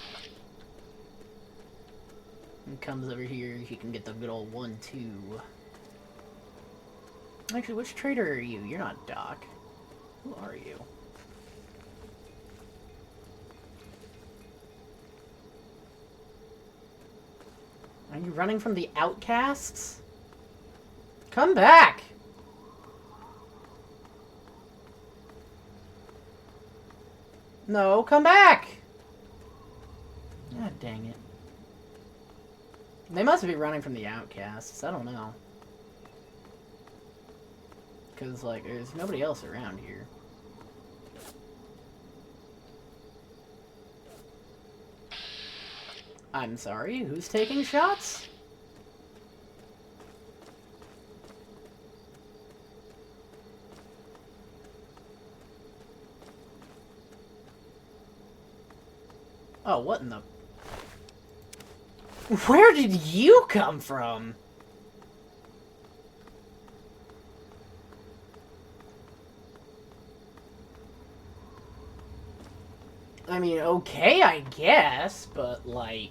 He comes over here, he can get the good old 1-2. Actually, which trader are you? You're not Doc. Who are you? Are you running from the outcasts? Come back! No, come back! God dang it. They must be running from the outcasts. I don't know. Because, like, there's nobody else around here. I'm sorry, who's taking shots? Oh, what in the... Where did you come from? I mean, okay, I guess, but, like...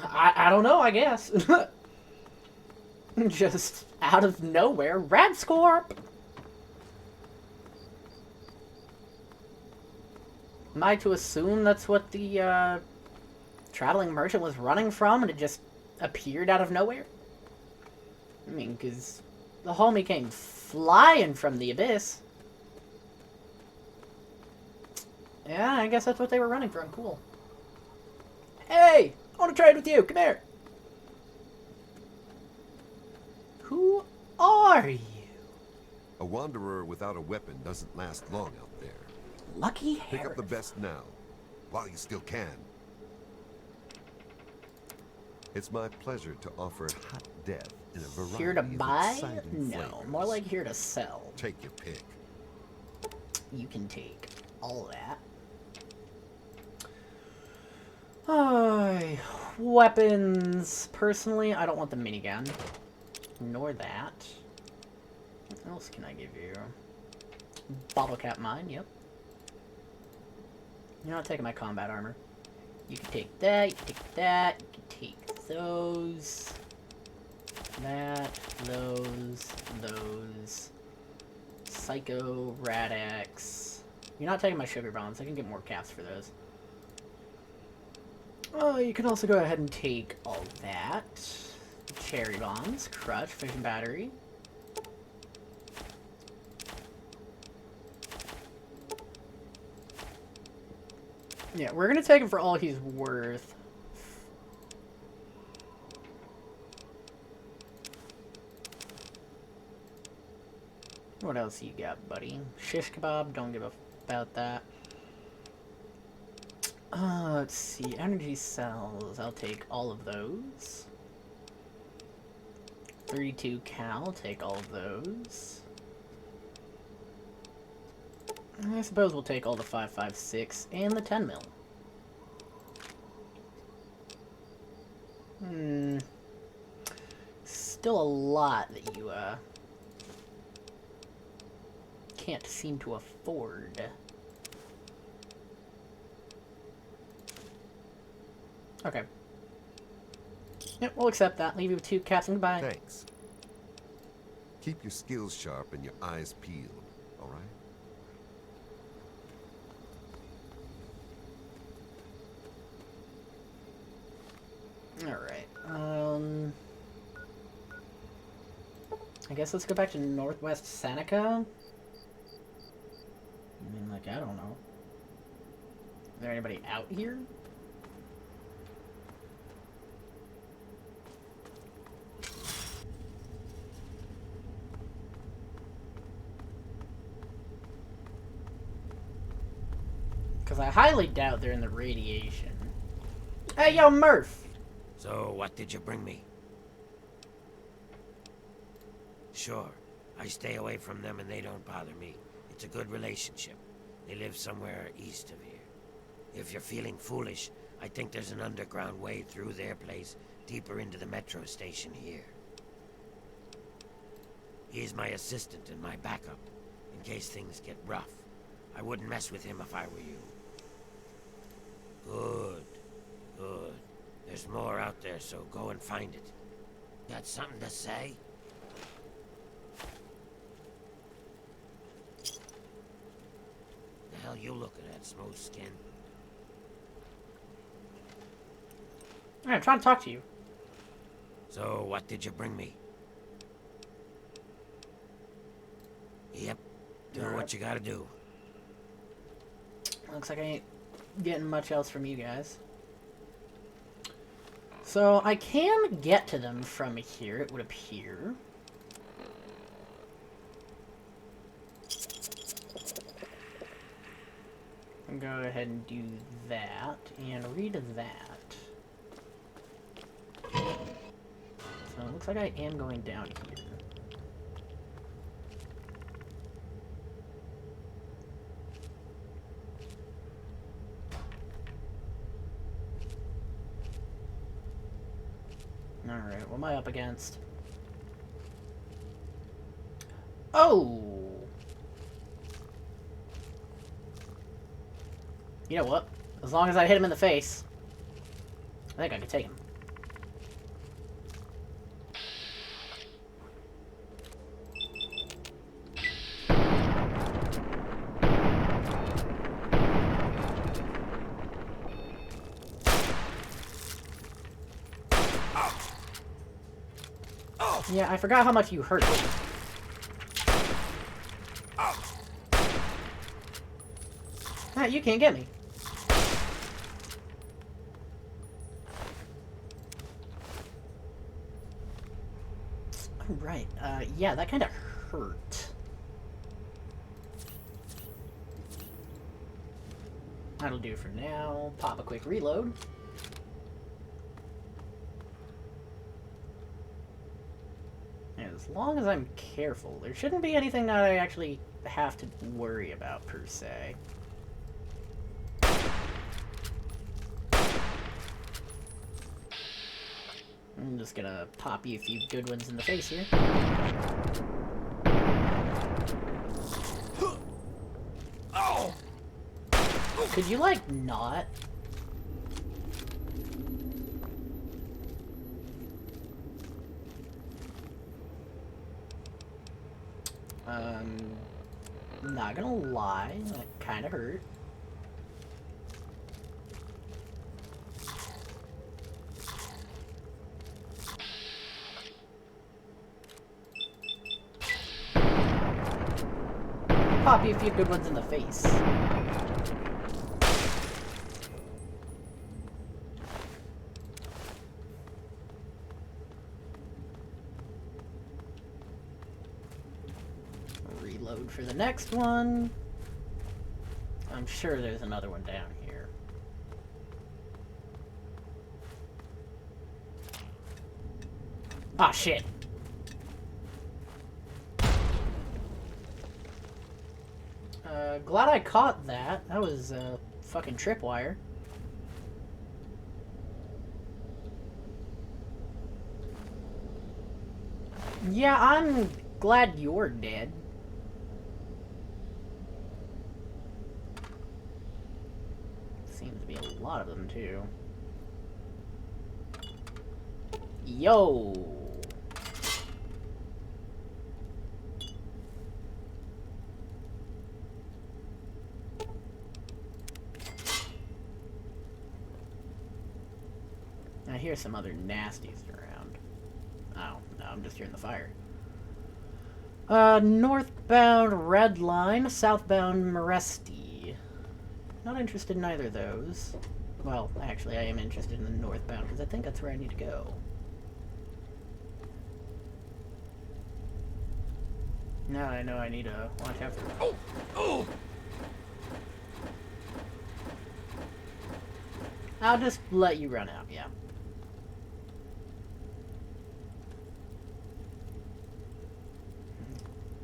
I don't know, I guess. Just out of nowhere, Radscorp! Am I to assume that's what the, traveling merchant was running from and it just appeared out of nowhere? I mean, because the homie came flying from the abyss. Yeah, I guess that's what they were running from. Cool. Hey! I want to trade with you! Come here! Who are you?
A wanderer without a weapon doesn't last long out there.
Lucky
Pick
Harris.
up the best now, while you still can. It's my pleasure to offer hot death in a variety
Here to
of
buy?
exciting
No,
flavors.
more like here to sell.
Take your pick.
You can take all that. Weapons. Personally, I don't want the minigun. Nor that. What else can I give you? Bottle cap mine, yep. You're not taking my combat armor. You can take that, you can take that, you can take those. That, those. Psycho, Rad-X. You're not taking my sugar bombs, I can get more caps for those. Oh, you can also go ahead and take all that. Cherry bombs, crutch, fission battery. Yeah, we're gonna take him for all he's worth. What else you got, buddy? Shish kebab, don't give a f about that. Let's see, energy cells, I'll take all of those. 32 cal, take all of those. I suppose we'll take all the 5.56 and the 10 mil. Still a lot that you, can't seem to afford. Okay. Yep, we'll accept that. Leave you with 2 caps and goodbye.
Thanks. Keep your skills sharp and your eyes peeled, all right?
Alright, I guess let's go back to Northwest Seneca. I mean, like, I don't know. Is there anybody out here? highly doubt they're in the radiation. Hey, yo, Murph!
So, what did you bring me? Sure, I stay away from them and they don't bother me. It's a good relationship. They live somewhere east of here. If you're feeling foolish, I think there's an underground way through their place, deeper into the metro station here. He's my assistant and my backup, in case things get rough. I wouldn't mess with him if I were you. Good. Good. There's more out there, so go and find it. Got something to say? The hell you looking at, smooth skin?
I'm trying to talk to you.
So, what did you bring me? Yep. Do what you gotta do.
Looks like I ain't getting much else from you guys. So, I can get to them from here, it would appear. I'll go ahead and do that, and read that. So, it looks like I am going down here. Alright, what am I up against? Oh! You know what? As long as I hit him in the face, I think I can take him. Yeah, I forgot how much you hurt me. Ah, you can't get me. Alright, yeah, that kind of hurt. That'll do for now. Pop a quick reload. As long as I'm careful, there shouldn't be anything that I actually have to worry about, per se. I'm just gonna pop you a few good ones in the face here. Could you, like, not? Not gonna lie, that kinda hurt. Pop you a few good ones in the face. Reload for the next one. I'm sure there's another one down here. Ah, shit. Glad I caught that. That was a fucking tripwire. Yeah, I'm glad you're dead. Seems to be a lot of them, too. Yo! I hear some other nasties around. Oh, no, I'm just hearing the fire. Northbound Red Line, southbound Meresti. Not interested in either of those. Well, actually, I am interested in the northbound, because I think that's where I need to go. Now I know I need to watch out for... Oh! Oh! I'll just let you run out, yeah.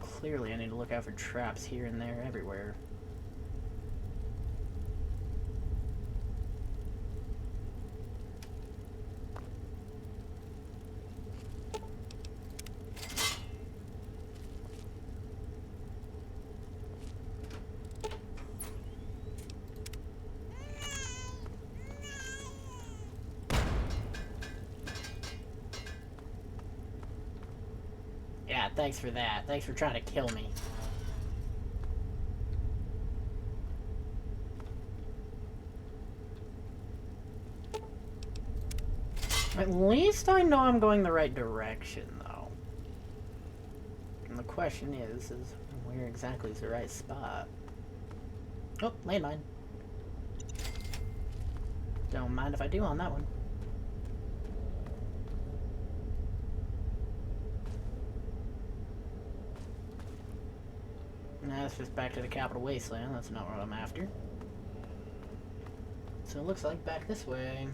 Clearly I need to look out for traps here and there everywhere. Yeah, thanks for that. Thanks for trying to kill me. At least I know I'm going the right direction, though. And the question is where exactly is the right spot? Oh, landmine. Don't mind if I do on that one. Nah, it's just back to the Capital Wasteland. That's not what I'm after. So it looks like back this way.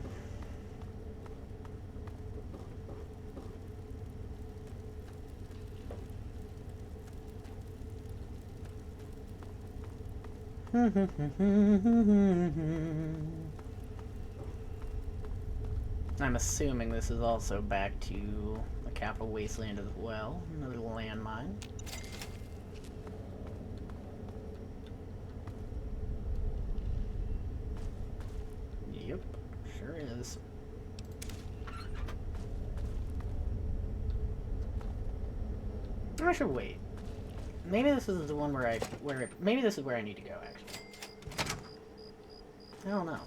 I'm assuming this is also back to the Capital Wasteland as well. Another landmine. Yep, sure is. I should wait. Maybe this is the one maybe this is where I need to go, actually. I don't know.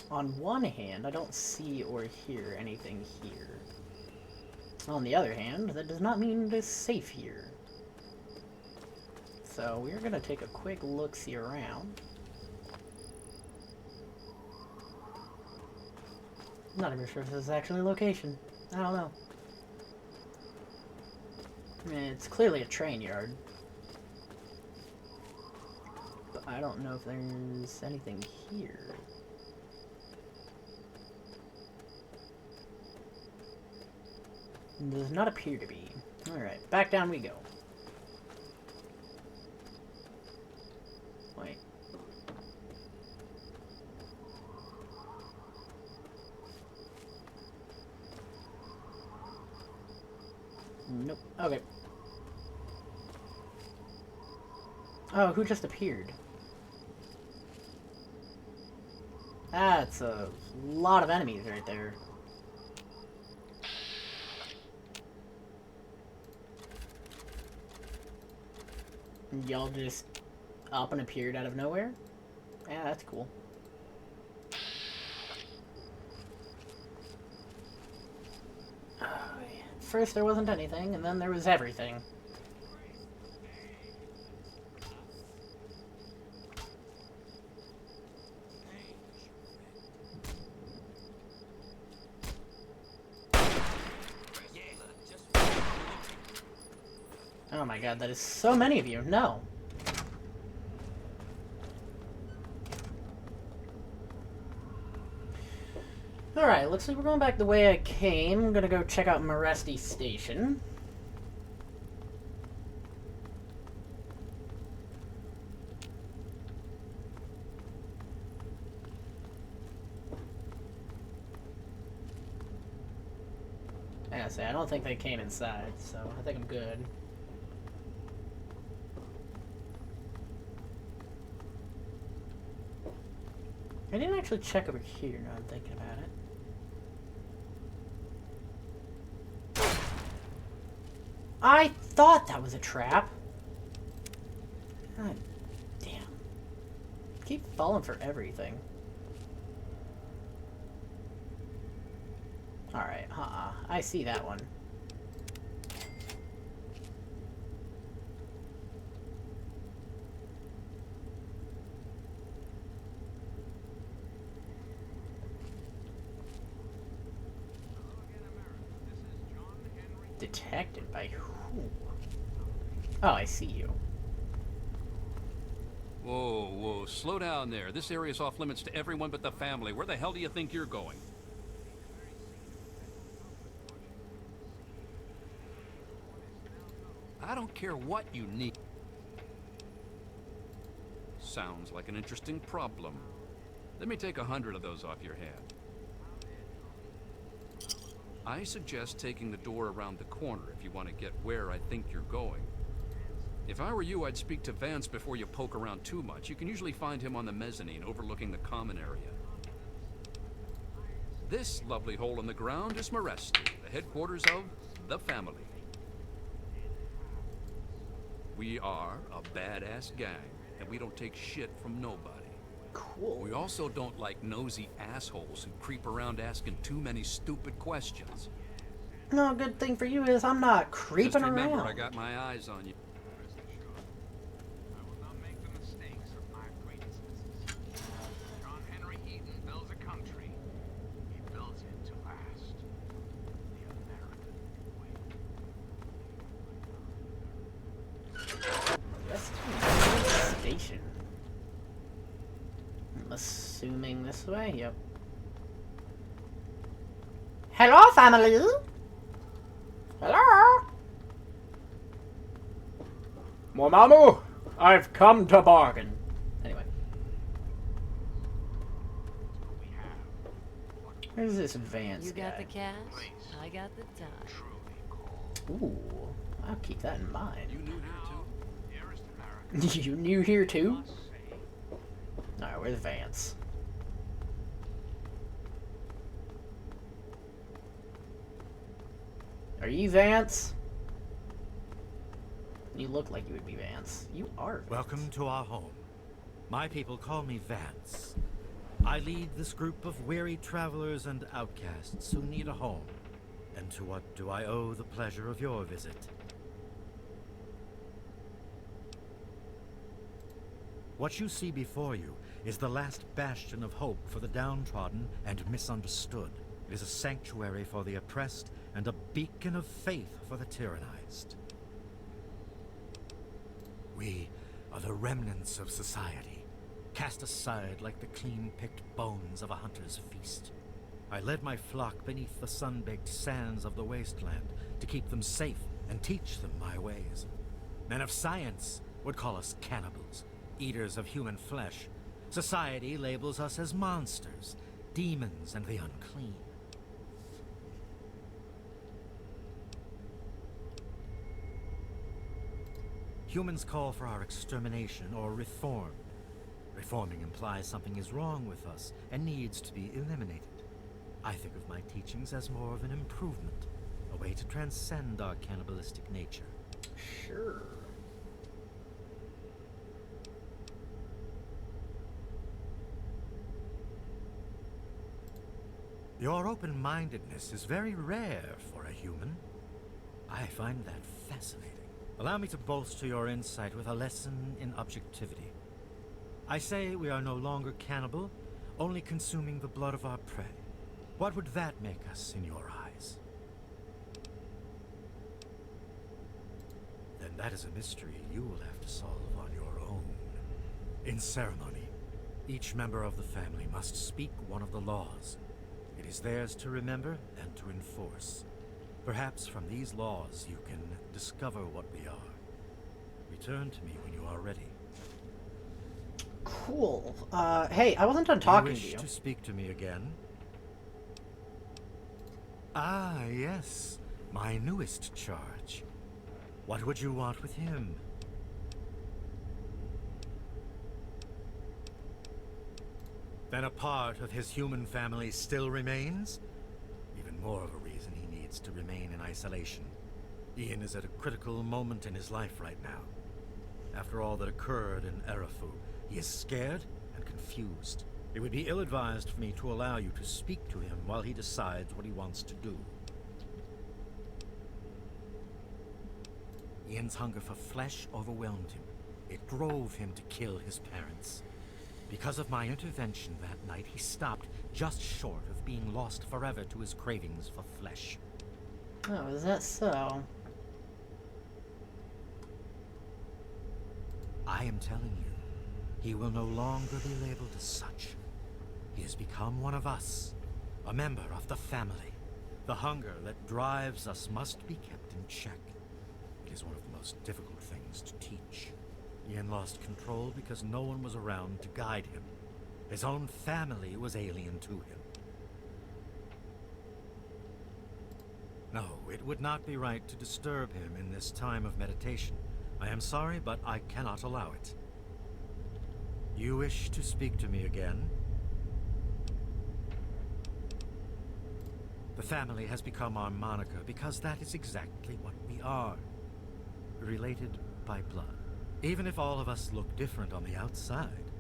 On one hand, I don't see or hear anything here. On the other hand, that does not mean it is safe here. So we're gonna take a quick look-see around. I'm not even sure if this is actually a location. I don't know. I mean, it's clearly a train yard. But I don't know if there's anything here. Does not appear to be. Alright, back down we go. Wait. Nope. Okay. Oh, who just appeared? That's a lot of enemies right there. Y'all just up and appeared out of nowhere? Yeah, that's cool. First there wasn't anything, and then there was everything. Oh my god, that is so many of you. No. Alright, looks like we're going back the way I came. I'm gonna go check out Maresti Station. I gotta say, I don't think they came inside, so I think I'm good. I didn't actually check over here now I'm thinking about it. I thought that was a trap. God damn. Keep falling for everything. Alright, I see that one. Detected by who? Oh, I see you.
Whoa, whoa, slow down there. This area's off limits to everyone but the family. Where the hell do you think you're going? I don't care what you need. Sounds like an interesting problem. Let me take 100 of those off your head. I suggest taking the door around the corner if you want to get where I think you're going. If I were you, I'd speak to Vance before you poke around too much. You can usually find him on the mezzanine overlooking the common area. This lovely hole in the ground is Maresti, the headquarters of the family. We are a badass gang, and we don't take shit from nobody.
Cool.
We also don't like nosy assholes who creep around asking too many stupid questions.
No, good thing for you is I'm not creeping
Just remember,
around.
I got my eyes on you.
Station. I'm assuming this way. Yep. Hello, family. Hello. Mamamoo, I've come to bargain. Anyway. Where's this Vance
You got
guy?
the cash, I got the time.
Ooh, I'll keep that in mind.
You new here too?
You new here too? Alright, where's Vance? Are you Vance? You look like you would be Vance. You are Vance.
Welcome to our home. My people call me Vance. I lead this group of weary travelers and outcasts who need a home. And to what do I owe the pleasure of your visit? What you see before you is the last bastion of hope for the downtrodden and misunderstood. It is a sanctuary for the oppressed and a beacon of faith for the tyrannized. We are the remnants of society, cast aside like the clean-picked bones of a hunter's feast. I led my flock beneath the sun-baked sands of the wasteland to keep them safe and teach them my ways. Men of science would call us cannibals, eaters of human flesh. Society labels us as monsters, demons, and the unclean. Humans call for our extermination or reform. Reforming implies something is wrong with us and needs to be eliminated. I think of my teachings as more of an improvement, a way to transcend our cannibalistic nature.
Sure.
Your open-mindedness is very rare for a human. I find that fascinating. Allow me to bolster your insight with a lesson in objectivity. I say we are no longer cannibal, only consuming the blood of our prey. What would that make us in your eyes? Then that is a mystery you will have to solve on your own. In ceremony, each member of the family must speak one of the laws. It is theirs to remember and to enforce. Perhaps from these laws you can discover what we are. Return to me when you are ready.
Cool. Hey, I wasn't done talking to
you.
you.
To speak to me again? Ah, yes. My newest charge. What would you want with him? Then a part of his human family still remains? Even more of a reason he needs to remain in isolation. Ian is at a critical moment in his life right now. After all that occurred in Arafu, he is scared and confused. It would be ill-advised for me to allow you to speak to him while he decides what he wants to do. Ian's hunger for flesh overwhelmed him. It drove him to kill his parents. Because of my intervention that night, he stopped just short of being lost forever to his cravings for flesh.
Oh, is that so?
I am telling you, he will no longer be labeled as such. He has become one of us, a member of the family. The hunger that drives us must be kept in check. It is one of the most difficult things to teach. Ian lost control because no one was around to guide him. His own family was alien to him. No, it would not be right to disturb him in this time of meditation. I am sorry, but I cannot allow it. You wish to speak to me again? The family has become our moniker because that is exactly what we are. Related by blood. Even if all of us look different on the outside,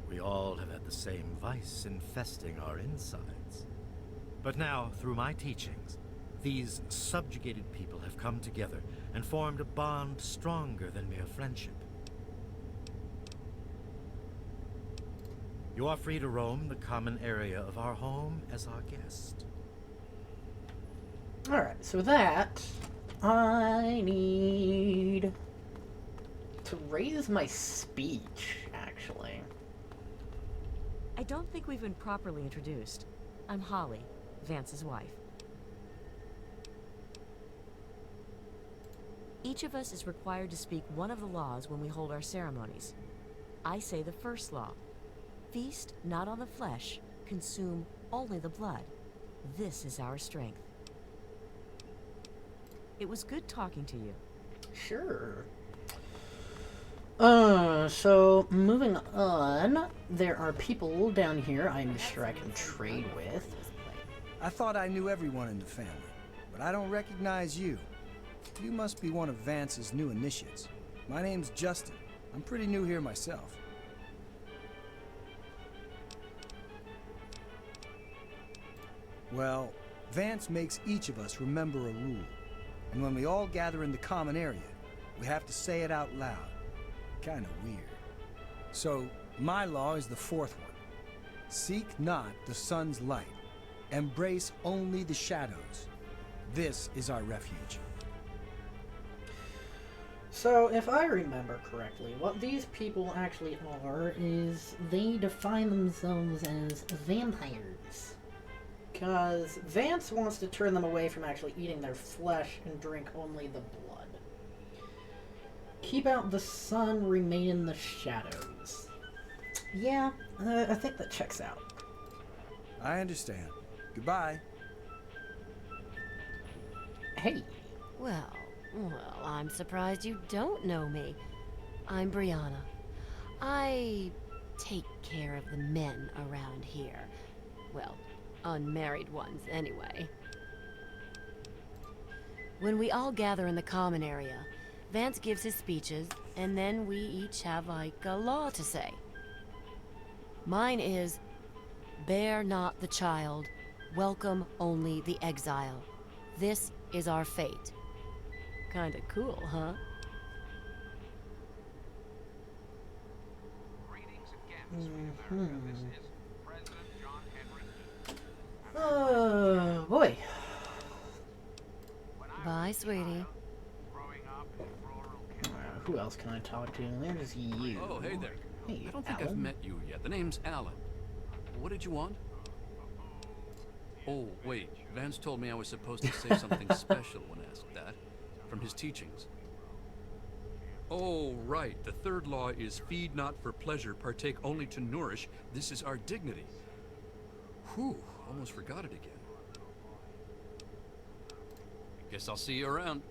we all have had the same vice infesting our insides. But now, through my teachings, these subjugated people have come together and formed a bond stronger than mere friendship. You are free to roam the common area of our home as our guest.
Alright, so that... I need... to raise my speech, actually.
I don't think we've been properly introduced. I'm Holly, Vance's wife. Each of us is required to speak one of the laws when we hold our ceremonies. I say the first law. Feast not on the flesh, consume only the blood. This is our strength. It was good talking to you.
Sure. So, moving on, there are people down here I'm sure I can trade with.
I thought I knew everyone in the family, but I don't recognize you. You must be one of Vance's new initiates. My name's Justin. I'm pretty new here myself. Well, Vance makes each of us remember a rule. And when we all gather in the common area, we have to say it out loud. Kinda weird. So, my law is the fourth one. Seek not the sun's light. Embrace only the shadows. This is our refuge.
So, if I remember correctly, what these people actually are is they define themselves as vampires. Because Vance wants to turn them away from actually eating their flesh and drink only the blood. Keep out the sun, remain in the shadows. Yeah, I think that checks out.
I understand. Goodbye.
Hey.
Well, I'm surprised you don't know me. I'm Brianna. I take care of the men around here. Well, unmarried ones, anyway. When we all gather in the common area, Vance gives his speeches, and then we each have, like, a law to say. Mine is, bear not the child, welcome only the exile. This is our fate. Kinda cool, huh?
Oh, boy.
Bye, sweetie.
Who else can I talk to? There's you.
Oh, hey there.
Hey,
I don't think I've
Alan.
met you yet. The name's Alan. What did you want? Oh, wait. Vance told me I was supposed to say something special when asked that. From his teachings. Oh, right. The third law is feed not for pleasure, partake only to nourish. This is our dignity. Whew, almost forgot it again. Guess I'll see you around.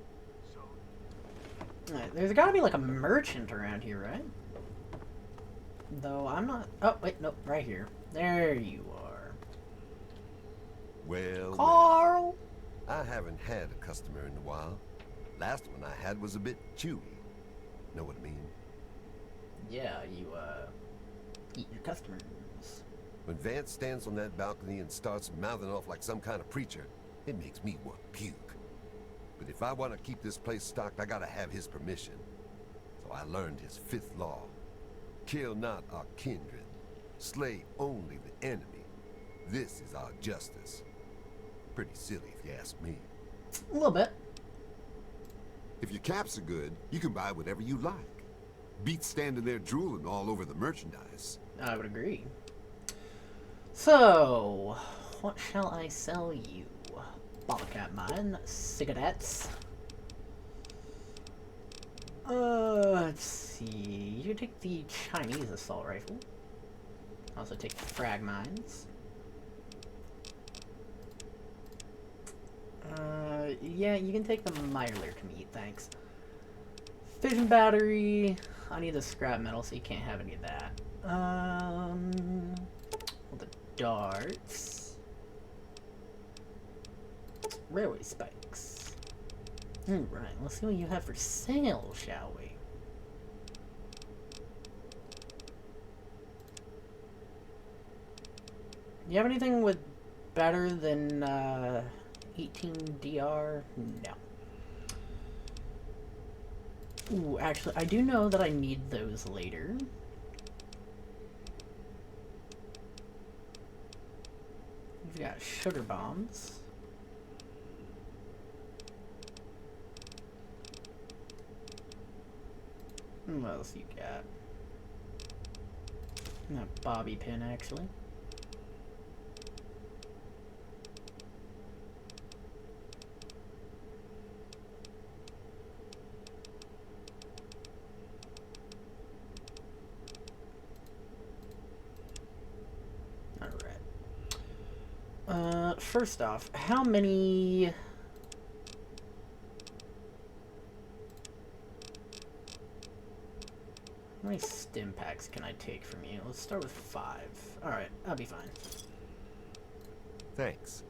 Alright, there's gotta be like a merchant around here, right? Though I'm not... Oh, wait, nope, right here. There you are.
Well,
Carl!
I haven't had a customer in a while. Last one I had was a bit chewy. Know what I mean?
Yeah, you, eat your customers.
When Vance stands on that balcony and starts mouthing off like some kind of preacher, it makes me want to puke. But if I want to keep this place stocked, I gotta have his permission. So I learned his fifth law. Kill not our kindred. Slay only the enemy. This is our justice. Pretty silly if you ask me.
A little bit.
If your caps are good, you can buy whatever you like. Beats standing there drooling all over the merchandise.
I would agree. So, what shall I sell you? Bottle cap mine, cigarettes. Let's see. You take the Chinese assault rifle. Also take the frag mines. Yeah, you can take the Mirelurk meat, thanks. Fission battery. I need the scrap metal, so you can't have any of that. Well, the darts. Railway spikes. Alright, let's see what you have for sale, shall we? Do you have anything with better than 18 DR? No. Ooh, actually, I do know that I need those later. We've got sugar bombs. What else you got? That bobby pin, actually. First off, how many... How many stim packs can I take from you? Let's start with 5. Alright, I'll be fine.
Thanks.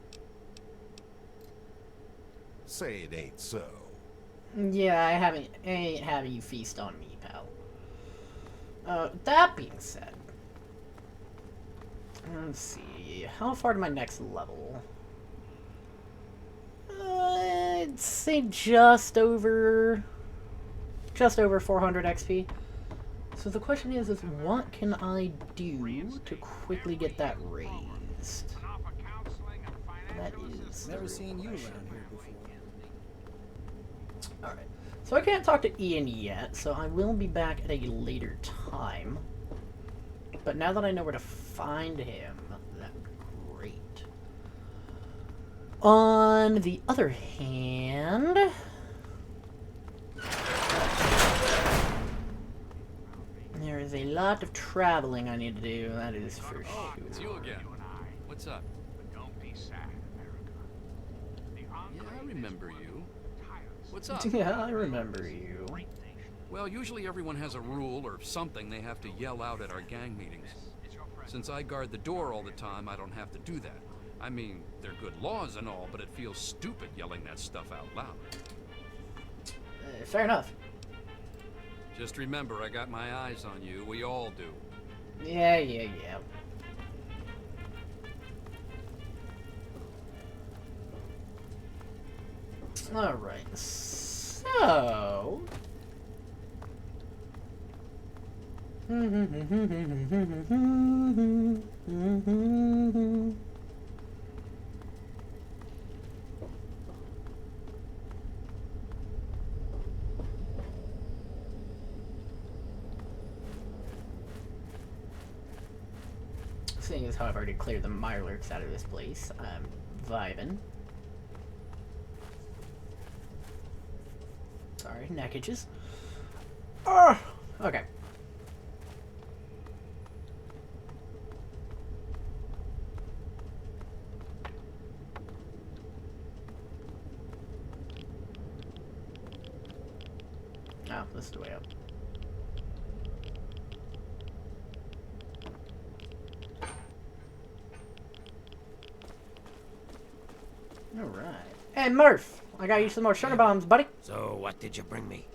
Say it ain't so.
Yeah, I ain't having you feast on me, pal. That being said... Let's see, how far to my next level? I'd say just over 400 XP. So the question is what can I do to quickly get that raised? That is
never seen you around here before.
Alright, so I can't talk to Ian yet, so I will be back at a later time. But now that I know where to find him, that's great. On the other hand... There is a lot of traveling I need to do, that is for sure.
It's you again. What's up?
Don't be sad, America.
Yeah, I remember you. What's up?
Yeah, I remember you.
Well, usually everyone has a rule or something they have to yell out at our gang meetings. Since I guard the door all the time, I don't have to do that. I mean, they're good laws and all, but it feels stupid yelling that stuff out loud.
Fair enough.
Just remember, I got my eyes on you. We all do.
Yeah. Alright, so... Seeing as how I've already cleared the Mirelurks out of this place, I'm vibing. Sorry, neck itches. Okay. Oh, this is the way up. Alright. Hey, Murph! I got you some more sugar bombs, buddy.
So, what did you bring me?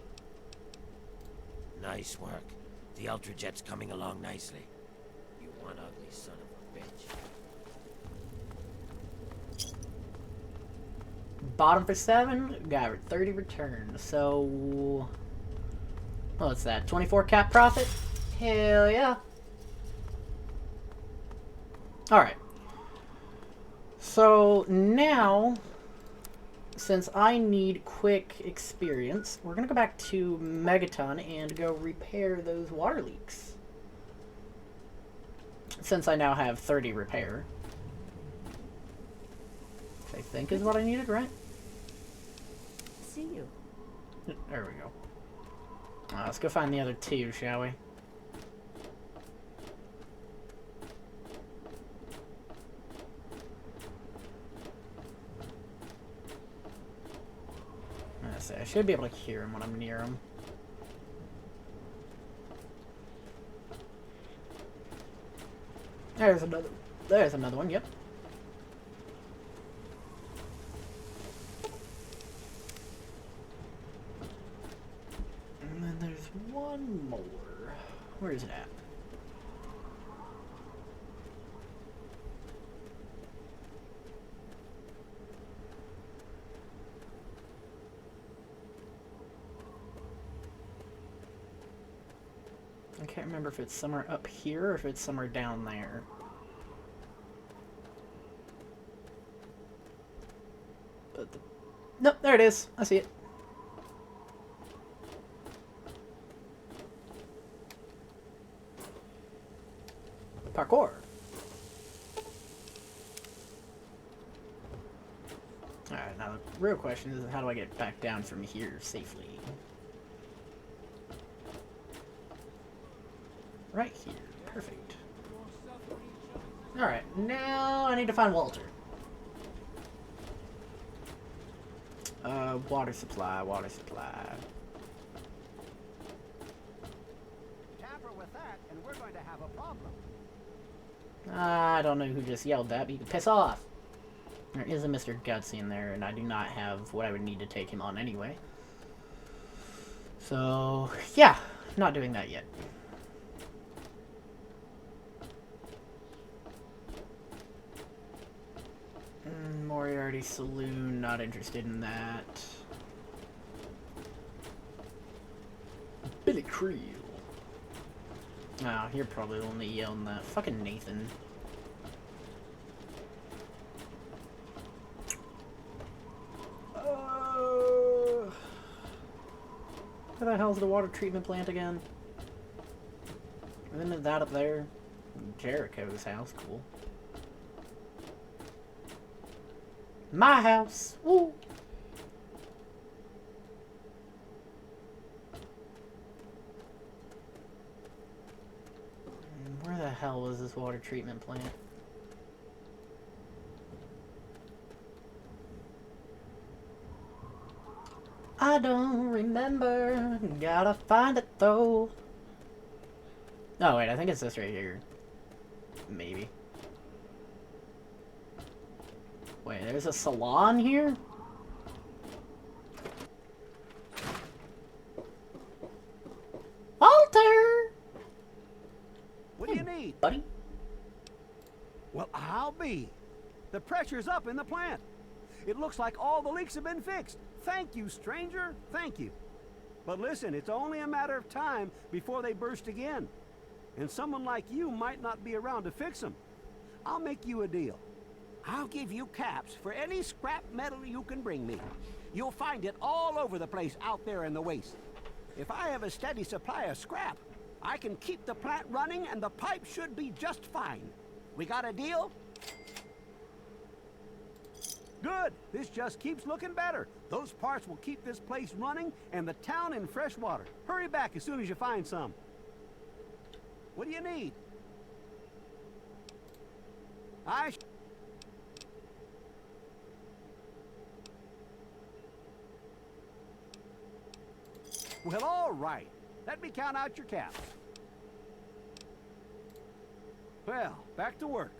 Nice work. The Ultrajet's coming along nicely. You one ugly son of a bitch.
Bottom for 7, got 30 returns. So, what's that? 24 cap profit? Hell yeah. Alright. So, now, since I need quick experience, we're gonna go back to Megaton and go repair those water leaks. Since I now have 30 repair. Which I think is what I needed, right?
See you.
There we go. Let's go find the other two, shall we? I should be able to hear him when I'm near him. There's another one, yep. And then there's one more. Where is it at? I can't remember if it's somewhere up here or if it's somewhere down there. But nope, there it is. I see it. Parkour. Alright, now the real question is how do I get back down from here safely? Right here. Perfect. Alright, now I need to find Walter. Water supply, water supply.
Tamper with that, and we're going to have a problem.
I don't know who just yelled that, but you can piss off. There is a Mr. Gutsy in there, and I do not have what I would need to take him on anyway. So, yeah, not doing that yet. Moriarty Saloon, not interested in that. Billy Creel. Oh, you're probably only yelling that. Fucking Nathan. Where the hell's the water treatment plant again? Isn't that up there? Jericho's house, cool. My house! Woo! Where the hell was this water treatment plant? I don't remember. Gotta find it though. Oh wait, I think it's this right here. Maybe. Wait, there's a salon here? Walter!
What do you need?
Buddy?
Well, I'll be. The pressure's up in the plant. It looks like all the leaks have been fixed. Thank you, stranger. Thank you. But listen, it's only a matter of time before they burst again. And someone like you might not be around to fix them. I'll make you a deal. I'll give you caps for any scrap metal you can bring me. You'll find it all over the place out there in the waste. If I have a steady supply of scrap, I can keep the plant running and the pipe should be just fine. We got a deal? Good. This just keeps looking better. Those parts will keep this place running and the town in fresh water. Hurry back as soon as you find some. What do you need? Well, all right. Let me count out your caps. Well, back to work.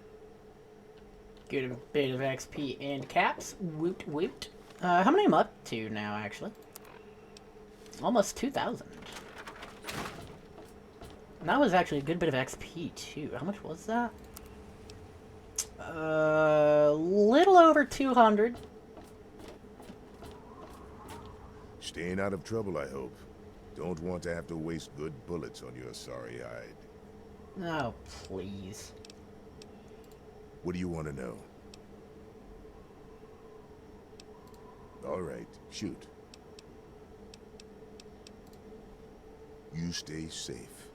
Get a bit of XP and caps. Woot woot. How many am I up to now, actually? Almost 2,000. That was actually a good bit of XP, too. How much was that? Little over 200.
Staying out of trouble, I hope. Don't want to have to waste good bullets on your sorry hide.
Oh, please.
What do you want to know? All All right, shoot. You stay safe.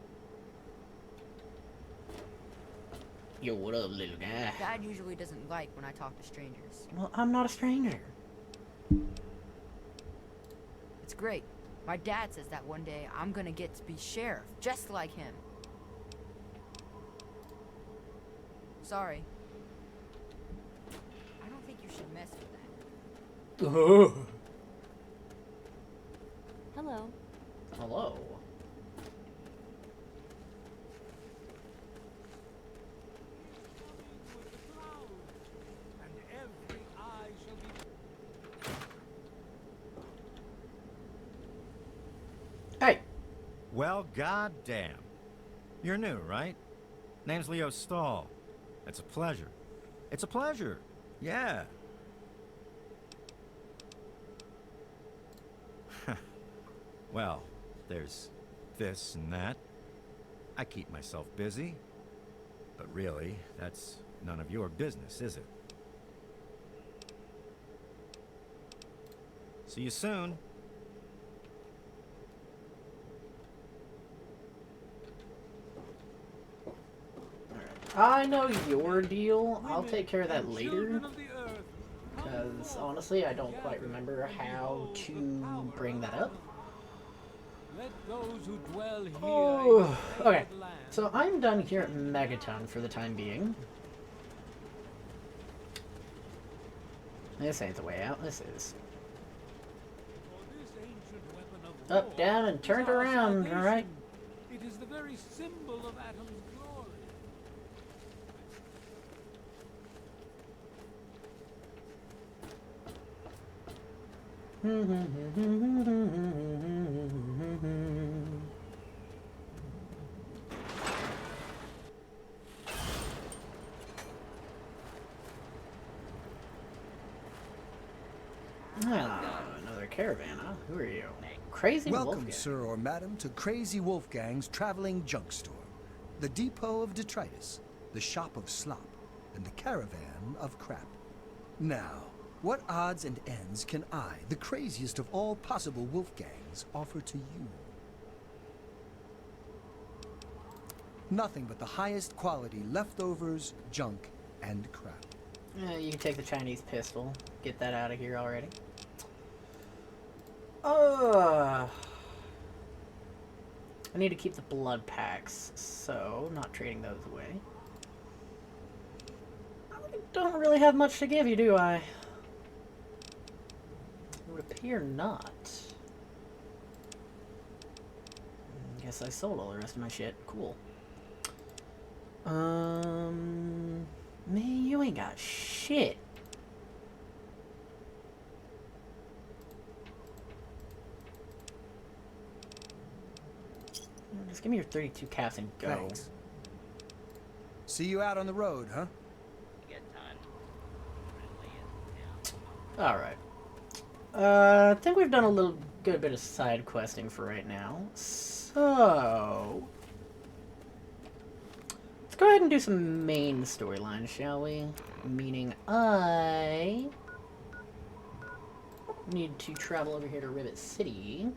Yo, what up, little guy?
Dad usually doesn't like when I talk to strangers.
Well, I'm not a stranger.
It's great. My dad says that one day I'm gonna get to be sheriff, just like him. Sorry. I don't think you should mess with that.
Hello.
Hello. Hey.
Well, goddamn. You're new, right? Name's Leo Stahl. It's a pleasure. It's a pleasure. Yeah. Well, there's this and that. I keep myself busy. But really, that's none of your business, is it? See you soon.
I know your deal. I'll take care of that later. Because honestly, I don't quite remember how to bring that up. Oh, okay. So I'm done here at Megaton for the time being. This ain't the way out. This is. Up, down, and turned around, alright?
It is the very symbol of Atom's glory.
Another caravan, huh? Who are you? Crazy
Welcome,
Wolfgang.
sir or madam, to Crazy Wolfgang's traveling junk store. The depot of detritus, the shop of slop, and the caravan of crap. Now, what odds and ends can I, the craziest of all possible Wolfgangs, offer to you? Nothing but the highest quality leftovers, junk, and crap.
You can take the Chinese pistol. Get that out of here already. I need to keep the blood packs, so not trading those away. I don't really have much to give you, do I? It would appear not. Guess I sold all the rest of my shit. Cool. Man, you ain't got shit. Just give me your 32 caps and go.
Thanks. See you out on the road, huh?
Alright. I think we've done a good bit of side questing for right now. So let's go ahead and do some main storylines, shall we? Meaning I need to travel over here to Rivet City.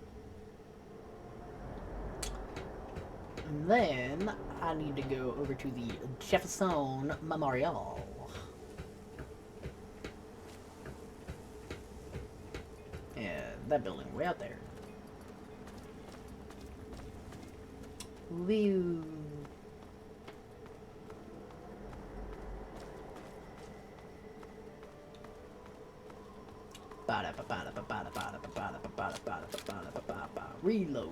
And then I need to go over to the Jefferson Memorial. Yeah, that building way out there. Woo. Reload.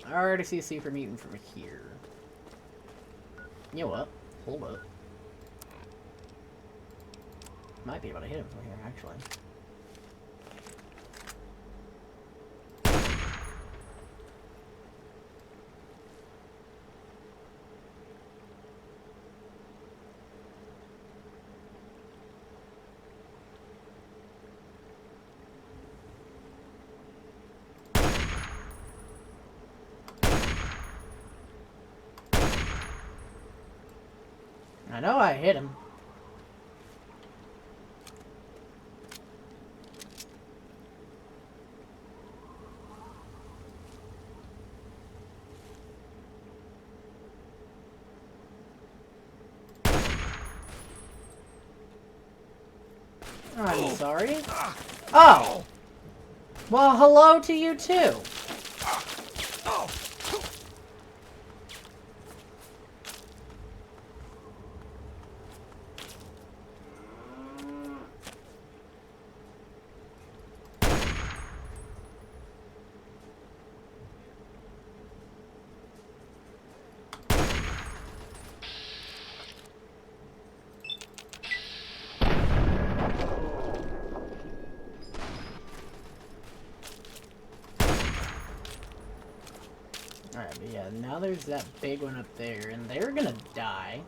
I already see a super mutant from here. You know what? Hold up. Might be able to hit him from here, actually. I know I hit him. I'm sorry. Oh! Well, hello to you too. Alright, but yeah, now there's that big one up there, and they're gonna die.